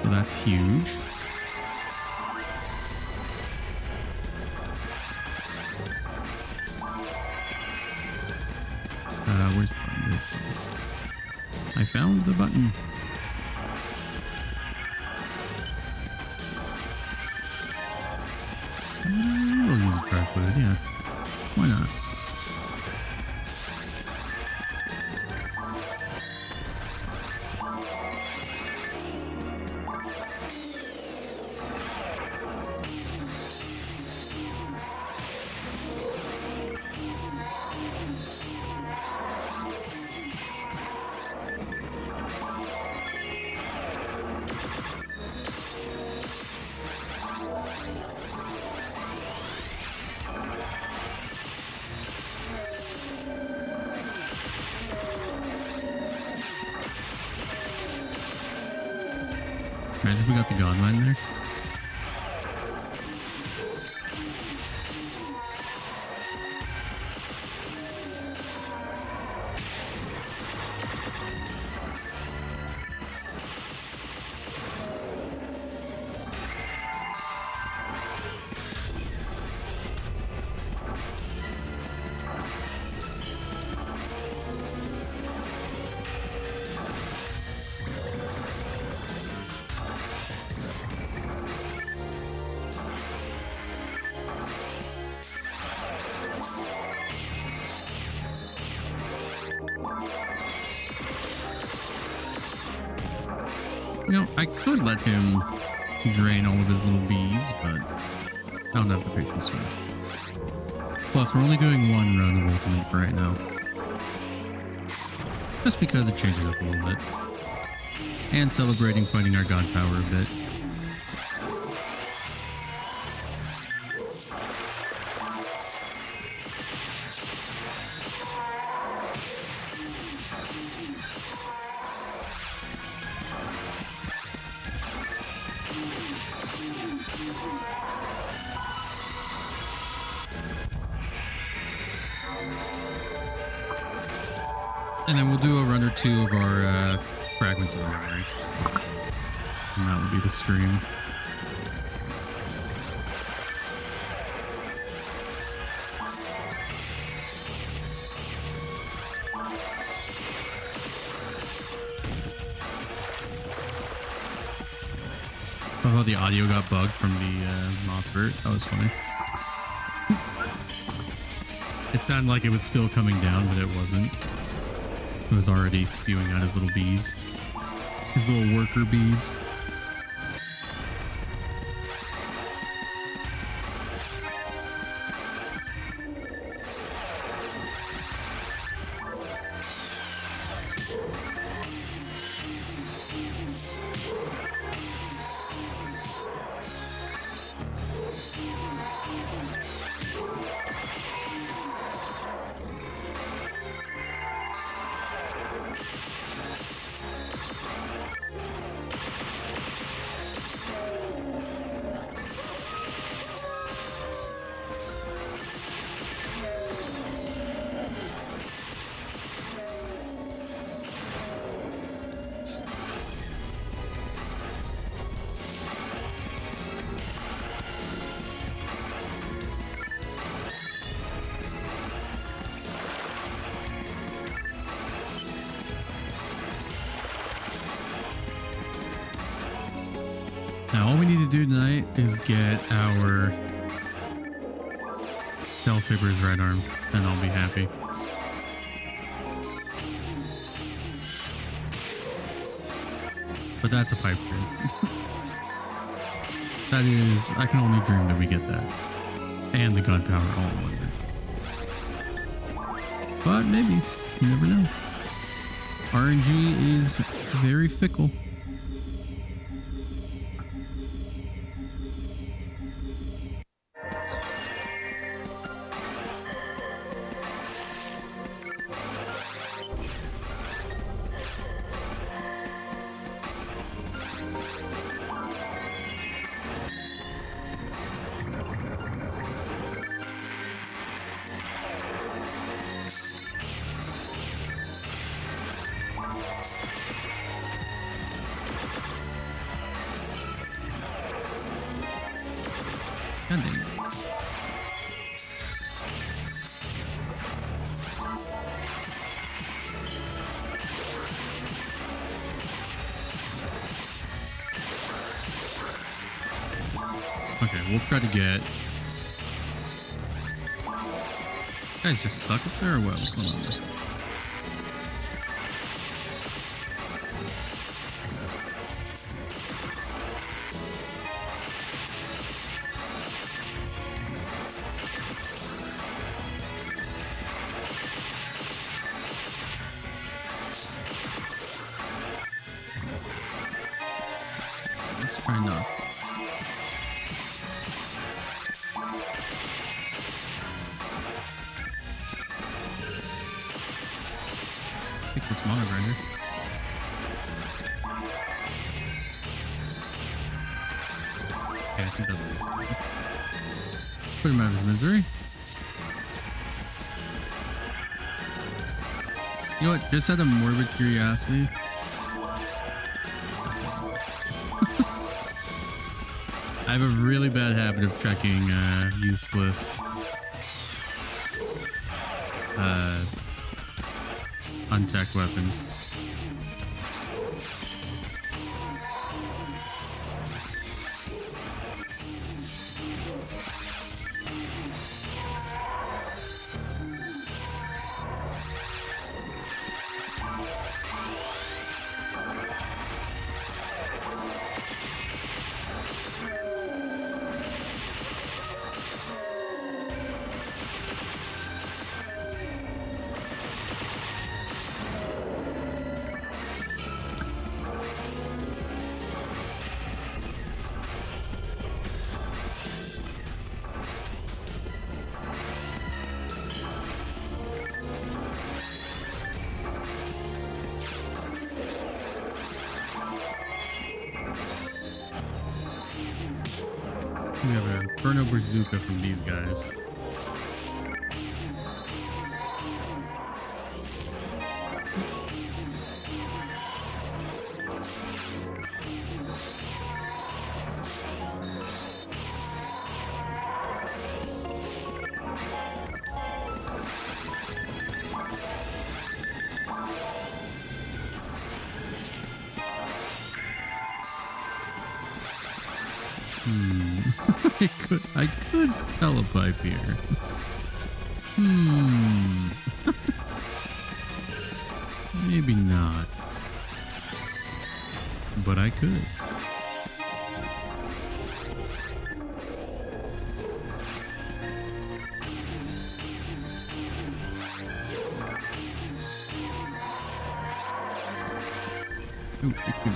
So that's huge. Where's the button? Where's the button? I found the button. We'll use a dry fluid, yeah. Why not? Imagine if we got the God Mine there. You know, I could let him drain all of his little bees, but I don't have the patience for it. Plus, we're only doing one run of Ultimate for right now. Just because it changes up a little bit. And celebrating fighting our God Power a bit. And then we'll do a run or two of our fragments of memory. And that will be the stream. I thought the audio got bugged from the Mothbird. That was funny. It sounded like it was still coming down, but it wasn't. It was already spewing out his little bees. His little worker bees. Now all we need to do tonight is get our Shell Saber's right arm, and I'll be happy. But that's a pipe dream. That is, I can only dream that we get that. And the God Power all in one day. But maybe, you never know. RNG is very fickle. God dang it. Okay, we'll try to get... Guys just stuck up there or what? What's going on there? Let's try not. Take this mono grinder. Okay, I think that's put him out of his misery. You know what? Just out of morbid curiosity. I have a really bad habit of checking useless untacked weapons. We have an Inferno Bazooka from these guys. Oops. I could telepipe here. Maybe not. But I could. Ooh, excuse me.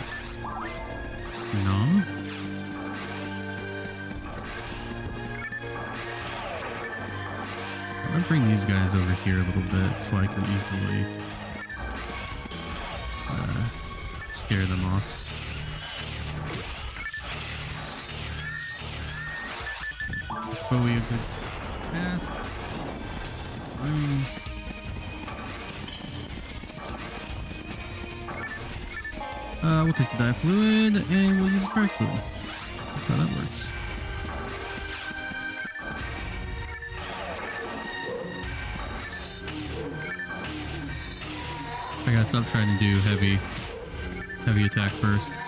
No. I'm gonna bring these guys over here a little bit so I can easily scare them off. Before we have good cast. We'll take the dye fluid and we'll use the crack fluid. That's how that works. I gotta stop trying to do heavy attack first.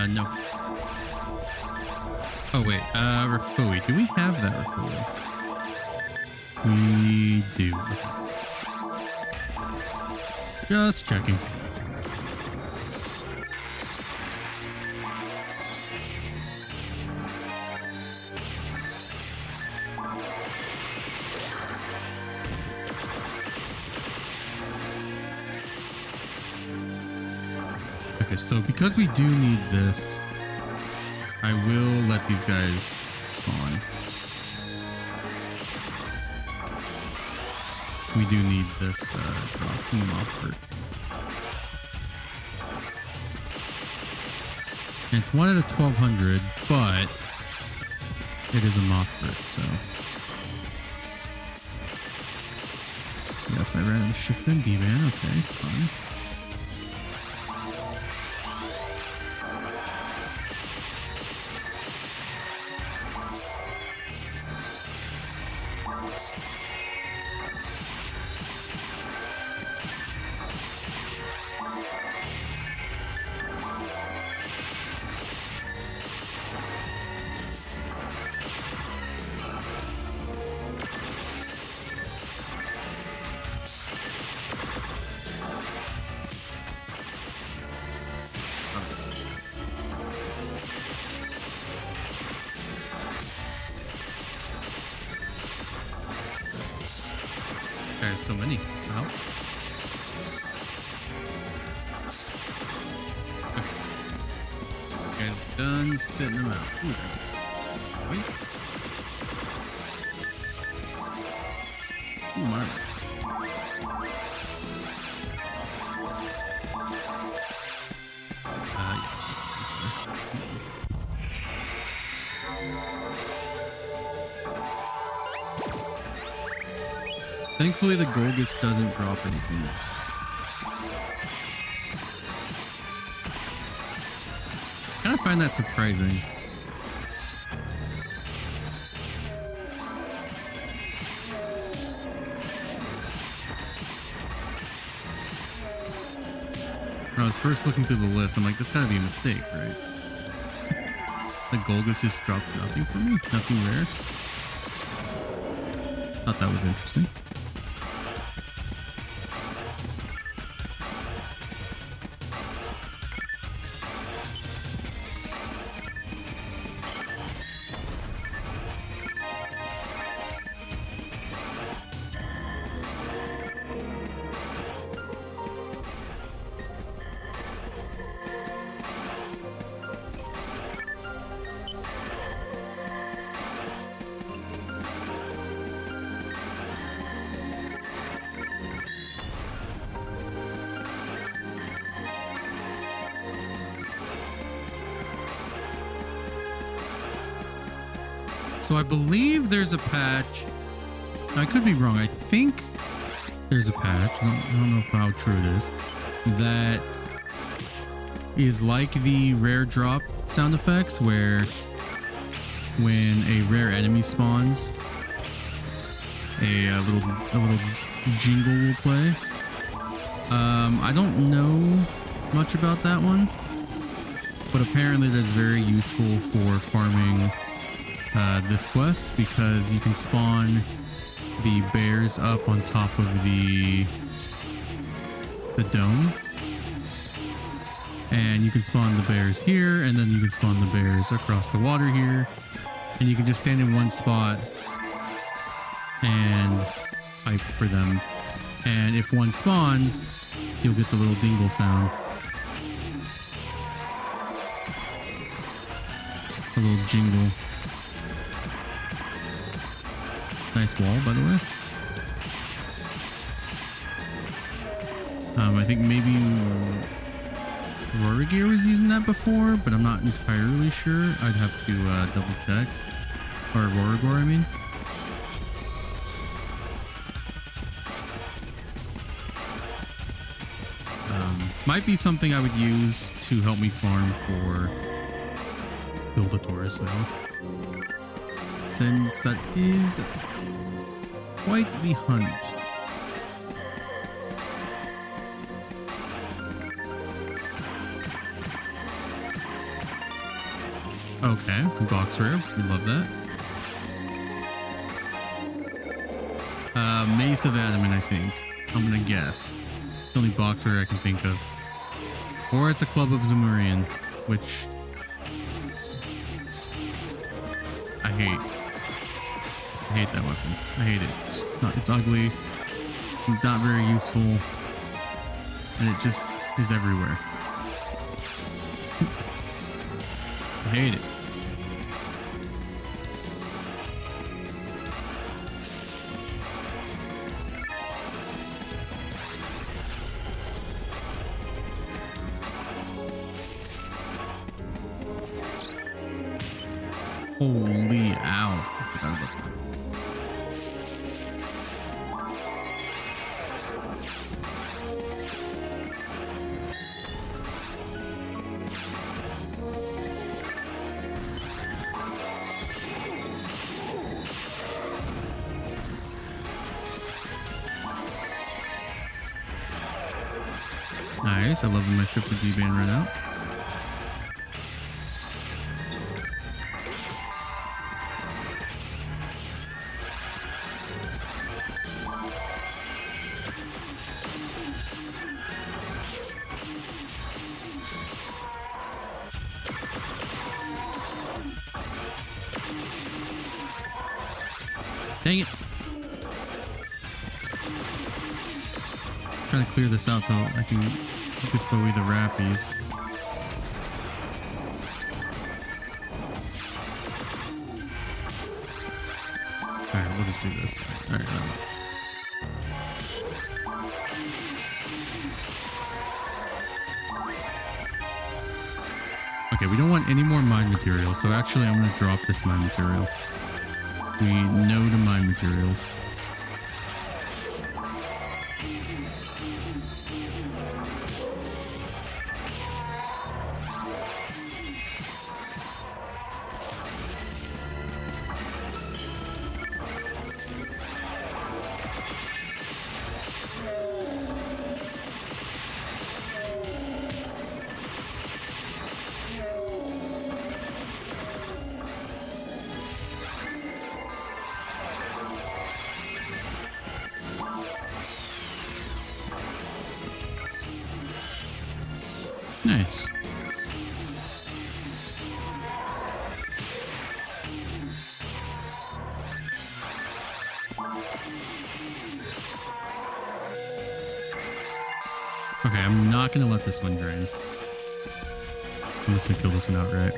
No. Oh, wait. Rafui. Do we have that Rafui? We do. Just checking. Okay, so because we do need this, I will let these guys spawn. We do need this drop from the Moffert. And it's one of the 1200, but it is a Moffert, so. Yes, I ran into Shift and D-Man. Okay, fine. There's so many. Wow. Okay. Guys done spitting them out. Ooh. Wait. Ooh, my. Thankfully, the Golgus doesn't drop anything. I kind of find that surprising. When I was first looking through the list, I'm like, that's gotta be a mistake, right? The Golgus just dropped nothing for me? Nothing rare? Thought that was interesting. So I believe there's a patch. I could be wrong. I think there's a patch. I don't know how true it is. That is like the rare drop sound effects, where when a rare enemy spawns, a little jingle will play. I don't know much about that one, but apparently that's very useful for farming this quest, because you can spawn the bears up on top of the dome, and you can spawn the bears here, and then you can spawn the bears across the water here, and you can just stand in one spot and pipe for them, and if one spawns, you'll get the little dingle sound, a little jingle. Nice wall, by the way. I think maybe Redria was using that before, but I'm not entirely sure. I'd have to double check. Or Rorigor, I mean. Might be something I would use to help me farm for Build-A-Taurus, though. Since that is quite the hunt. Okay, box rare. We love that. Mace of Adamant, I think. I'm gonna guess. It's the only box rare I can think of. Or it's a Club of Zemurian, which I hate. I hate that weapon. I hate it. It's ugly. It's not very useful. And it just is everywhere. I hate it. Holy ow. I forgot about that. Nice, I love when my ship with D-Band run out. Dang it. trying to clear this out so I can throw away the rappies. Alright, we'll just do this. Alright, okay, we don't want any more mine materials, so actually I'm going to drop this mine material. We know the mine materials. Nice. Okay, I'm not gonna let this one drain. I'm just gonna kill this one outright.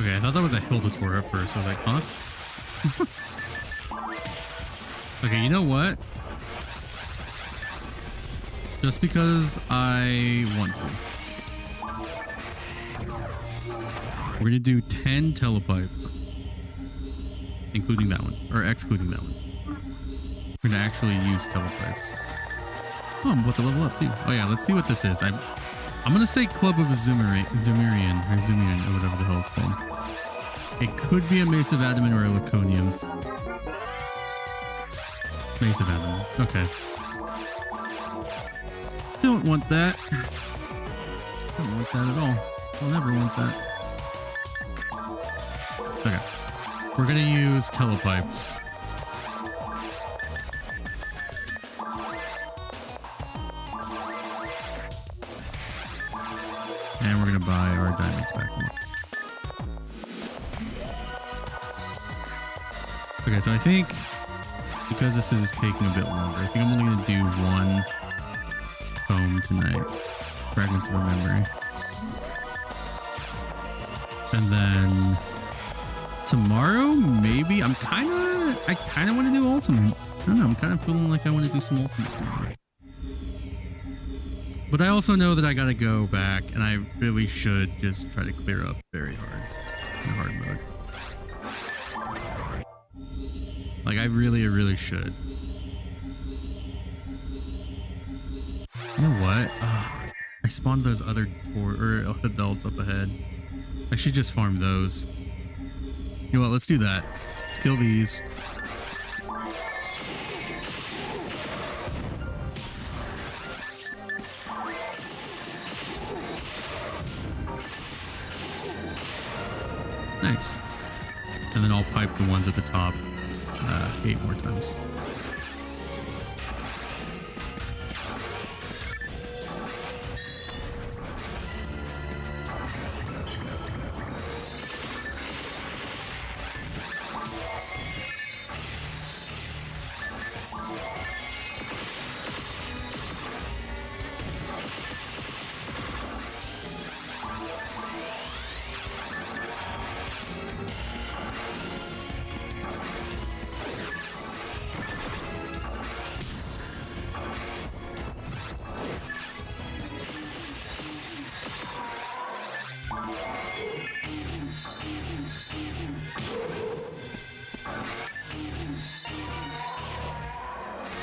Okay, I thought that was a Hildator at first. I was like, huh? Okay, you know what? Just because I want to. We're gonna do 10 telepipes. Including that one. Or excluding that one. We're gonna actually use telepipes. Oh, I'm about to level up too. Oh yeah, let's see what this is. I'm gonna say Club of Zumirian, or Zumian, or whatever the hell it's called. It could be a Mace of Adamant or a Laconium. Mace of Adamant. Okay. Don't want that. Don't want that at all. I'll never want that. Okay. We're gonna use telepipes. And we're gonna buy our diamonds back. Okay, so I think because this is taking a bit longer, I think I'm only gonna do one poem tonight. Fragments of a Memory. And then tomorrow, maybe I kind of want to do Ultimate. I don't know, I'm kind of feeling like I want to do some Ultimate tomorrow. But I also know that I gotta go back, and I really should just try to clear up very hard in hard mode. Like I really should. You know what? I spawned those other adults up ahead. I should just farm those. You know what? Let's do that. Let's kill these. Nice. And then I'll pipe the ones at the top 8 more times.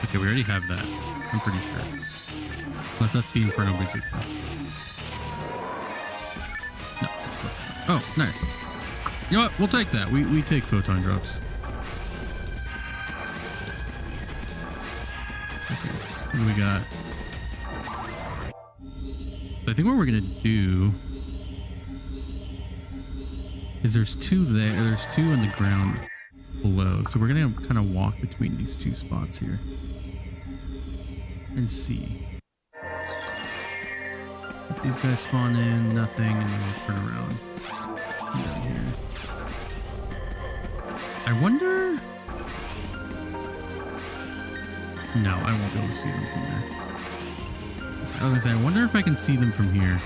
Okay, we already have that. I'm pretty sure. Unless that's the Inferno Bazooka. No, it's good. Oh, nice. You know what? We'll take that. We take photon drops. Okay, what do we got? So I think what we're gonna do Is there's two there. There's two on the ground below. So we're gonna kind of walk between these two spots here and see. If these guys spawn in, nothing, and then we'll turn around. Come down here. I wonder. No, I won't be able to see them from there. I was gonna say, I wonder if I can see them from here.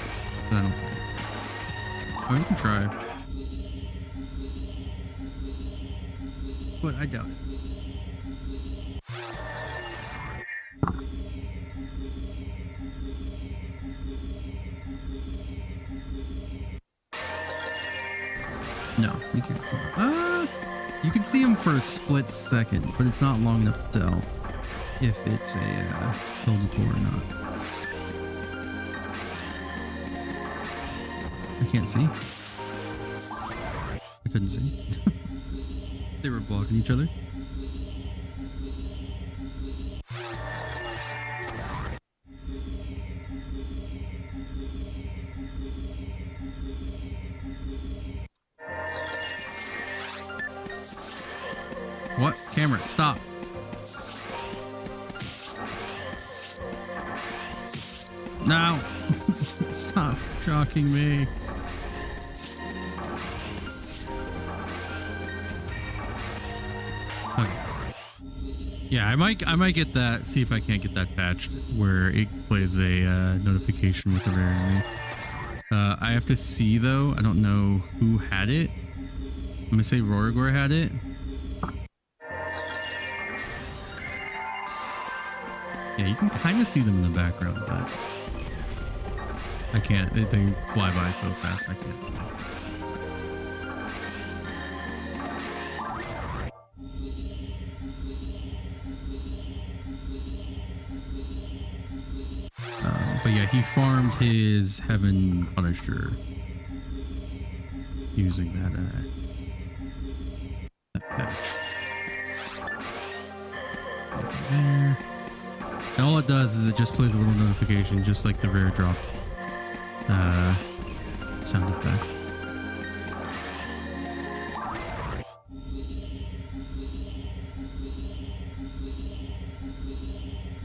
I don't think. Oh, we can try. But I doubt it. No, you can't see him. You can see him for a split second, but it's not long enough to tell if it's a Build-A-Tour or not. I can't see. I couldn't see. They were blocking each other. What? Camera, stop. No. Stop shocking me. Okay. Yeah, I might get that, see if I can't get that patched where it plays a notification with a rare enemy. I have to see though. I don't know who had it. I'm gonna say Rorigor had it. Yeah, you can kind of see them in the background, but I can't. They fly by so fast, I can't. But yeah, he farmed his Heaven Punisher using that patch. There. And all it does is it just plays a little notification, just like the rare drop sound effect.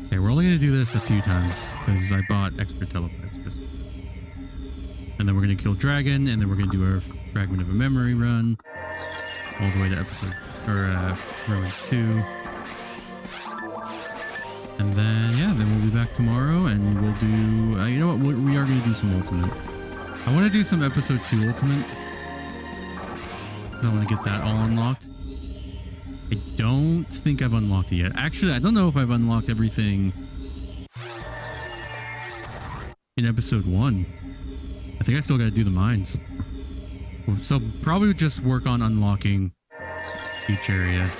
Okay, we're only going to do this a few times because I bought extra telepacks just for this. And then we're going to kill Dragon, and then we're going to do our Fragment of a Memory run all the way to Ruins 2. And then, yeah, then we'll be back tomorrow and we'll do, you know what, we are going to do some Ultimate. I want to do some Episode 2 Ultimate. I want to get that all unlocked. I don't think I've unlocked it yet. Actually, I don't know if I've unlocked everything in Episode 1. I think I still got to do the mines. So probably just work on unlocking each area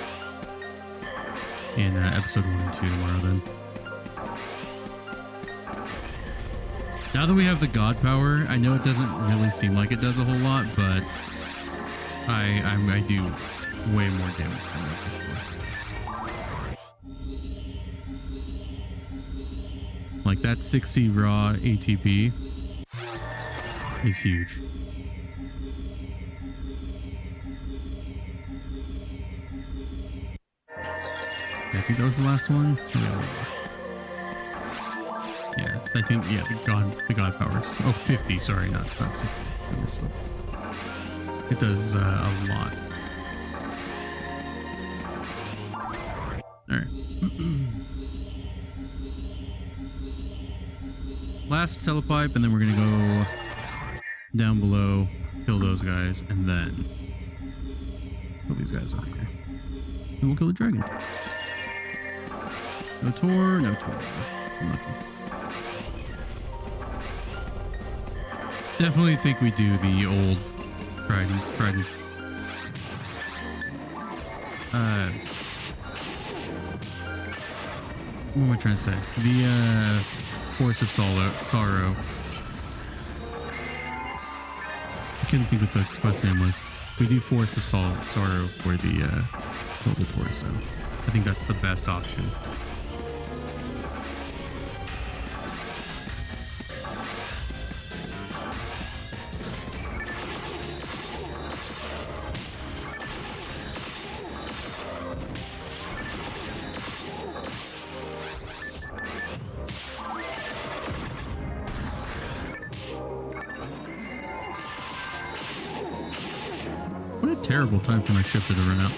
in Episode 1 and 2 tomorrow then. Now that we have the God Power, I know it doesn't really seem like it does a whole lot, but I do way more damage than that before. Like that 60 raw ATP is huge. I think that was the last one. Yeah, I think, yeah, the God powers. Oh, 50, sorry, not 60. I misspoke. It does a lot. Alright. Last telepipe, and then we're gonna go down below, kill those guys, and then kill these guys over here. And we'll kill the dragon. No tour, no tour. Unlucky. Definitely think we do the old Trident. What am I trying to say? The Force of Sorrow. I couldn't think what the quest name was. We do Force of Sorrow for the Build-A-Tour, so I think that's the best option. terrible time for my shifter to run out.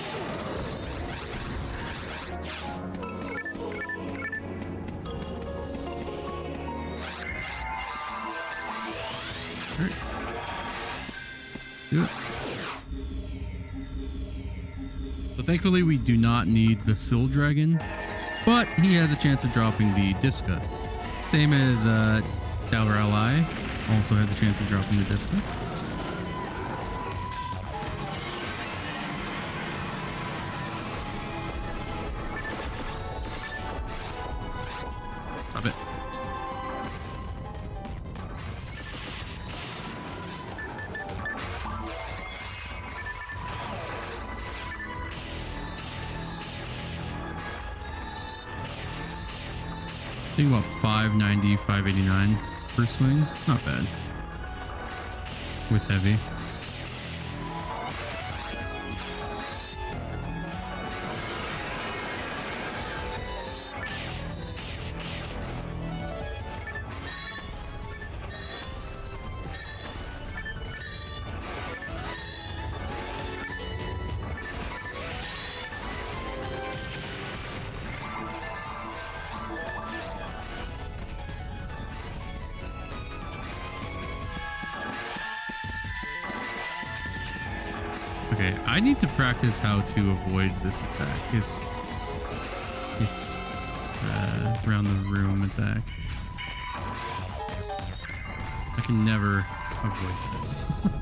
Alright. Do it. So thankfully we do not need the Sill Dragon, but he has a chance of dropping the Disca. Same as Dower Ally also has a chance of dropping the Disca. Stop it. I think about 590, 589 per swing. Not bad. With heavy. Okay, I need to practice how to avoid this attack. His around the room attack. I can never avoid that.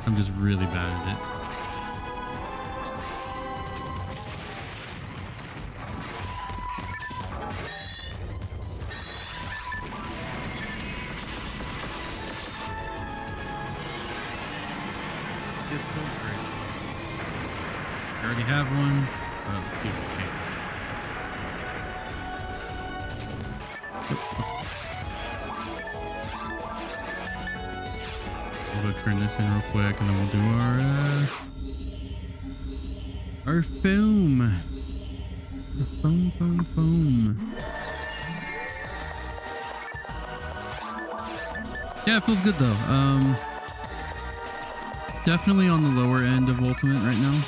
I'm just really bad at it. Disco Dragons. I already have one. Let's see if we can. We'll go turn this in real quick, and then we'll do our foam. The foam. Yeah, it feels good though. Definitely on the lower end of ultimate right now,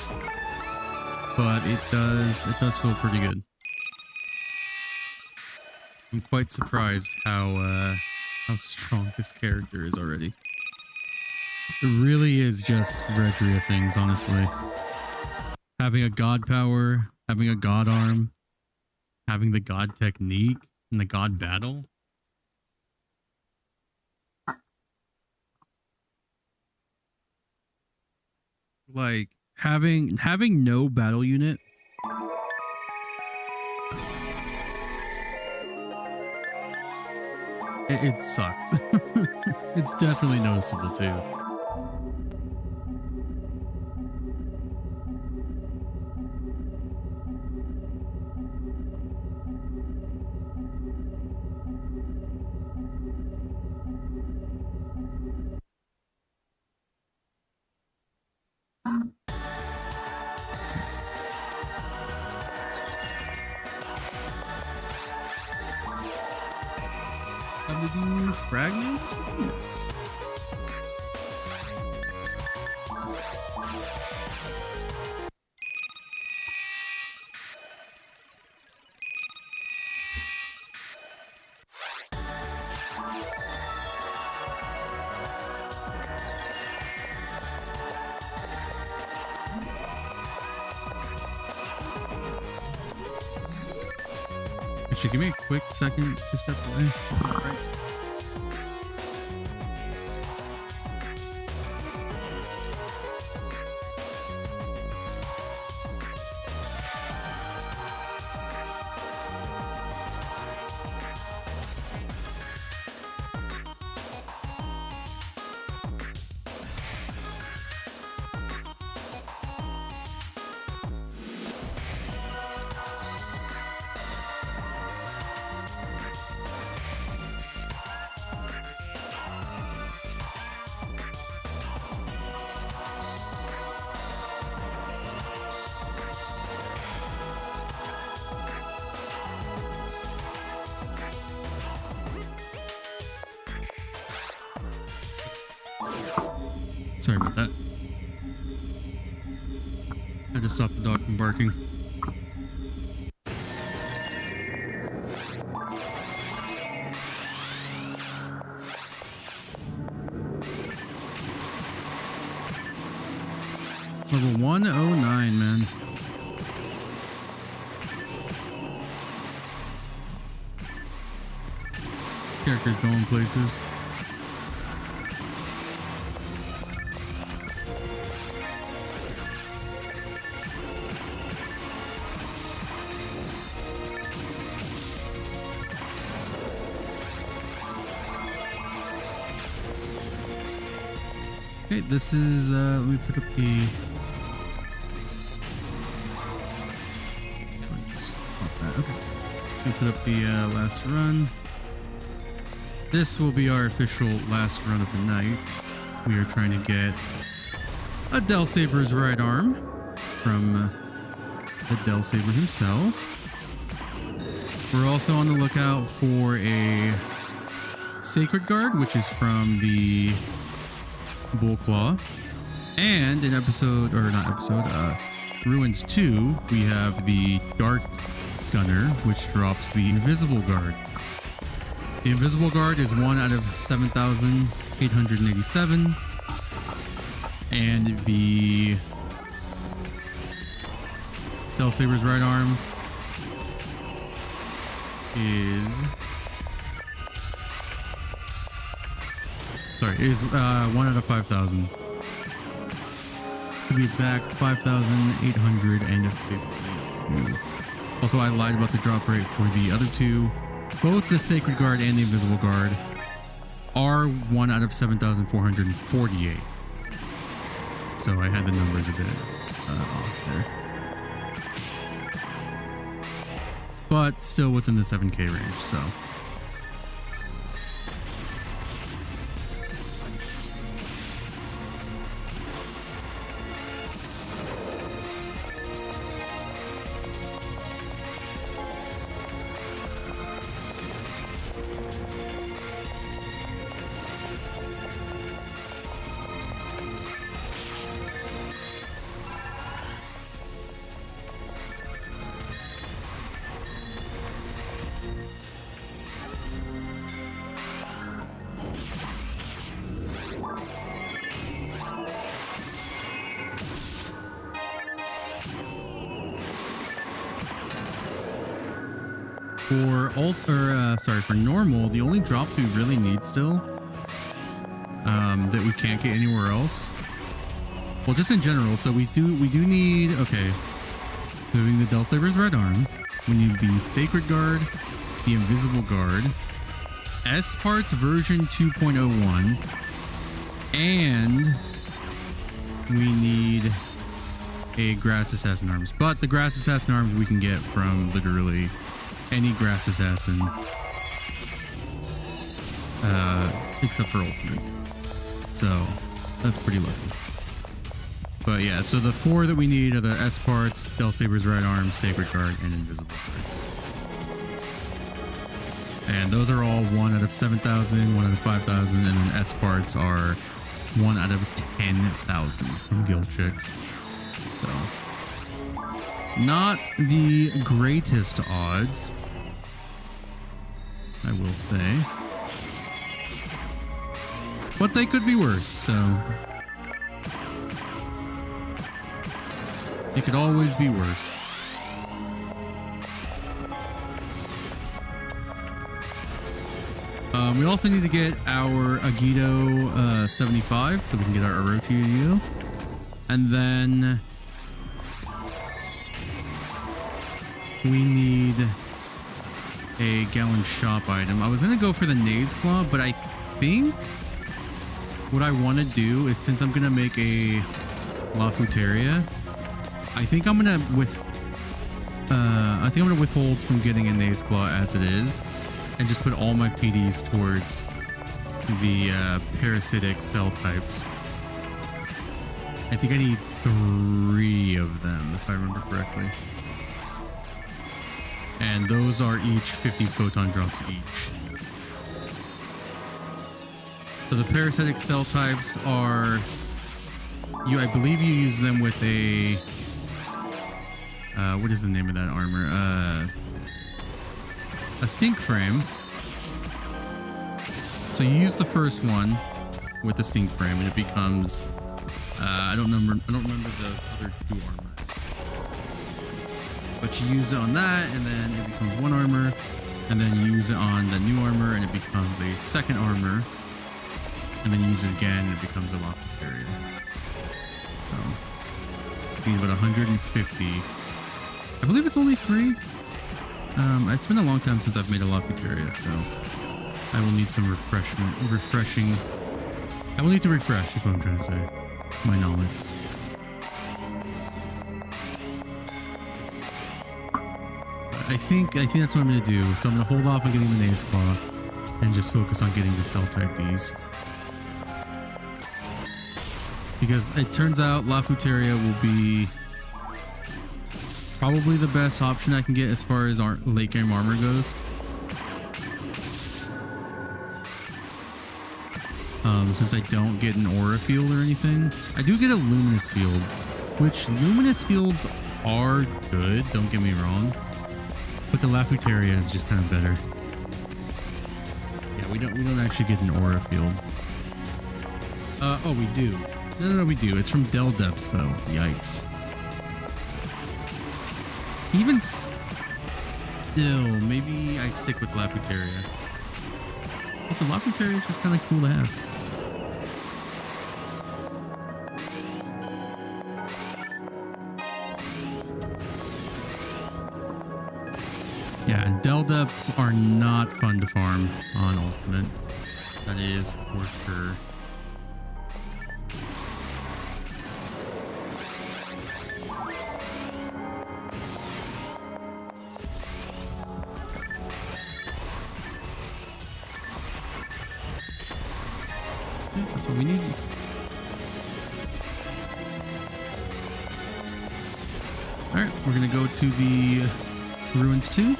but it does feel pretty good. I'm quite surprised how strong this character is already. It really is just Redria things, honestly. Having a god power, having a god arm, having the god technique, and the god battle. Like having no battle unit. It sucks. It's definitely noticeable too. Time to do fragments? Actually, give me a quick second to step away. All right. Sorry about that. to stop the dog from barking. Level 109, man. This character's going places. Okay, this is, let me pick up the... Okay. Let me put up the last run. This will be our official last run of the night. We are trying to get a Del Saber's right arm from the Del Saber himself. We're also on the lookout for a Sacred Guard, which is from the Bull Claw. And in Ruins 2, we have the Dark Gunner, which drops the Invisible Guard. The Invisible Guard is 1 out of 7,887. And the Del Saber's right arm is... Sorry, is 1 out of 5,000. To be exact, 5,850. Also, I lied about the drop rate for the other two. Both the Sacred Guard and the Invisible Guard are 1 out of 7,448. So I had the numbers a bit off there. But still within the 7K range, so... For normal, the only drop we really need still, that we can't get anywhere else. Well, just in general, so we do need, okay, moving the Del Saber's right arm. We need the Sacred Guard, the Invisible Guard, S Parts version 2.01, and we need a Grass Assassin Arms. But the Grass Assassin Arms we can get from literally any Grass Assassin, except for Ultimate. So that's pretty lucky. But yeah, so the 4 that we need are the S Parts, Del Saber's right arm, Sacred Guard, and Invisible Guard. And those are all 1 out of 7,000, 1 out of 5,000, and then S Parts are 1 out of 10,000 from Guild Chicks. So not the greatest odds, I will say, but they could be worse, so it could always be worse. We also need to get our Agito 75, so we can get our Orochi Agito, and then we need a Gallon Shop item. I was gonna go for the Naze Claw, but I think what I want to do is, since I'm gonna make a La Futeria, I think I'm gonna withhold from getting a Naze Claw as it is, and just put all my PDs towards the parasitic cell types. I think I need 3 of them, if I remember correctly. And those are each 50 photon drops each. So the parasitic cell types are, I believe you use them with a what is the name of that armor? A stink frame. So you use the first one with the stink frame, and it becomes I don't remember the other 2 armors. But you use it on that, and then it becomes 1 armor, and then you use it on the new armor, and it becomes a second armor, and then you use it again, and it becomes a Lafutaria. So you need about 150. I believe it's only 3. It's been a long time since I've made a Lafutaria, so I will need some refreshing. I will need to refresh, is what I'm trying to say. My knowledge. I think that's what I'm gonna do. So I'm gonna hold off on getting the Naze Claw and just focus on getting the Cell type Ds. Because it turns out Lafutaria will be probably the best option I can get as far as our late game armor goes. Since I don't get an aura field or anything. I do get a luminous field, which luminous fields are good, don't get me wrong. But the Lafutaria is just kind of better. Yeah, we don't actually get an aura field. Oh, we do. No, we do. It's from Del Depths though. Yikes. Even still, maybe I stick with Lafutaria. Also, Lafutaria is just kind of cool to have. Yeah, and Del Depths are not fun to farm on Ultimate. That is for sure. Yeah, that's what we need. Alright, we're gonna go to the Ruins 2.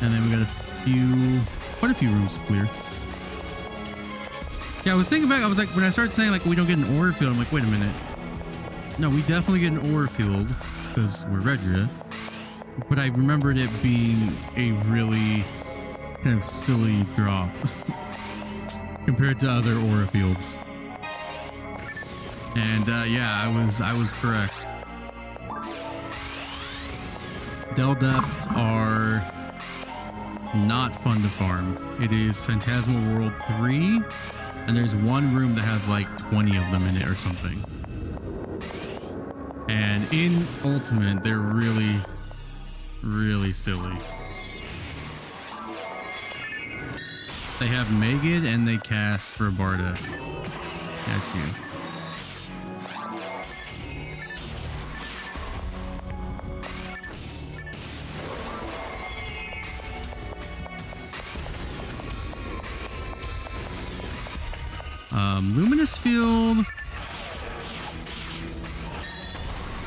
And then we got quite a few rooms to clear. Yeah, I was thinking back, I was like, when I started saying like we don't get an aura field, I'm like, wait a minute. No, we definitely get an aura field because we're Redria. But I remembered it being a really kind of silly drop compared to other aura fields. And yeah, I was correct. Del Depths are not fun to farm. It is Phantasmal World 3, and there's one room that has like 20 of them in it or something. And in Ultimate, they're really, really silly. They have Megid and they cast for Barda at you. Luminous Field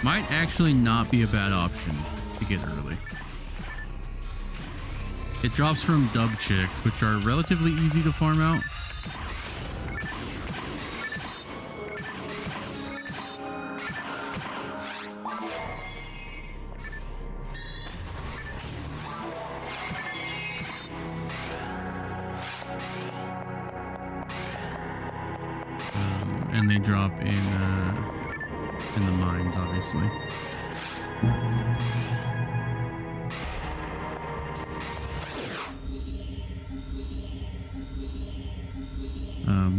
might actually not be a bad option to get early. It drops from Dub Chicks, which are relatively easy to farm out. And they drop in the mines, obviously.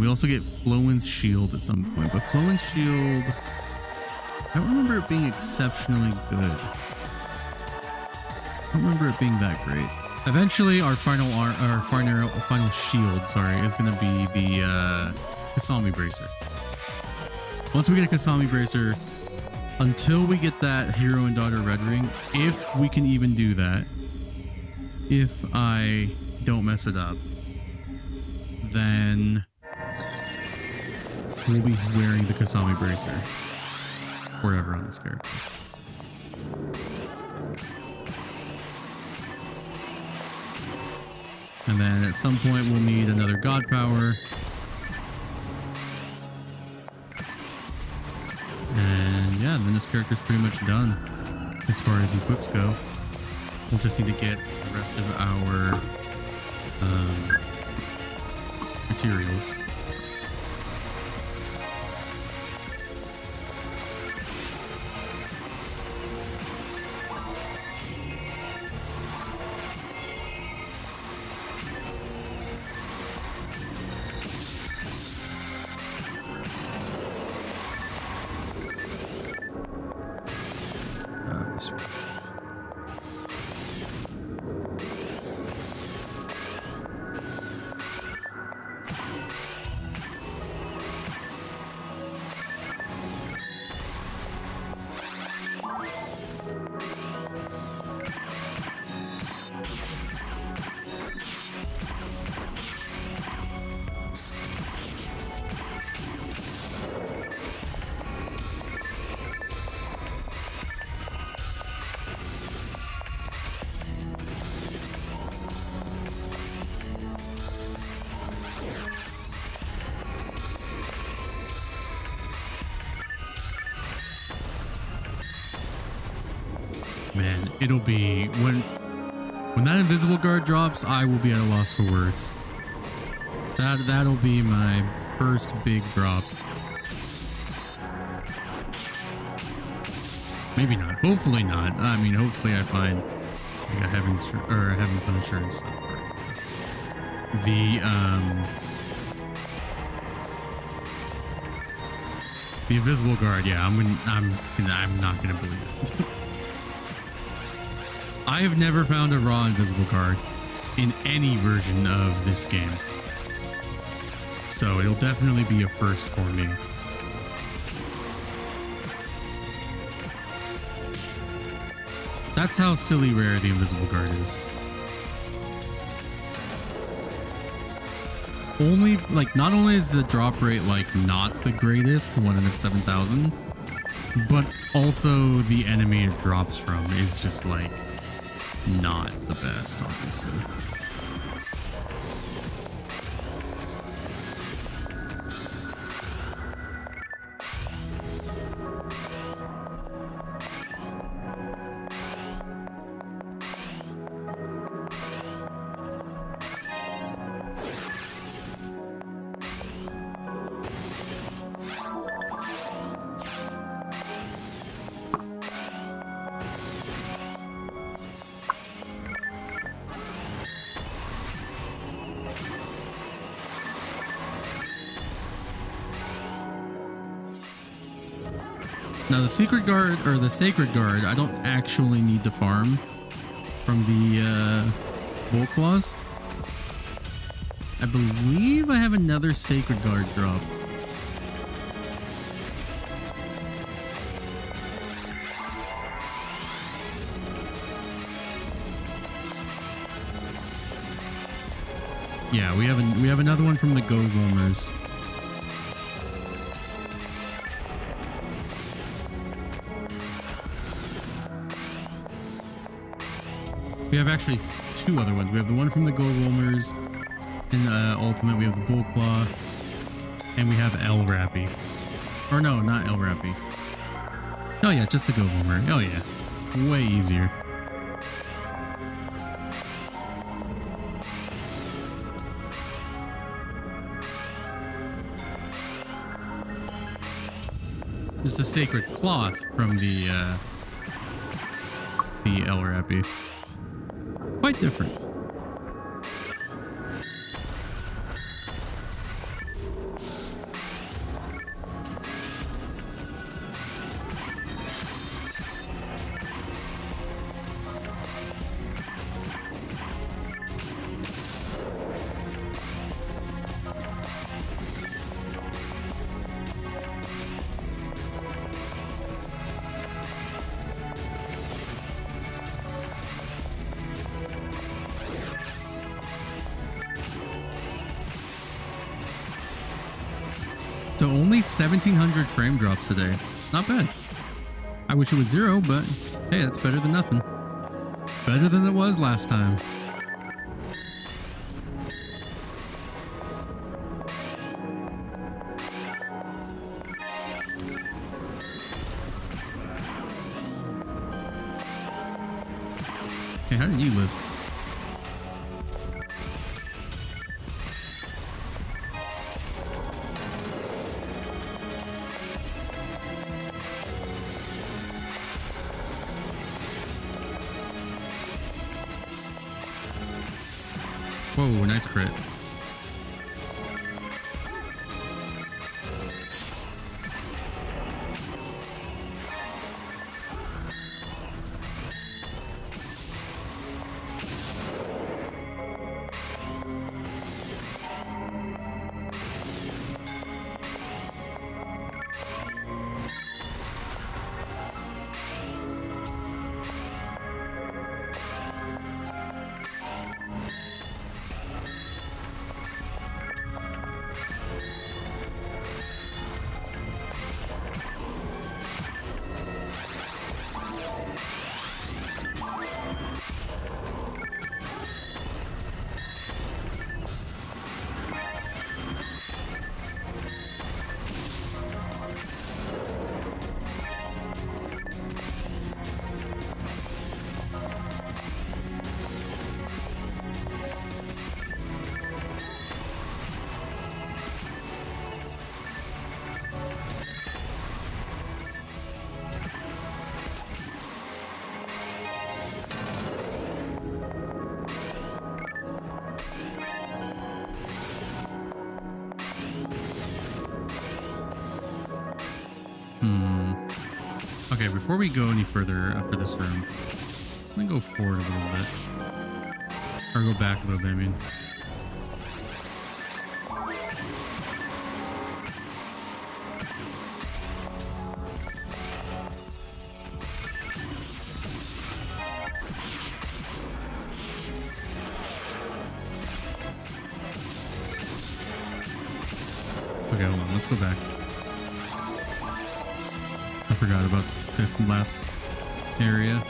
We also get Flowen's Shield at some point, but Flowen's Shield, I don't remember it being exceptionally good. I don't remember it being that great. Eventually, our final shield, sorry, is going to be the Kasami Bracer. Once we get a Kasami Bracer, until we get that Hero and Daughter Red Ring, if we can even do that, if I don't mess it up, then we'll be wearing the Kasami Bracer forever on this character. And then at some point we'll need another God Power. And yeah, then this character's pretty much done. as far as equips go. We'll just need to get the rest of our materials. This way. Man, it'll be when that invisible guard drops, I will be at a loss for words. That'll be my first big drop. Maybe not. Hopefully not. I mean, hopefully I find like a heaven punisher and stuff. The invisible guard. Yeah, I'm not gonna believe it. I have never found a raw invisible guard in any version of this game, so it'll definitely be a first for me. That's how silly rare the invisible guard is. Not only is the drop rate like not the greatest, 1 out of 7,000, but also the enemy it drops from is just like not the best, obviously. Now the secret guard or the sacred guard, I don't actually need to farm from the bolt claws. I believe I have another sacred guard drop. Yeah, we have another one from the Go Roamers. We have actually 2 other ones. We have the one from the Go Roamers in Ultimate. We have the Bull Claw, and we have El Rappy. Or no, not El Rappy. Oh yeah, just the Go Roamer. Oh yeah, way easier. This is the Sacred Cloth from the El Rappy. Quite different. So only 1,700 frame drops today. Not bad. I wish it was 0, but hey, that's better than nothing. Better than it was last time. Hey, how did you live? Whoa, nice crit. Okay, before we go any further after this room, let me go forward a little bit. Or go back a little bit, I mean. Okay, hold on, let's go back. I forgot about this last area.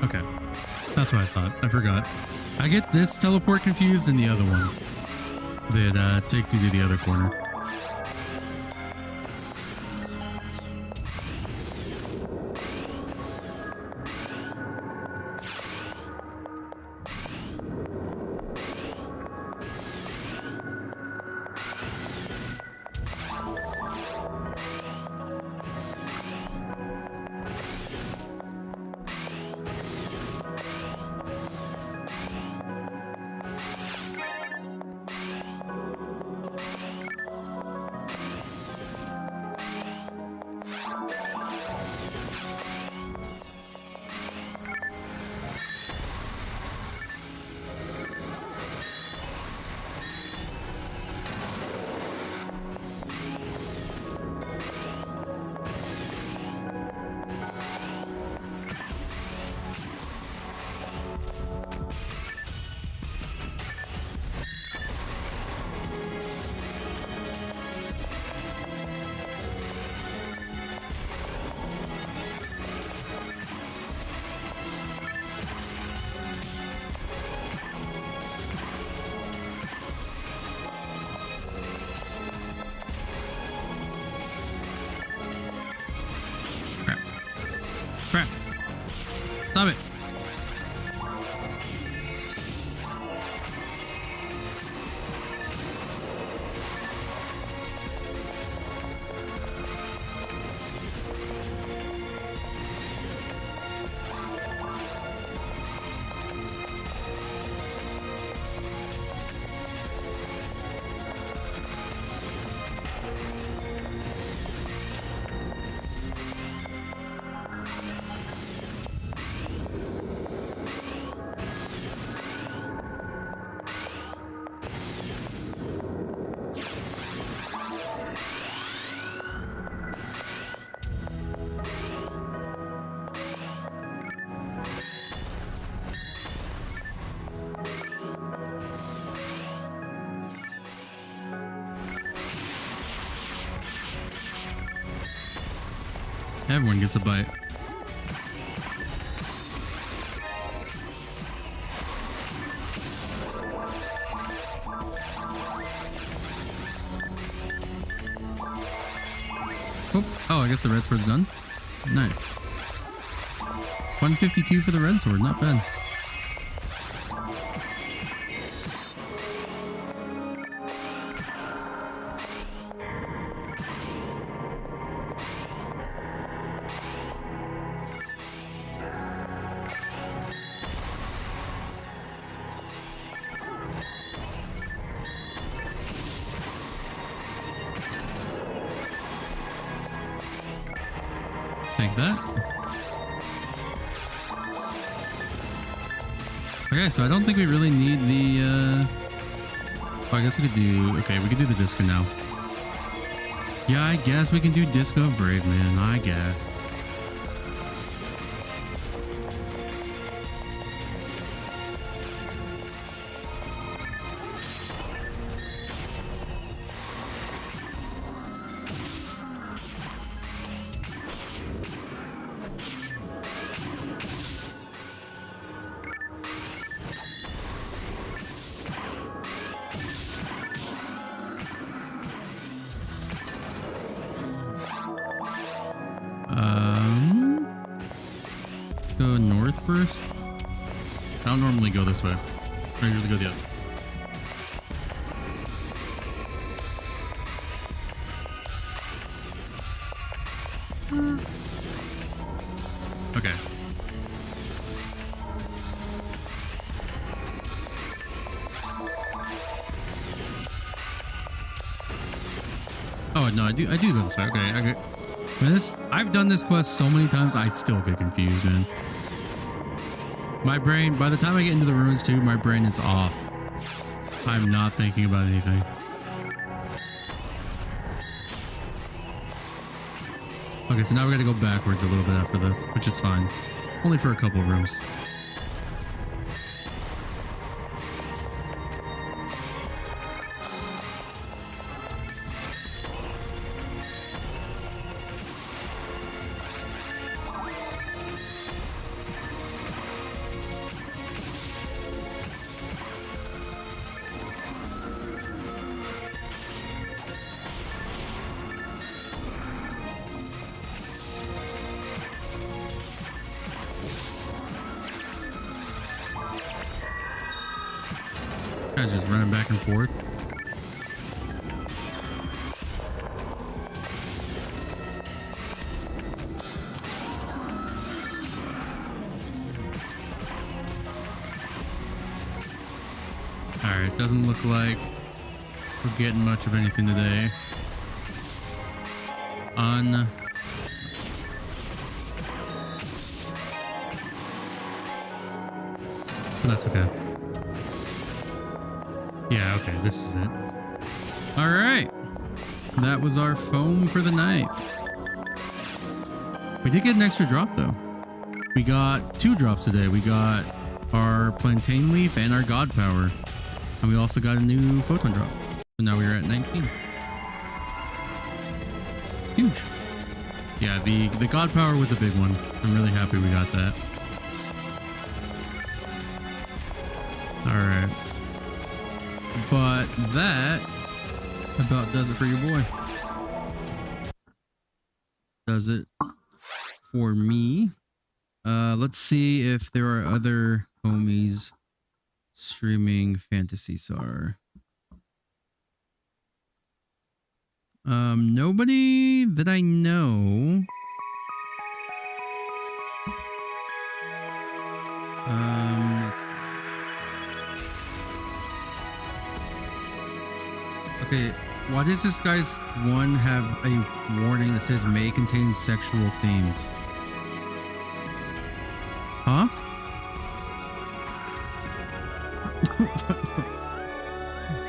Okay, that's what I thought. I forgot. I get this teleport confused and the other one that takes you to the other corner. Crap. Stop it. Everyone gets a bite. Oh, I guess the red sword's done. Nice. 152 for the red sword, not bad. Take that. Okay, so I don't think we really need the oh, I guess we could do, okay, we could do the disco now. Yeah, I guess we can do Disco of Brave Man, I guess. Go north first. I don't normally go this way. I usually go the other. Okay. Oh no, I do go this way. Okay. Man, I've done this quest so many times, I still get confused, man. My brain, by the time I get into the ruins too, my brain is off. I'm not thinking about anything. Okay, so now we gotta go backwards a little bit after this, which is fine. Only for a couple of rooms. Guys just running back and forth. Alright, doesn't look like we're getting much of anything today. But that's okay. Yeah, okay, this is it. All right. That was our foam for the night. We did get an extra drop, though. We got 2 drops today. We got our plantain leaf and our god power. And we also got a new photon drop. So now we're at 19. Huge. Yeah, the god power was a big one. I'm really happy we got that. All right. But that about does it for your boy. Does it for me. Let's see if there are other homies streaming Fantasy Star. Nobody that I know. Okay, why does this guy's one have a warning that says may contain sexual themes? Huh?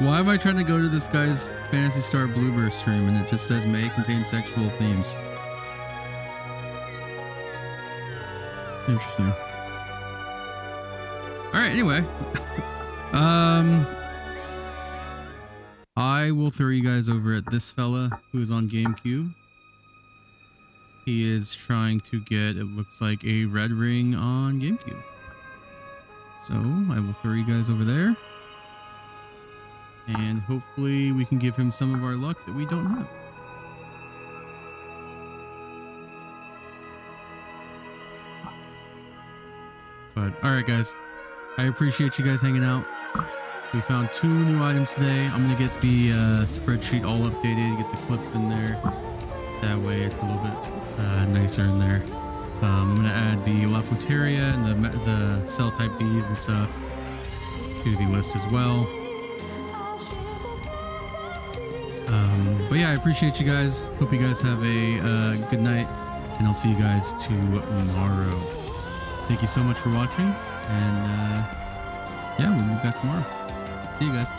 Why am I trying to go to this guy's Fantasy Star Bluebird stream and it just says may contain sexual themes? Interesting. Alright, anyway. I will throw you guys over at this fella who is on Gamecube. he is trying to get, it looks like, a red ring on GameCube. So I will throw you guys over there. And hopefully we can give him some of our luck that we don't have. But alright guys, I appreciate you guys hanging out. We found 2 new items today. I'm going to get the spreadsheet all updated, get the clips in there. That way it's a little bit nicer in there. I'm going to add the La Futeria and the cell type Ds and stuff to the list as well. But yeah, I appreciate you guys. Hope you guys have a good night, and I'll see you guys tomorrow. Thank you so much for watching, and yeah, we'll be back tomorrow. See you guys.